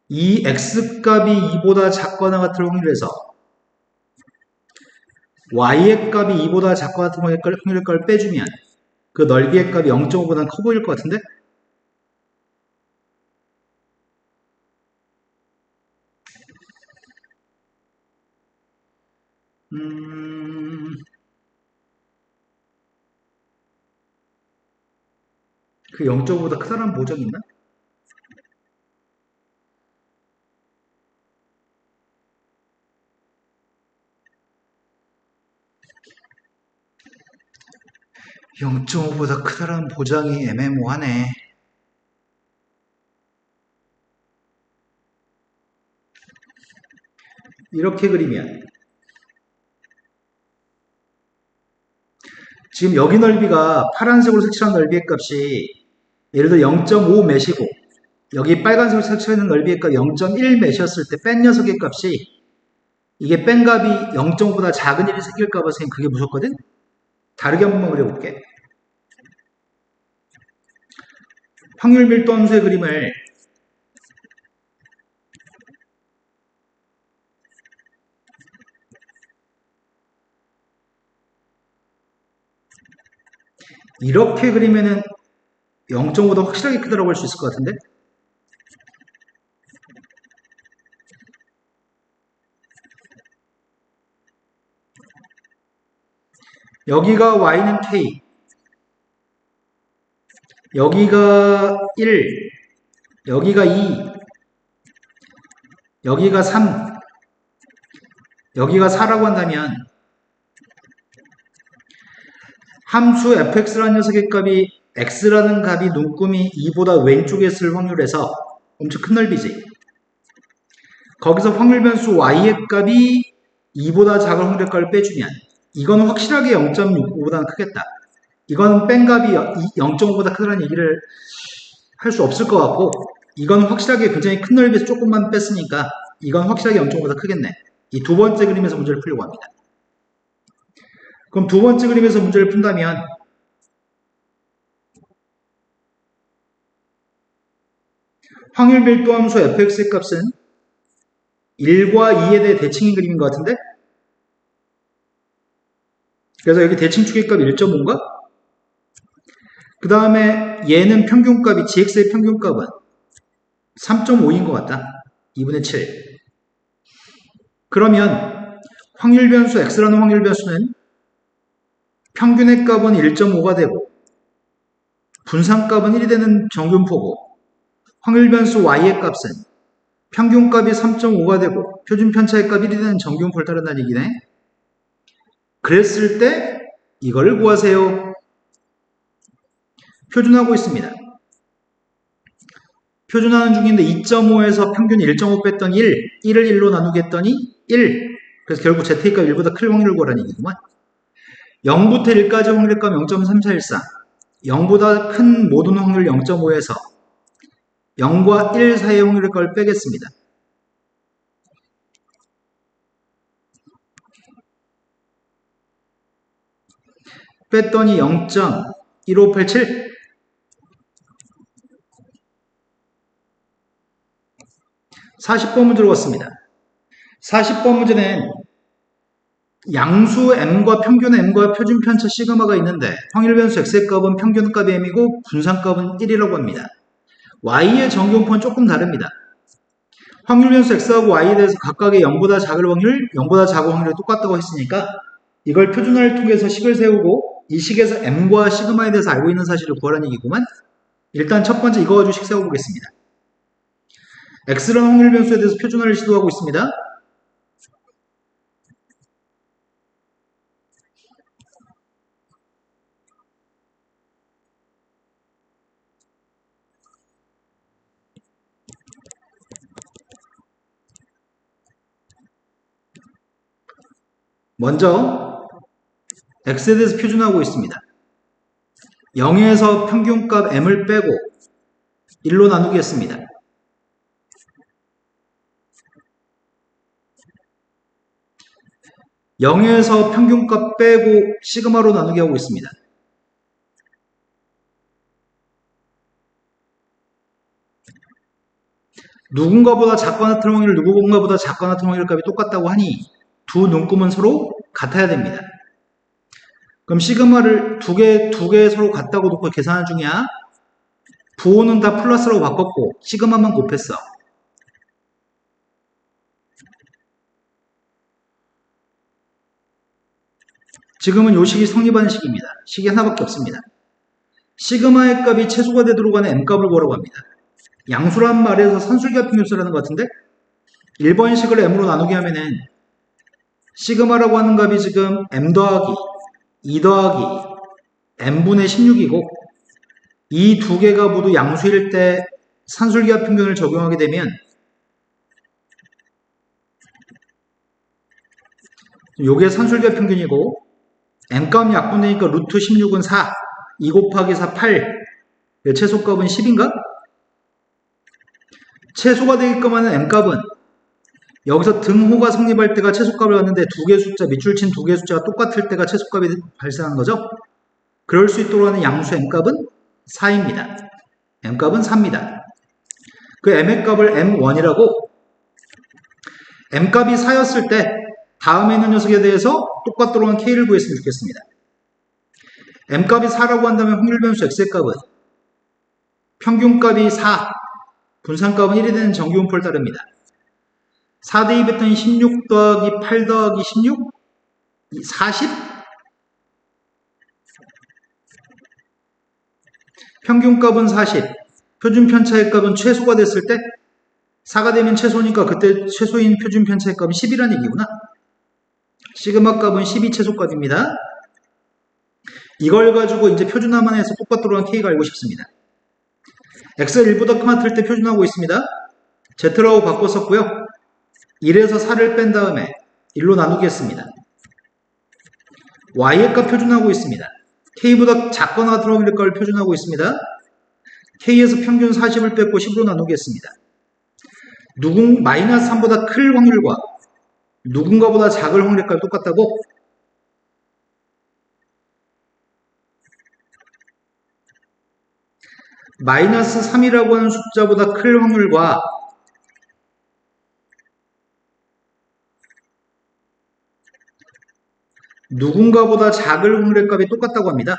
이 x값이 2보다 작거나 같을 확률에서 y의 값이 2보다 작거나 같은 확률을 빼주면 그 넓이의 값이 0.5보다 커 보일 것 같은데? 그 0.5보다 크다는 보정이 있나? (0.5보다) 크다라는 보장이 애매모호하네. 이렇게 그리면 지금 여기 넓이가 파란색으로 색칠한 넓이의 값이 예를 들어 0.5 몇이고 여기 빨간색으로 색칠하는 넓이의 값 0.1 몇이었을 때 뺀 녀석의 값이 이게 뺀 값이 0.5보다 작은 일이 생길까 봐 선생님 그게 무섭거든? 다르게 한번 그려볼게. 확률 밀도 함수의 그림을 이렇게 그리면은 0.5보다 확실하게 크다라고 할 수 있을 것 같은데? 여기가 y는 k, 여기가 1, 여기가 2, 여기가 3, 여기가 4라고 한다면 함수 fx라는 녀석의 값이 x라는 값이 눈금이 2보다 왼쪽에 있을 확률에서 엄청 큰 넓이지. 거기서 확률 변수 y의 값이 2보다 작은 확률의 값을 빼주면 이건 확실하게 0.65보다는 크겠다. 이건 뺀 값이 0.5보다 크다는 얘기를 할 수 없을 것 같고 이건 확실하게 굉장히 큰 넓이에서 조금만 뺐으니까 이건 확실하게 0.5보다 크겠네. 이 두 번째 그림에서 문제를 풀려고 합니다. 그럼 두 번째 그림에서 문제를 푼다면 확률 밀도 함수 fx의 값은 1과 2에 대해 대칭인 그림인 것 같은데? 그래서 여기 대칭축의 값 1.5인가? 그 다음에 얘는 평균값이 gx의 평균값은 3.5인 것 같다. 2분의 7. 그러면 확률 변수 x라는 확률 변수는 평균의 값은 1.5가 되고 분산값은 1이 되는 정균포고 확률 변수 y의 값은 평균값이 3.5가 되고 표준 편차의 값이 1이 되는 정균포를 따른다는 얘기네. 그랬을 때 이걸 구하세요. 표준하고 있습니다. 표준하는 중인데 2.5에서 평균 1.5 뺐더니 1, 1을 1로 나누게 했더니 1. 그래서 결국 z값 1보다 클 확률을 구하라는 얘기구만. 0부터 1까지 확률의 값 0.3414. 0보다 큰 모든 확률 0.5에서 0과 1 사이의 확률의 값을 빼겠습니다. 뺐더니 0.1587. 40번 문제로 왔습니다. 40번 문제는 양수 m과 평균 m과 표준 편차 시그마가 있는데 확률 변수 x의 값은 평균값이 m이고 분산값은 1이라고 합니다. y의 정균포는 조금 다릅니다. 확률 변수 x하고 y에 대해서 각각의 0보다 작을 확률, 0보다 작은 확률이 똑같다고 했으니까 이걸 표준화를 통해서 식을 세우고 이 식에서 m과 시그마에 대해서 알고 있는 사실을 구하라는 얘기구만. 일단 첫 번째 이거 가지고 식 세워보겠습니다. x라는 확률 변수에 대해서 표준화를 시도하고 있습니다. 먼저 x에 대해서 표준화하고 있습니다. 0에서 평균값 m을 빼고 1로 나누겠습니다. 0에서 평균값 빼고 시그마로 나누게 하고 있습니다. 누군가보다 작거나 같은 확률, 누군가보다 작거나 같은 확률 값이 똑같다고 하니 두 눈금은 서로 같아야 됩니다. 그럼 시그마를 두 개 서로 같다고 놓고 계산하는 중이야. 부호는 다 플러스라고 바꿨고 시그마만 곱했어. 지금은 요 식이 성립하는 식입니다. 식이 하나밖에 없습니다. 시그마의 값이 최소가 되도록 하는 m값을 뭐라고 합니다. 양수란 말에서 산술기하 평균수라는 것 같은데 1번식을 m으로 나누게 하면은 시그마라고 하는 값이 지금 m 더하기 2 더하기 m분의 16이고 이 두 개가 모두 양수일 때 산술기하 평균을 적용하게 되면 요게 산술기하 평균이고 m값 약분되니까 루트 16은 4 2 곱하기 4 8 최소값은 10인가? 최소가 되게끔 하는 m값은 여기서 등호가 성립할 때가 최소값을 갖는데 두 개 숫자, 밑줄 친 두 개 숫자가 똑같을 때가 최소값이 발생하는 거죠. 그럴 수 있도록 하는 양수 m값은 4입니다. m값은 4입니다. 그 m의 값을 m1이라고 m값이 4였을 때 다음에 있는 녀석에 대해서 똑같도록 한 k를 구했으면 좋겠습니다. m값이 4라고 한다면 확률변수 x의 값은 평균값이 4, 분산값은 1이 되는 정규분포를 따릅니다. 4 대입했더니 16 더하기 8 더하기 16? 40? 평균값은 40, 표준편차의 값은 최소가 됐을 때 4가 되면 최소니까 그때 최소인 표준편차의 값은 10이라는 얘기구나. 시그마 값은 12 최소값입니다. 이걸 가지고 이제 표준화만 해서 똑같도록 한 k가 알고 싶습니다. x가 1보다 크마틀 때 표준하고 있습니다. z라고 바꿨었고요. 1에서 4를 뺀 다음에 1로 나누기 했습니다. y의 값 표준하고 있습니다. k보다 작거나 같은 확률의 값을 표준하고 있습니다. k에서 평균 40을 뺐고 10으로 나누기 했습니다. 마이너스 3보다 클 확률과 누군가보다 작을 확률의 값이 똑같다고? 마이너스 3이라고 하는 숫자보다 클 확률과 누군가보다 작을 확률의 값이 똑같다고 합니다.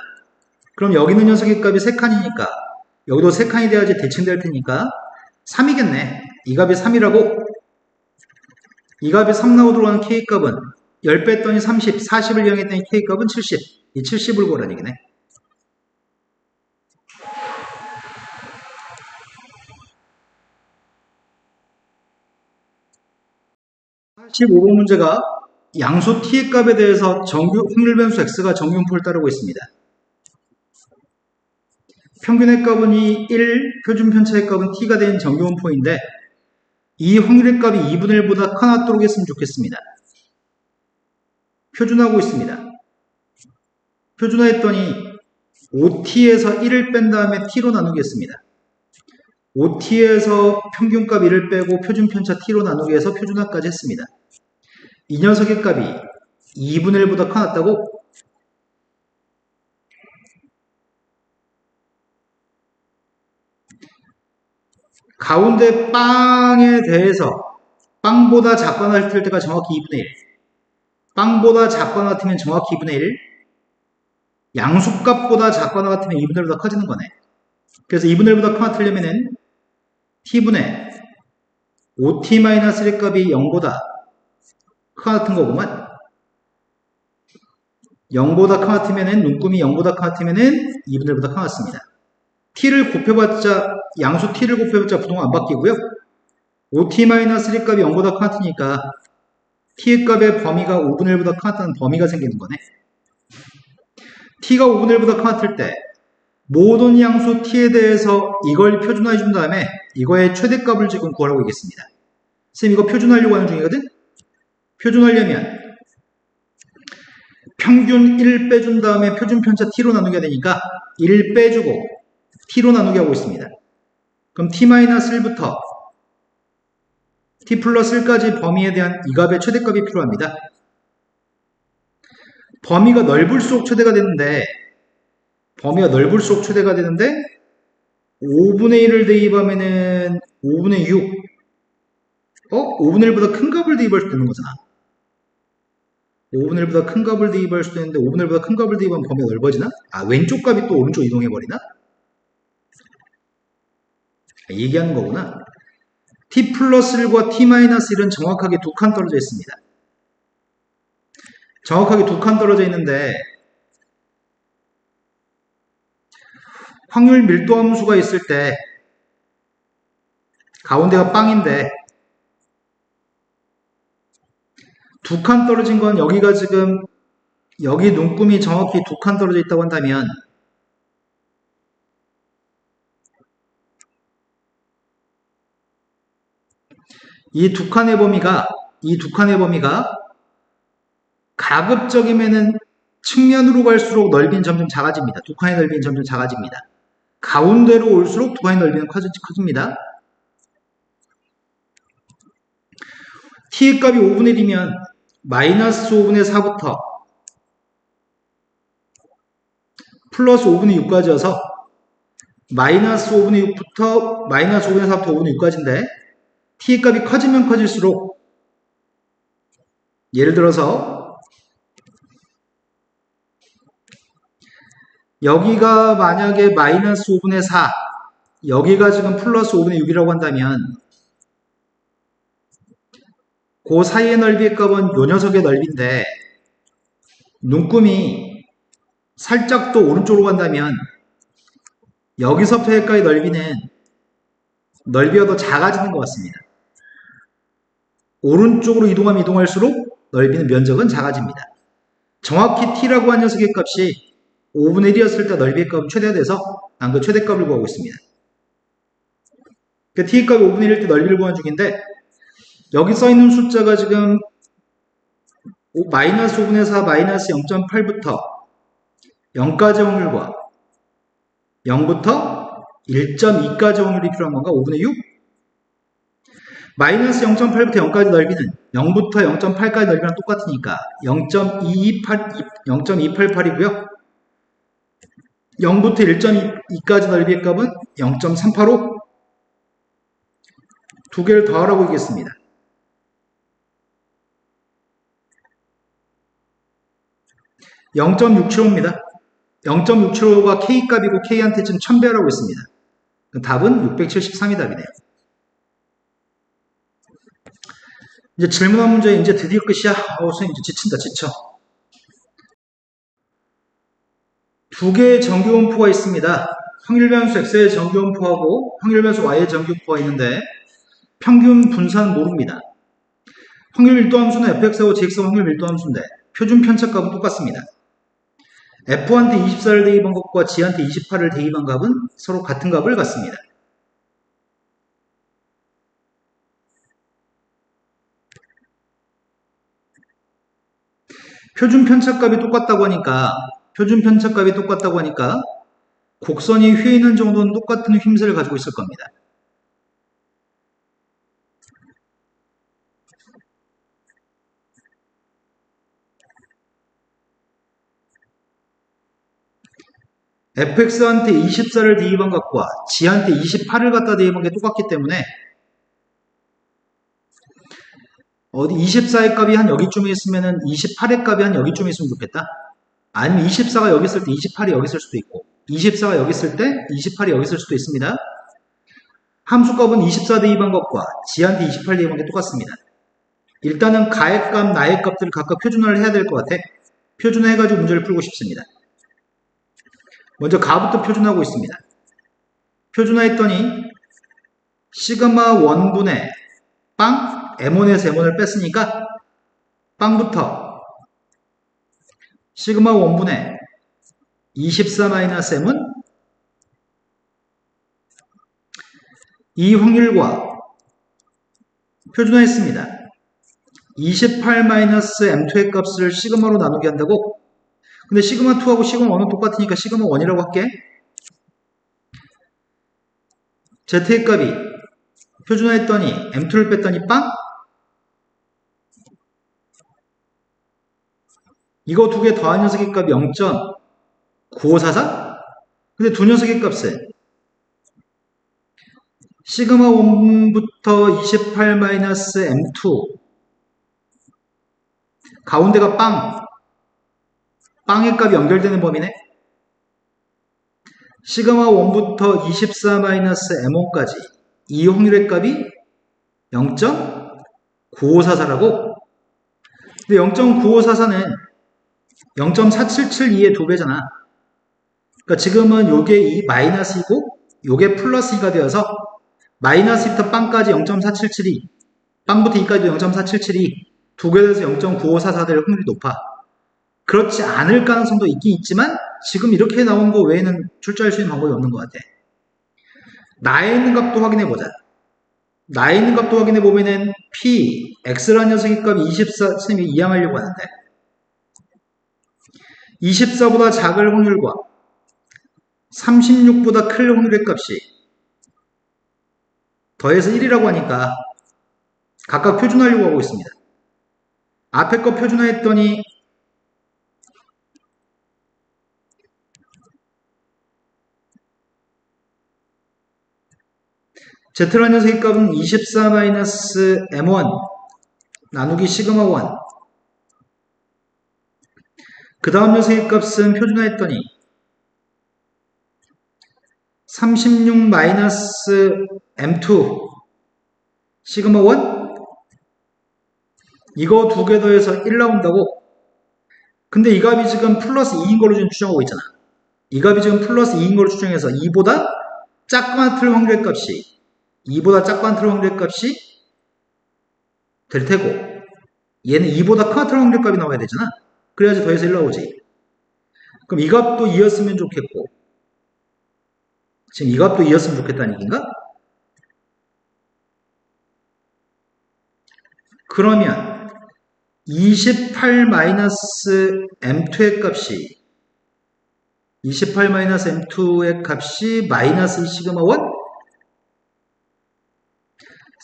그럼 여기 있는 녀석의 값이 3칸이니까 여기도 3칸이 돼야지 대칭될 테니까 3이겠네. 이 값이 3이라고 이 값이 3 나오도록 하는 k값은 10 뺐더니 30, 40을 이용했더니 k값은 70. 이 70을 구하라는 얘기네. 45번 문제가 양수 t의 값에 대해서 확률변수 x가 정규분포를 따르고 있습니다. 평균의 값은 1, 표준편차의 값은 t가 된 정규분포인데 이 확률의 값이 2분의 1보다 커놨도록 했으면 좋겠습니다. 표준하고 있습니다. 표준화했더니 5t에서 1을 뺀 다음에 t로 나누겠습니다. 5t에서 평균값 1을 빼고 표준편차 t로 나누기 해서 표준화까지 했습니다. 이 녀석의 값이 2분의 1보다 커놨다고? 가운데 빵에 대해서 빵보다 작거나 같을 때가 정확히 2분의 1, 빵보다 작거나 같으면 정확히 2분의 1, 양수값보다 작거나 같으면 2분의 1보다 커지는 거네. 그래서 2분의 1보다 커나뜨리려면은 t분의 5t-1의 값이 0보다 커같은 거구만. 0보다 커같으면은 눈금이 0보다 커같으면은 2분의 1보다 커같습니다. t를 곱해봤자 양수 t를 곱해봤자 부동은 안 바뀌고요. 5t-3 값이 0보다 커같으니까 t의 값의 범위가 5분의 1보다 커같다는 범위가 생기는 거네. t가 5분의 1보다 커같을 때 모든 양수 t에 대해서 이걸 표준화해 준 다음에 이거의 최대값을 지금 구하라고 하겠습니다. 선생님 이거 표준하려고 하는 중이거든? 표준하려면 평균 1 빼준 다음에 표준편차 t로 나누게 되니까 1 빼주고 t로 나누게 하고 있습니다. 그럼 t-1부터 t 플러스 1까지 범위에 대한 이 값의 최대값이 필요합니다. 범위가 넓을수록 최대가 되는데 5분의 1을 대입하면은 5분의 6 5분의 1보다 큰 값을 대입할 수도 있는 거잖아. 5분의 1보다 큰 값을 대입할 수도 있는데 5분의 1보다 큰 값을 대입하면 범위가 넓어지나? 왼쪽 값이 또 오른쪽 이동해버리나? 얘기하는 거구나. t 플러스 1과 t 마이너스 1은 정확하게 두 칸 떨어져 있습니다. 정확하게 두 칸 떨어져 있는데 확률 밀도 함수가 있을 때 가운데가 빵인데 두 칸 떨어진 건 여기가 지금 여기 눈금이 정확히 두 칸 떨어져 있다고 한다면 이 두 칸의 범위가 가급적이면은 측면으로 갈수록 넓이는 점점 작아집니다. 두 칸의 넓이는 점점 작아집니다. 가운데로 올수록 두 칸의 넓이는 커집니다. t의 값이 5분의 1이면 마이너스 5분의 4부터 플러스 5분의 6까지여서 마이너스 5분의 6부터 마이너스 5분의 4부터 5분의 6까지인데 t의 값이 커지면 커질수록 예를 들어서 여기가 만약에 마이너스 5분의 4 여기가 지금 플러스 5분의 6이라고 한다면 그 사이의 넓이의 값은 요 녀석의 넓이인데 눈금이 살짝 더 오른쪽으로 간다면 여기서부터의 넓이는 넓이가 더 작아지는 것 같습니다. 오른쪽으로 이동하면 이동할수록 넓이는 면적은 작아집니다. 정확히 t라고 한 녀석의 값이 5분의 1이었을 때 넓이의 값은 최대가 돼서 난 그 최대값을 구하고 있습니다. 그 t의 값이 5분의 1일 때 넓이를 구하는 중인데 여기 써있는 숫자가 지금 마이너스 5분의 4 마이너스 0.8부터 0까지 확률과 0부터 1.2까지 확률이 필요한 건가? 5분의 6? 마이너스 0.8부터 0까지 넓이는 0부터 0.8까지 넓이랑 똑같으니까 0.288이고요. 0부터 1.2까지 넓이의 값은 0.385 두 개를 더하라고 하겠습니다. 0.675입니다. 0.675가 K값이고 K한테 지금 1000배라고 했습니다. 답은 673이 답이네요. 이제 질문한 문제 이제 드디어 끝이야. 선생님 이제 지쳐. 두 개의 정규분포가 있습니다. 확률변수 X의 정규분포하고 확률변수 Y의 정규분포가 있는데 평균 분산 모릅니다. 확률 밀도함수는 fx하고 gx가 확률 밀도함수인데 표준 편차값은 똑같습니다. f한테 24를 대입한 것과 g한테 28을 대입한 값은 서로 같은 값을 갖습니다. 표준 편차값이 똑같다고 하니까 곡선이 휘어있는 정도는 똑같은 휘임새를 가지고 있을 겁니다. fx한테 24를 대입한 값과 g한테 28을 갖다 대입한 게 똑같기 때문에 어디 24의 값이 한 여기쯤에 있으면은 28의 값이 한 여기쯤에 있으면 좋겠다. 아니면 24가 여기 있을 때 28이 여기 있을 수도 있고 24가 여기 있을 때 28이 여기 있을 수도 있습니다. 함수값은 24 대입한 것과 g한테 28 대입한 게 똑같습니다. 일단은 가의 값, 나의 값들을 각각 표준화를 해야 될 것 같아. 표준화해가지고 문제를 풀고 싶습니다. 먼저 가부터 표준화하고 있습니다. 표준화했더니 시그마 1분의 빵 M1에서 M1을 뺐으니까 빵부터 시그마 1분의 24-M은 이 확률과 표준화했습니다. 28-M2의 값을 시그마로 나누게 한다고? 근데 시그마 2하고 시그마 1은 똑같으니까 시그마 1이라고 할게. Z의 값이 표준화했더니 M2를 뺐더니 빵? 이거 두 개 더한 녀석의 값이 0.9544? 근데 두 녀석의 값은 시그마 1부터 28-M2 가운데가 빵의 값이 연결되는 범위네. 시그마 1부터 24-M1까지 이 확률의 값이 0.9544라고. 근데 0.9544는 0.4772의 2배잖아. 그러니까 지금은 요게 이 마이너스 2고 요게 플러스 2가 되어서 마이너스 2부터 빵까지 0.477이, 빵부터 2까지도 0.477이, 두 개 돼서 0.9544 될 확률이 높아. 그렇지 않을 가능성도 있긴 있지만 지금 이렇게 나온 거 외에는 출제할 수 있는 방법이 없는 것 같아. 나에 있는 값도 확인해보자. 나에 있는 값도 확인해보면은 P, X라는 녀석의 값이 24, 선생님이 이항하려고 하는데 24보다 작을 확률과 36보다 클 확률의 값이 더해서 1이라고 하니까 각각 표준화하려고 하고 있습니다. 앞에 거 표준화했더니 Z라는 녀석의 값은 24-M1 나누기 시그마 1. 그 다음 녀석의 값은 표준화했더니 36-M2 시그마 1? 이거 두 개 더해서 1 나온다고? 근데 이 값이 지금 플러스 2인 걸로 지금 추정하고 있잖아. 이 값이 지금 플러스 2인 걸로 추정해서 2보다 작은 확률의 값이 2보다 작은 확률의 값이 될 테고 얘는 2보다 큰 확률의 값이 나와야 되잖아. 그래야지 더해서 1 나오지. 그럼 이 값도 2였으면 좋겠고 지금 이 값도 2였으면 좋겠다는 얘기인가? 그러면 28-M2의 값이 28-M2의 값이 마이너스 2 시그마 1?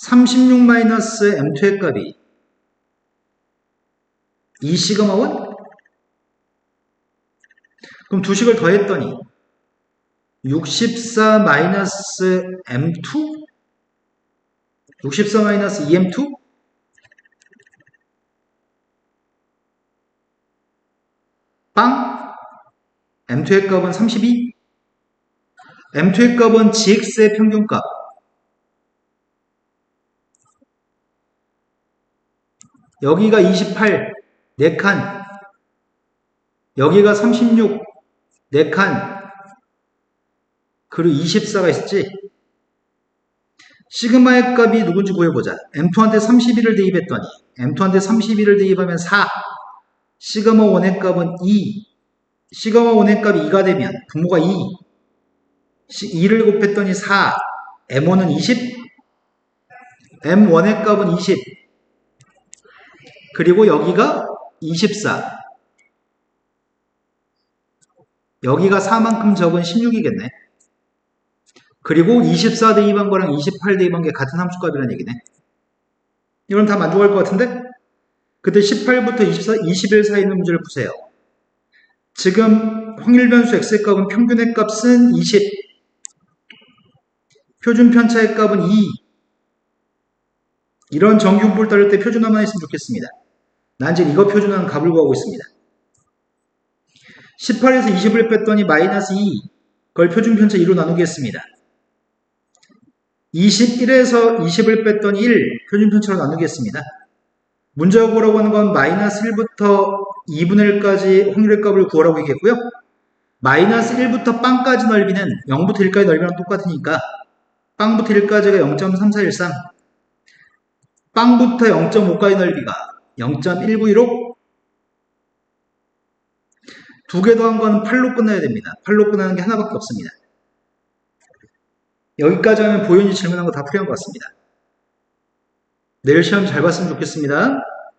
36-M2의 값이 2 시그마 1? 그럼 두 식을 더했더니 64-M2? 64-2M2? 빵? M2의 값은 32? M2의 값은 GX의 평균값. 여기가 28, 4칸. 여기가 36, 4칸. 그리고 24가 있었지? 시그마의 값이 누군지 구해보자. M2한테 31을 대입했더니 M2한테 31을 대입하면 4. 시그마 1의 값은 2. 시그마 1의 값이 2가 되면 분모가 2. 2를 곱했더니 4. M1은 20. M1의 값은 20. 그리고 여기가 24. 여기가 4만큼 적은 16이겠네. 그리고 24 대입한 거랑 28 대입한 게 같은 함수값이라는 얘기네. 이건 다 만족할 것 같은데? 그때 18부터 21 사이에 있는 문제를 보세요. 지금 확률 변수 x의 값은 평균의 값은 20. 표준 편차의 값은 2. 이런 정규분포를 따를 때 표준화만 했으면 좋겠습니다. 난 지금 이거 표준화는 값을 구하고 있습니다. 18에서 20을 뺐더니 마이너스 2. 그걸 표준 편차 2로 나누기 했습니다. 21에서 20을 뺐더니 1. 표준 편차로 나누기 했습니다. 문제가 구하라고 하는 건 마이너스 1부터 2분의 1까지 확률의 값을 구하라고 얘기했고요. 마이너스 1부터 빵까지 넓이는 0부터 1까지 넓이랑 똑같으니까 빵부터 1까지가 0.3413, 빵부터 0.5까지 넓이가 0.1915, 두 개 더한 건 8로 끝나야 됩니다. 8로 끝나는 게 하나밖에 없습니다. 여기까지 하면 보현이 질문한 거 다 풀이한 것 같습니다. 내일 시험 잘 봤으면 좋겠습니다.